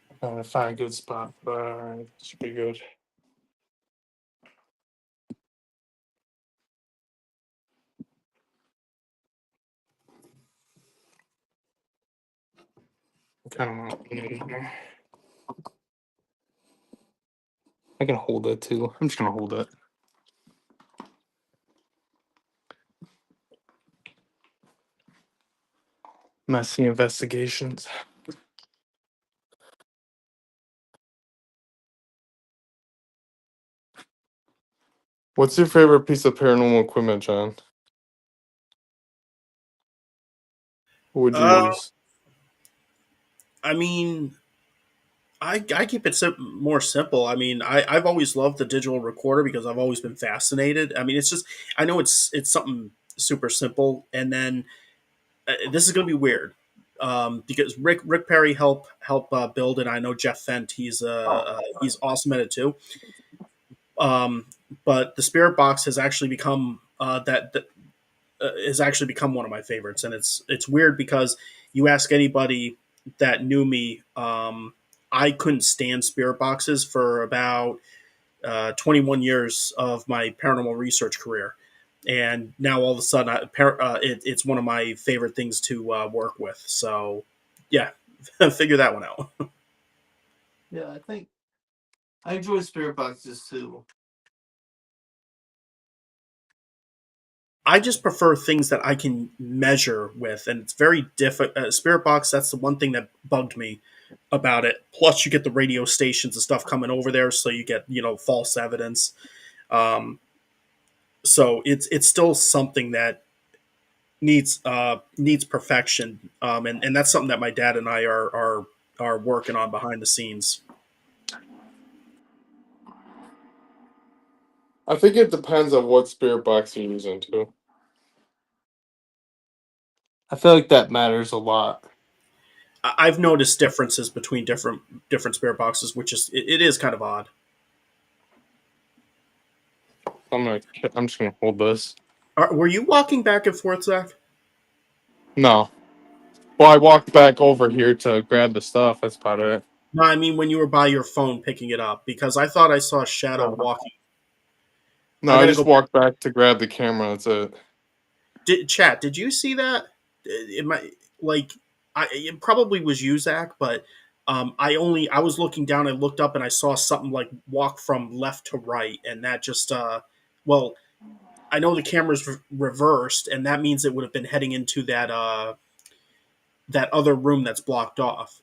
[SPEAKER 2] I'm trying to find a good spot, but alright, should be good. Kind of. I can hold it too. I'm just gonna hold it. Messy investigations. What's your favorite piece of paranormal equipment, John? What would you use?
[SPEAKER 1] I mean, I keep it more simple. I mean, I've always loved the digital recorder because I've always been fascinated. I mean, it's just I know it's something super simple, and then this is going to be weird because Rick Perry help build it. I know Jeff Fent. He's awesome at it too. Um, but the Spirit Box has actually become has actually become one of my favorites, and it's weird because you ask anybody that knew me, I couldn't stand spirit boxes for about 21 years of my paranormal research career. And now all of a sudden, it's one of my favorite things to work with. So, yeah, figure that one out.
[SPEAKER 4] Yeah, I think I enjoy spirit boxes too.
[SPEAKER 1] I just prefer things that I can measure with, and it's very difficult. Spirit box, that's the one thing that bugged me about it. Plus, you get the radio stations and stuff coming over there, so you get false evidence. Um, so it's still something that needs perfection, and that's something that my dad and I are working on behind the scenes.
[SPEAKER 2] I think it depends on what spirit box you're using too. I feel like that matters a lot.
[SPEAKER 1] I've noticed differences between different spirit boxes, which it is kind of odd.
[SPEAKER 2] I'm just gonna hold this.
[SPEAKER 1] Were you walking back and forth, Zach?
[SPEAKER 2] No. Well, I walked back over here to grab the stuff. That's about it.
[SPEAKER 1] No, I mean when you were by your phone picking it up, because I thought I saw a shadow
[SPEAKER 2] No,
[SPEAKER 1] walking.
[SPEAKER 2] no,
[SPEAKER 1] I
[SPEAKER 2] I
[SPEAKER 1] gotta
[SPEAKER 2] just
[SPEAKER 1] go.
[SPEAKER 2] walked back to grab the camera. That's it.
[SPEAKER 1] Chat, did you see that? It might like it probably was you, Zach, but I was looking down. I looked up and I saw something like walk from left to right, and that just well, I know the camera's reversed, and that means it would have been heading into that other room that's blocked off.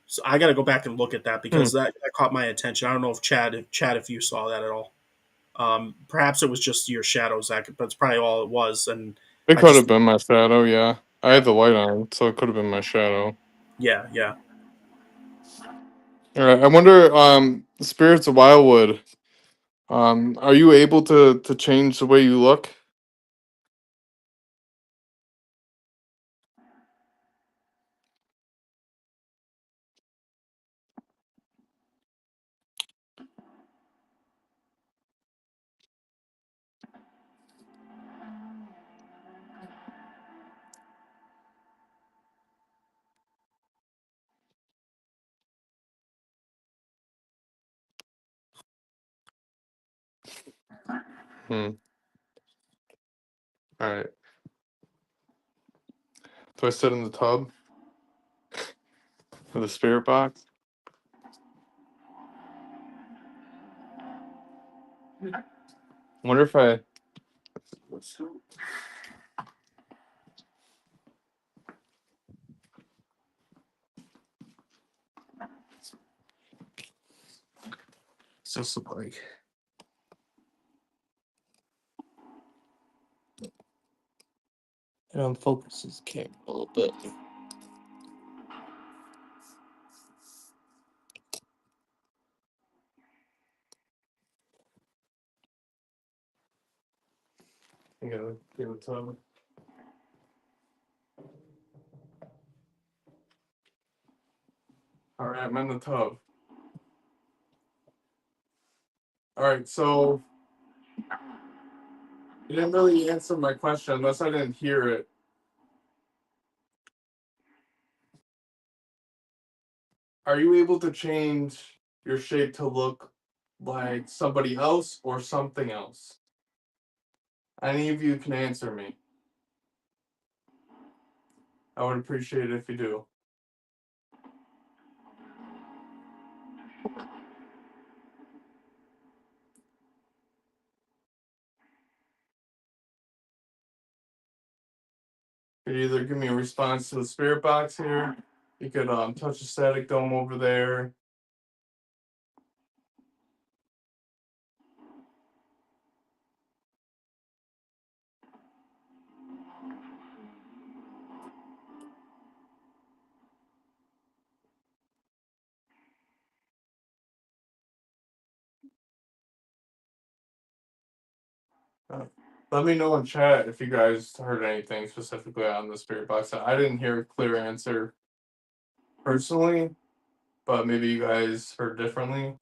[SPEAKER 1] So I got to go back and look at that
[SPEAKER 2] Hmm.
[SPEAKER 1] because that caught my attention. I don't know if Chad, if you saw that at all. Perhaps it was just your shadow, Zach, but it's probably all it was. And
[SPEAKER 2] It
[SPEAKER 1] I
[SPEAKER 2] could
[SPEAKER 1] just,
[SPEAKER 2] have been my shadow. Yeah, I
[SPEAKER 1] yeah,
[SPEAKER 2] had the light on, so it could have been my shadow.
[SPEAKER 1] yeah.
[SPEAKER 2] All right. I wonder. The spirits of Wildwood. Are you able to change the way you look? Hmm. All right. Do I sit in the tub with the spirit box? Wonder if I. Just look like. It unfocuses camera a little bit. You gotta give it time. All right, I'm in the tub. All right, so you didn't really answer my question unless I didn't hear it. Are you able to change your shape to look like somebody else or something else? Any of you can answer me. I would appreciate it if you do. You could either give me a response to the spirit box here. You could touch the static dome over there. Uh, Let me know in chat if you guys heard anything specifically on the spirit box. I didn't hear a clear answer personally, but maybe you guys heard differently.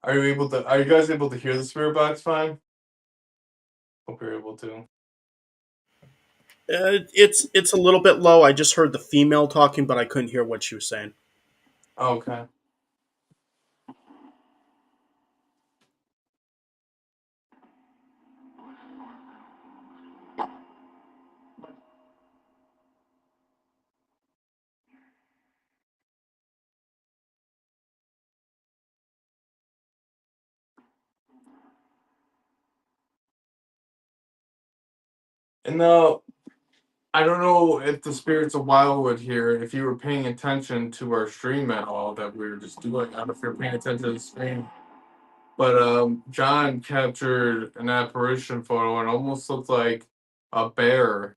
[SPEAKER 2] Are you guys able to hear the spirit box fine? Hope you're able to.
[SPEAKER 1] It's a little bit low. I just heard the female talking, but I couldn't hear what she was saying.
[SPEAKER 2] Okay. And I don't know if the spirits of Wildwood here, if you were paying attention to our stream at all that we were just doing. I don't know if you're paying attention to the stream. But John captured an apparition photo and almost looked like a bear.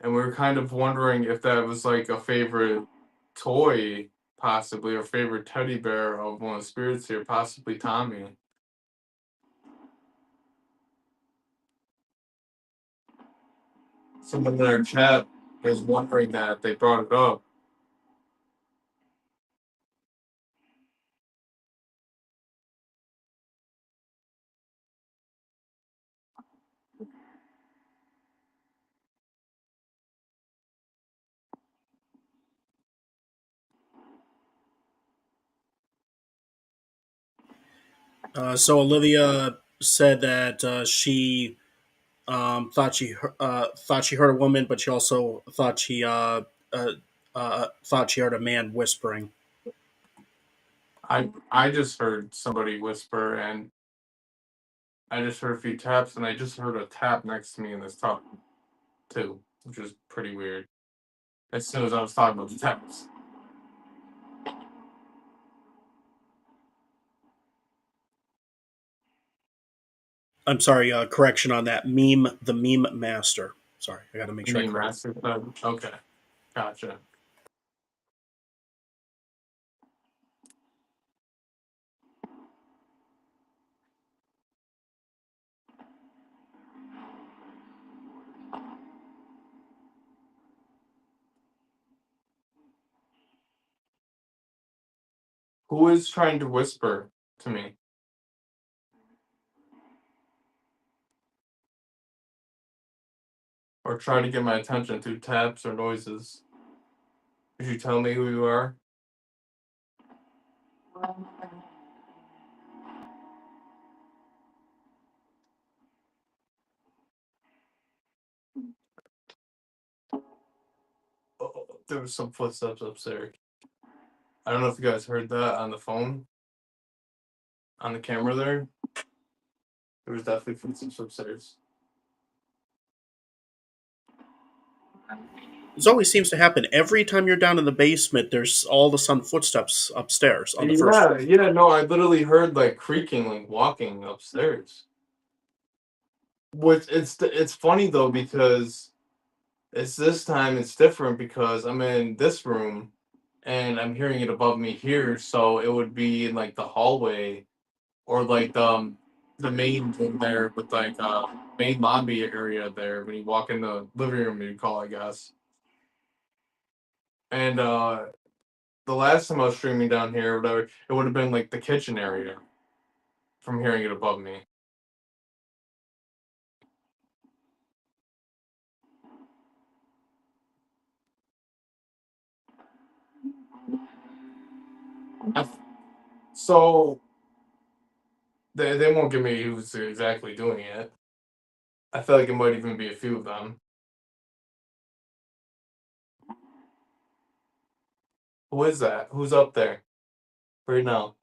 [SPEAKER 2] And we were kind of wondering if that was like a favorite toy, possibly, or favorite teddy bear of one of the spirits here, possibly Tommy. Someone in our chat is wondering that. They brought it up.
[SPEAKER 1] So Olivia said that she thought she heard a woman, but she also thought she heard a man whispering.
[SPEAKER 2] I just heard somebody whisper, and I just heard a few taps, and I just heard a tap next to me in this tub too, which was pretty weird. As soon as I was talking about the taps.
[SPEAKER 1] I'm sorry, correction on that. The meme master. Sorry, I got to make sure I
[SPEAKER 2] Me
[SPEAKER 1] correct.
[SPEAKER 2] master thud. Okay, gotcha. Who is trying to whisper to me? Or try to get my attention through taps or noises? Could you tell me who you are? Oh, there was some footsteps upstairs. I don't know if you guys heard that on the phone, on the camera there. There was definitely footsteps upstairs.
[SPEAKER 1] This always seems to happen every time you're down in the basement. There's all of a sudden footsteps upstairs on the first floor.
[SPEAKER 2] Yeah, no, I literally heard like creaking, like walking upstairs. Which it's funny though because it's this time it's different because I'm in this room and I'm hearing it above me here, so it would be in like the hallway or like the main room there with like main lobby area there when you walk in the living room you call I guess. And the last time I was streaming down here, or whatever, it would have been like the kitchen area from hearing it above me. I- So they won't give me who's exactly doing it. I feel like it might even be a few of them. Who is that? Who's up there right now?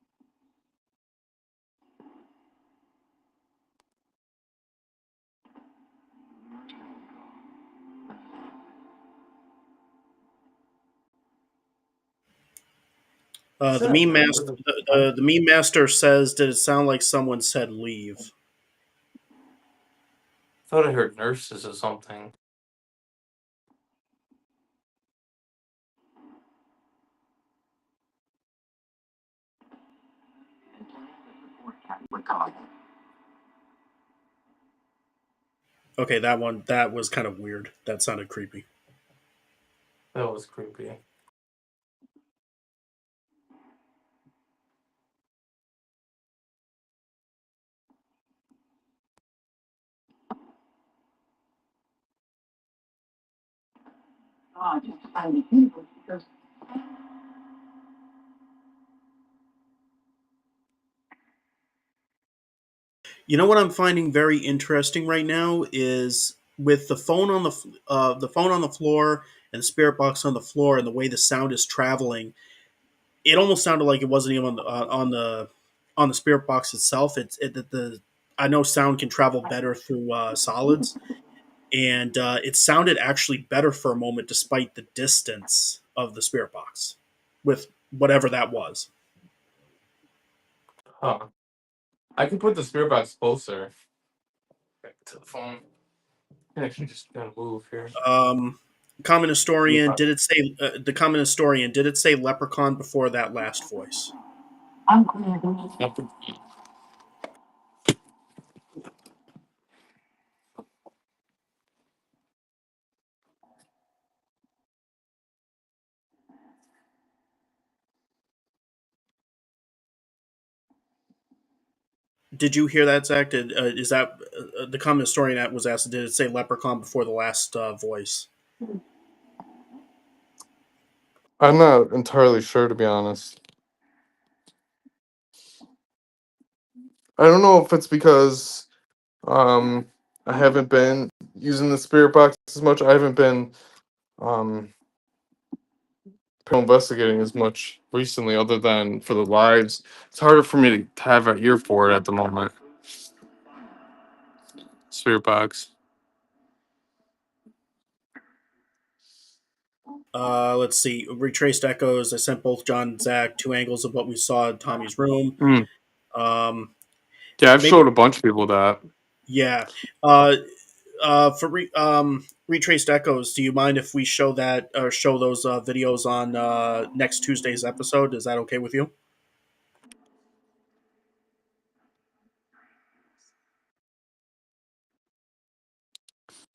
[SPEAKER 1] The meme master. The meme master says, "Did it sound like someone said leave?"
[SPEAKER 2] Thought I heard nurses or something.
[SPEAKER 1] Okay, that was kind of weird. That sounded creepy.
[SPEAKER 2] That was creepy.
[SPEAKER 1] You know what I'm finding very interesting right now is with the phone on the phone on the floor and the spirit box on the floor and the way the sound is traveling. It almost sounded like it wasn't even on the spirit box itself. The I know sound can travel better through solids, and it sounded actually better for a moment despite the distance of the spirit box with whatever that was.
[SPEAKER 2] Huh. I can put the spirit box closer to the phone. I can actually just kind of move here.
[SPEAKER 1] Um, Common historian, did it say the common historian? Did it say leprechaun before that last voice? Did you hear that, Zach? Is that the common historian that was asked? Did it say leprechaun before the last voice?
[SPEAKER 2] I'm not entirely sure, to be honest. I don't know if it's because um I haven't been using the spirit box as much. I haven't been um investigating as much recently, other than for the lives. It's harder for me to have an ear for it at the moment. Spirit box.
[SPEAKER 1] Let's see. Retraced echoes. I sent both John and Zach two angles of what we saw in Tommy's room.
[SPEAKER 2] Mm.
[SPEAKER 1] Um,
[SPEAKER 2] Yeah, I've
[SPEAKER 1] maybe
[SPEAKER 2] showed a bunch of people that.
[SPEAKER 1] yeah. For retraced echoes, do you mind if we show that or show those videos on next Tuesday's episode? Is that okay with you?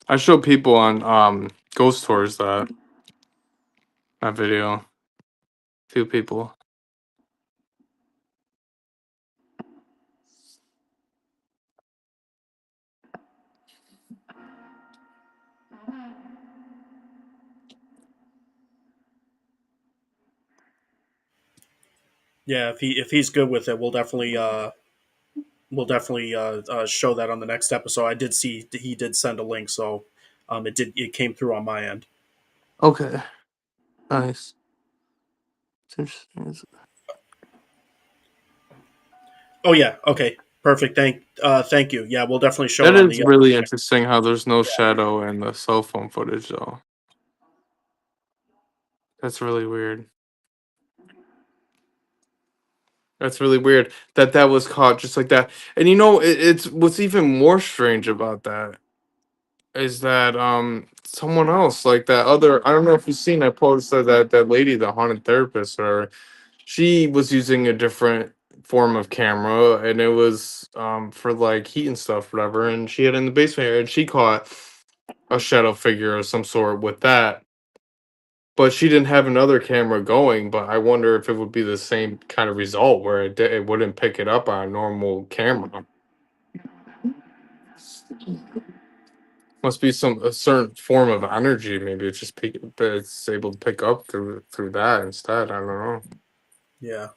[SPEAKER 2] I showed people on ghost tours that video. Few people.
[SPEAKER 1] Yeah, if he's good with it, we'll definitely show that on the next episode. I did see he did send a link, so it came through on my end.
[SPEAKER 2] Okay. Nice. It's interesting.
[SPEAKER 1] Oh yeah, okay, perfect. Thank you. Yeah, we'll definitely show
[SPEAKER 2] That
[SPEAKER 1] it on
[SPEAKER 2] is
[SPEAKER 1] the.
[SPEAKER 2] really interesting how there's no shadow in the cell phone footage, though. That's really weird. That's really weird that that was caught just like that. And you know, it's what's even more strange about that is that someone else like that other, I don't know if you've seen, I posted that lady, the haunted therapist, or she was using a different form of camera, and it was for like heat and stuff, whatever. And she had it in the basement area, and she caught a shadow figure of some sort with that. But she didn't have another camera going. But I wonder if it would be the same kind of result where it wouldn't pick it up on a normal camera. Must be some a certain form of energy. Maybe it's just it's able to pick up through that instead. I don't know.
[SPEAKER 1] Yeah.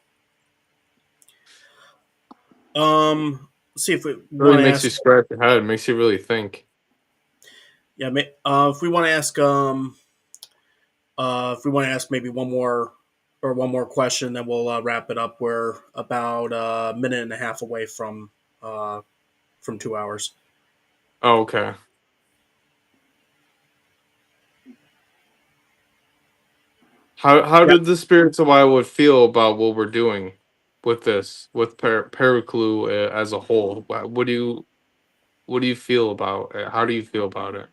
[SPEAKER 1] Let's see if we
[SPEAKER 2] Really
[SPEAKER 1] want to
[SPEAKER 2] makes you
[SPEAKER 1] ask.
[SPEAKER 2] scratch your head. Makes you really think.
[SPEAKER 1] Yeah, if we want to ask, if we want to ask maybe one more question, then we'll wrap it up. We're about a minute and a half away from 2 hours.
[SPEAKER 2] Oh, okay. How
[SPEAKER 1] Yeah.
[SPEAKER 2] did the spirits of Iowa feel about what we're doing with this with Periclu as a whole? What do you feel about it? How do you feel about it?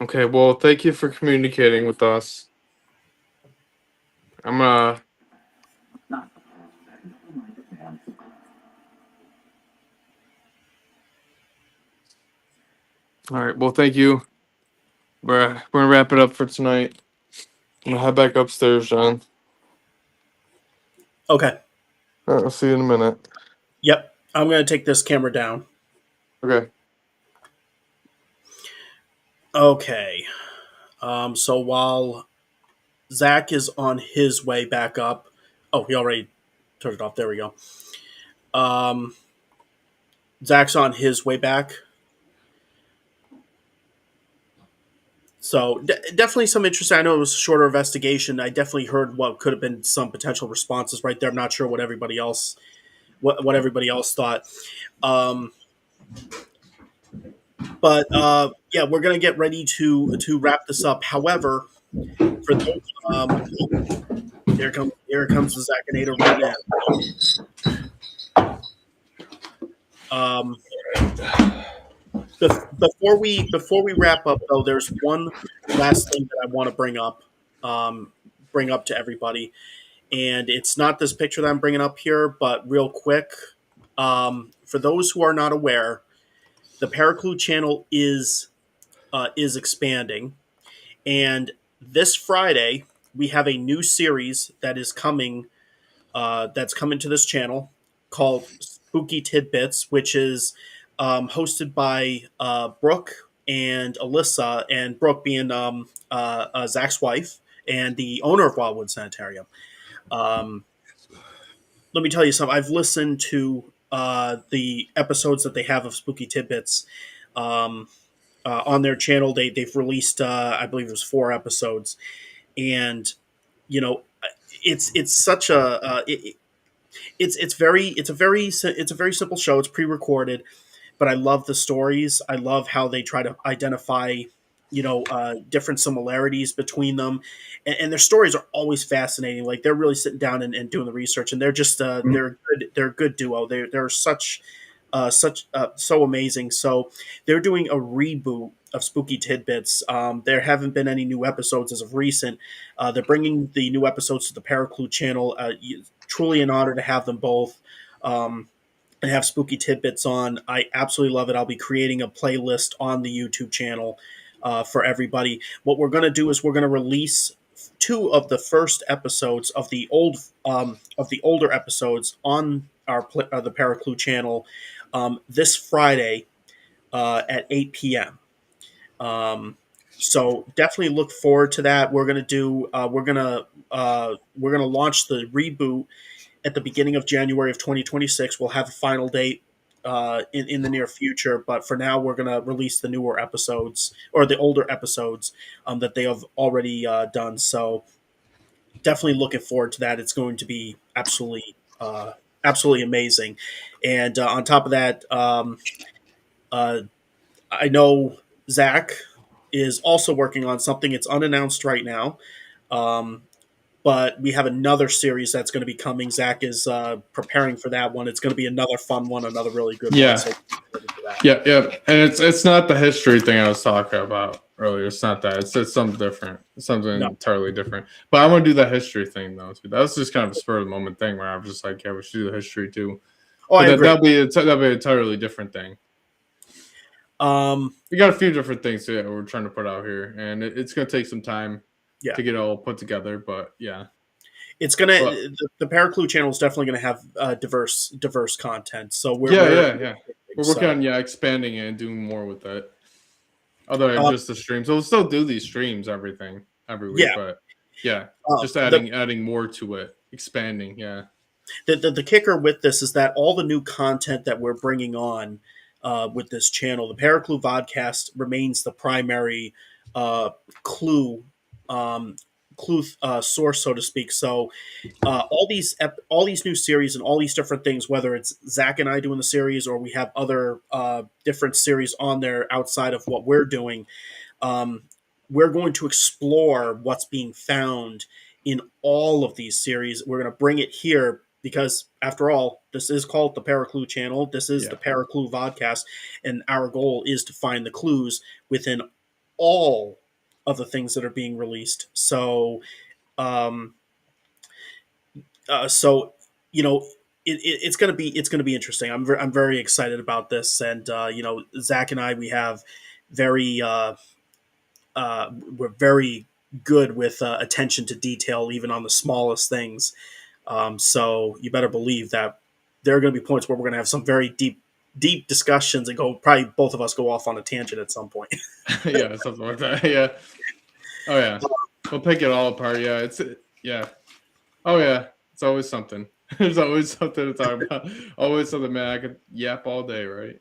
[SPEAKER 2] Okay, well, thank you for communicating with us. I'm all right. Well, thank you. we're gonna wrap it up for tonight. I'm gonna head back upstairs, John.
[SPEAKER 1] Okay.
[SPEAKER 2] All right, I'll see you in a minute.
[SPEAKER 1] Yep. I'm going to take this camera down.
[SPEAKER 2] Okay.
[SPEAKER 1] Okay. So while Zach is on his way back up, oh, he already turned it off. There we go. Zach's on his way back. So definitely some interesting. I know it was a shorter investigation. I definitely heard what could have been some potential responses right there. I'm not sure what everybody else thought. Um, but yeah, we're gonna get ready to wrap this up. However, for those here comes the Zacinator right now. Um, before we wrap up though, there's one last thing that I want to bring up to everybody, and it's not this picture that I'm bringing up here, but real quick, for those who are not aware, the Paraclue channel is expanding, and this Friday we have a new series that is coming that's coming to this channel called Spooky Tidbits, which is hosted by Brooke and Alyssa, and Brooke being Zach's wife and the owner of Wildwood Sanitarium. Um, Let me tell you something. I've listened to the episodes that they have of Spooky Tidbits um, on their channel. They've released, I believe, it was 4 episodes, and you know, it's such a it's a very simple show. It's pre-recorded, but I love the stories. I love how they try to identify, different similarities between them, and their stories are always fascinating. Like they're really sitting down and doing the research, and they're just they're a good duo. They're such so amazing. So they're doing a reboot of Spooky Tidbits. There haven't been any new episodes as of recent. They're bringing the new episodes to the Paraclue channel. Truly an honor to have them both. And have Spooky Tidbits on. I absolutely love it. I'll be creating a playlist on the YouTube channel for everybody. What we're going to do is we're going to release 2 of the first episodes of the older episodes on the Paraclue channel this Friday at 8 p.m. So definitely look forward to that. We're gonna do we're gonna launch the reboot at the beginning of January of 2026. We'll have a final date in the near future, but for now, we're going to release the newer episodes or the older episodes that they have already done. So definitely looking forward to that. It's going to be absolutely amazing. And on top of that, uh, I know Zach is also working on something. It's unannounced right now. Um, but we have another series that's going to be coming. Zach is preparing for that one. It's going to be another fun one, another really good
[SPEAKER 2] Yeah.
[SPEAKER 1] one. So for that.
[SPEAKER 2] Yeah. And it's not the history thing I was talking about earlier. It's not that. It's something different. It's something
[SPEAKER 1] No.
[SPEAKER 2] entirely different. But I want to do the history thing though too. That was just kind of a spur of the moment thing where I was just like, yeah, we should do the history too.
[SPEAKER 1] Oh, I agree.
[SPEAKER 2] That'll be an entirely different thing. We got a few different things that we're trying to put out here, and it's going to take some time to get it all put together. But yeah,
[SPEAKER 1] it's gonna the Paraclue channel is definitely going to have diverse content. So we're
[SPEAKER 2] working on expanding it and doing more with it. Other than just the streams, so we'll still do these streams, every week. But just adding more to it, expanding. Yeah.
[SPEAKER 1] The kicker with this is that all the new content that we're bringing on with this channel, the Paraclue Vodcast remains the primary clue source, so to speak. So all these new series and all these different things, whether it's Zach and I doing the series or we have other different series on there outside of what we're doing, we're going to explore what's being found in all of these series. We're going to bring it here because, after all, this is called the Paraclue channel. This is the Paraclue Vodcast, and our goal is to find the clues within all of the things that are being released. So, it's going to be interesting. I'm very excited about this, and Zach and I, we have very we're very good with attention to detail, even on the smallest things. So you better believe that there are going to be points where we're going to have some very deep discussions and probably both of us go off on a tangent at some point.
[SPEAKER 2] Yeah, something like that. Yeah. Oh yeah. We'll pick it all apart. Yeah. Yeah. Oh yeah. It's always something. There's always something to talk about. Always something, man. I could yap all day, right?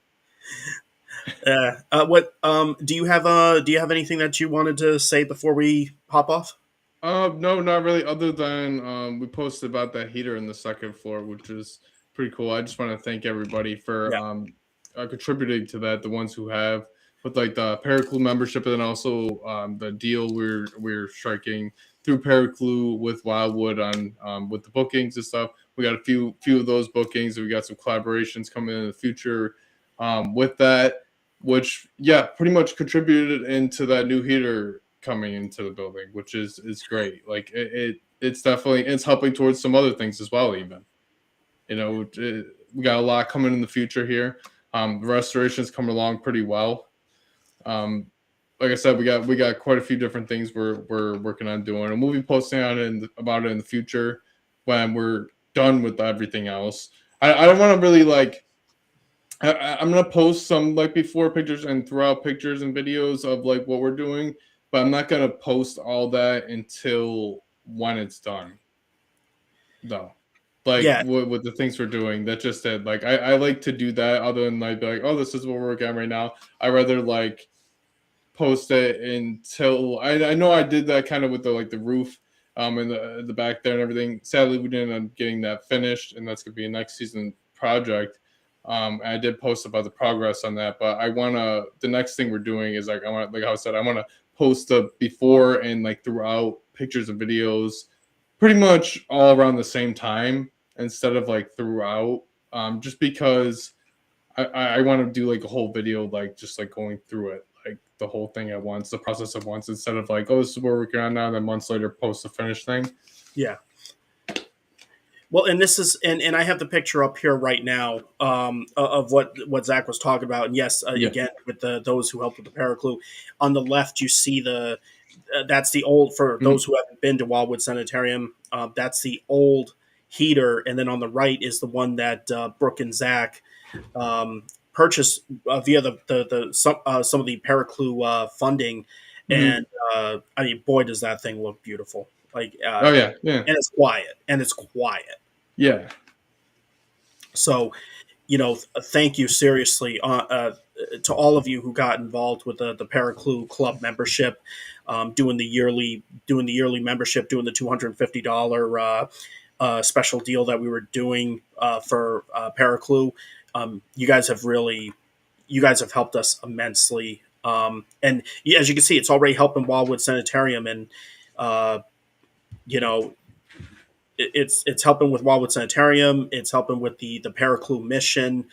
[SPEAKER 1] What do you have? Do you have anything that you wanted to say before we hop off?
[SPEAKER 2] No, not really. Other than we posted about that heater in the second floor, which is pretty cool. I just want to thank everybody for
[SPEAKER 1] Yeah.
[SPEAKER 2] contributing to that. The ones who have with like the Paraclue membership, and then also the deal we're striking through Paraclue with Wildwood on with the bookings and stuff. We got a few of those bookings. We got some collaborations coming in the future with that, which pretty much contributed into that new heater coming into the building, which is great. Like it's definitely it's helping towards some other things as well. Even we got a lot coming in the future here. The restoration's coming along pretty well. Like I said, we got quite a few different things we're working on doing, and we'll be posting about it in the future when we're done with everything else. I don't want to really like. I'm gonna post some like before pictures and throughout pictures and videos of like what we're doing, but I'm not gonna post all that until when it's done. Though, like
[SPEAKER 1] Yeah,
[SPEAKER 2] with the things we're doing, that just said like I like to do that other than like be like, oh, this is what we're working on right now. I rather like post it until I know I did that kind of with the roof and the back there and everything. Sadly, we didn't end up getting that finished, and that's gonna be a next season project. I did post about the progress on that, but the next thing we're doing is like like I said, I want to post the before and like throughout pictures and videos pretty much all around the same time instead of like throughout, just because I want to do like a whole video, like just like going through it, like the whole thing at once, the process at once, instead of like, oh, this is what we're working on now, and then months later post the finished thing.
[SPEAKER 1] yeah. Well, and this is, and I have the picture up here right now of what Zach was talking about. And yes,
[SPEAKER 2] Yeah.
[SPEAKER 1] again, with those who helped with the Paraclue, on the left you see that's the old, for those who haven't been to Wildwood Sanitarium. That's the old heater, and then on the right is the one that Brooke and Zach purchased via some of the Paraclue funding. And I mean, boy, does that thing look beautiful! Like,
[SPEAKER 2] Oh yeah,
[SPEAKER 1] and it's quiet,
[SPEAKER 2] yeah.
[SPEAKER 1] So, thank you seriously to all of you who got involved with the Paraclue Club membership, doing the yearly membership, doing the $250 special deal that we were doing for Paraclue. You guys have helped us immensely, and as you can see, it's already helping Wildwood Sanitarium, and you know it's helping with Wildwood Sanitarium. It's helping with the Paraclue mission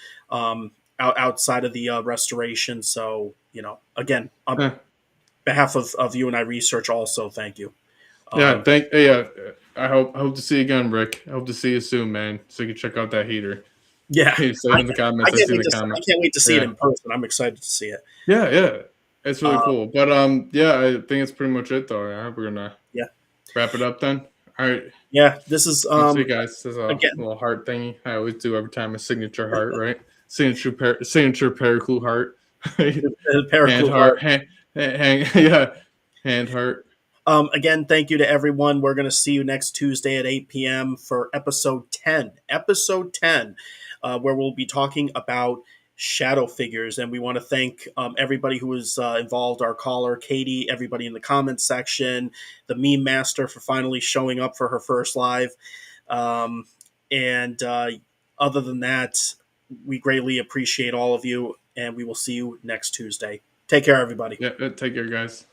[SPEAKER 1] outside of the restoration. So, again, on behalf of you and I Research, also thank you.
[SPEAKER 2] I hope to see you again, Rick. I hope to see you soon, man. So you can check out that heater.
[SPEAKER 1] Yeah,
[SPEAKER 2] You say it in the comments. I see the
[SPEAKER 1] I
[SPEAKER 2] comments.
[SPEAKER 1] can't wait to see it in person. I'm excited to see it.
[SPEAKER 2] Yeah, it's really cool. But I think it's pretty much it, though. Yeah, we're gonna wrap it up then. All right.
[SPEAKER 1] Yeah, this is
[SPEAKER 2] See you guys. This is a
[SPEAKER 1] again,
[SPEAKER 2] little heart thingy. I always do every time, a signature heart, right? Signature Paraclue heart.
[SPEAKER 1] Paraclue heart.
[SPEAKER 2] Hand heart.
[SPEAKER 1] Again, thank you to everyone. We're going to see you next Tuesday at 8 p.m. for episode 10. Episode 10, where we'll be talking about shadow figures. And we want to thank everybody who was involved, our caller, Katie, everybody in the comments section, the meme master for finally showing up for her first live. And other than that, we greatly appreciate all of you, and we will see you next Tuesday. Take care, everybody.
[SPEAKER 2] Yeah, take care, guys.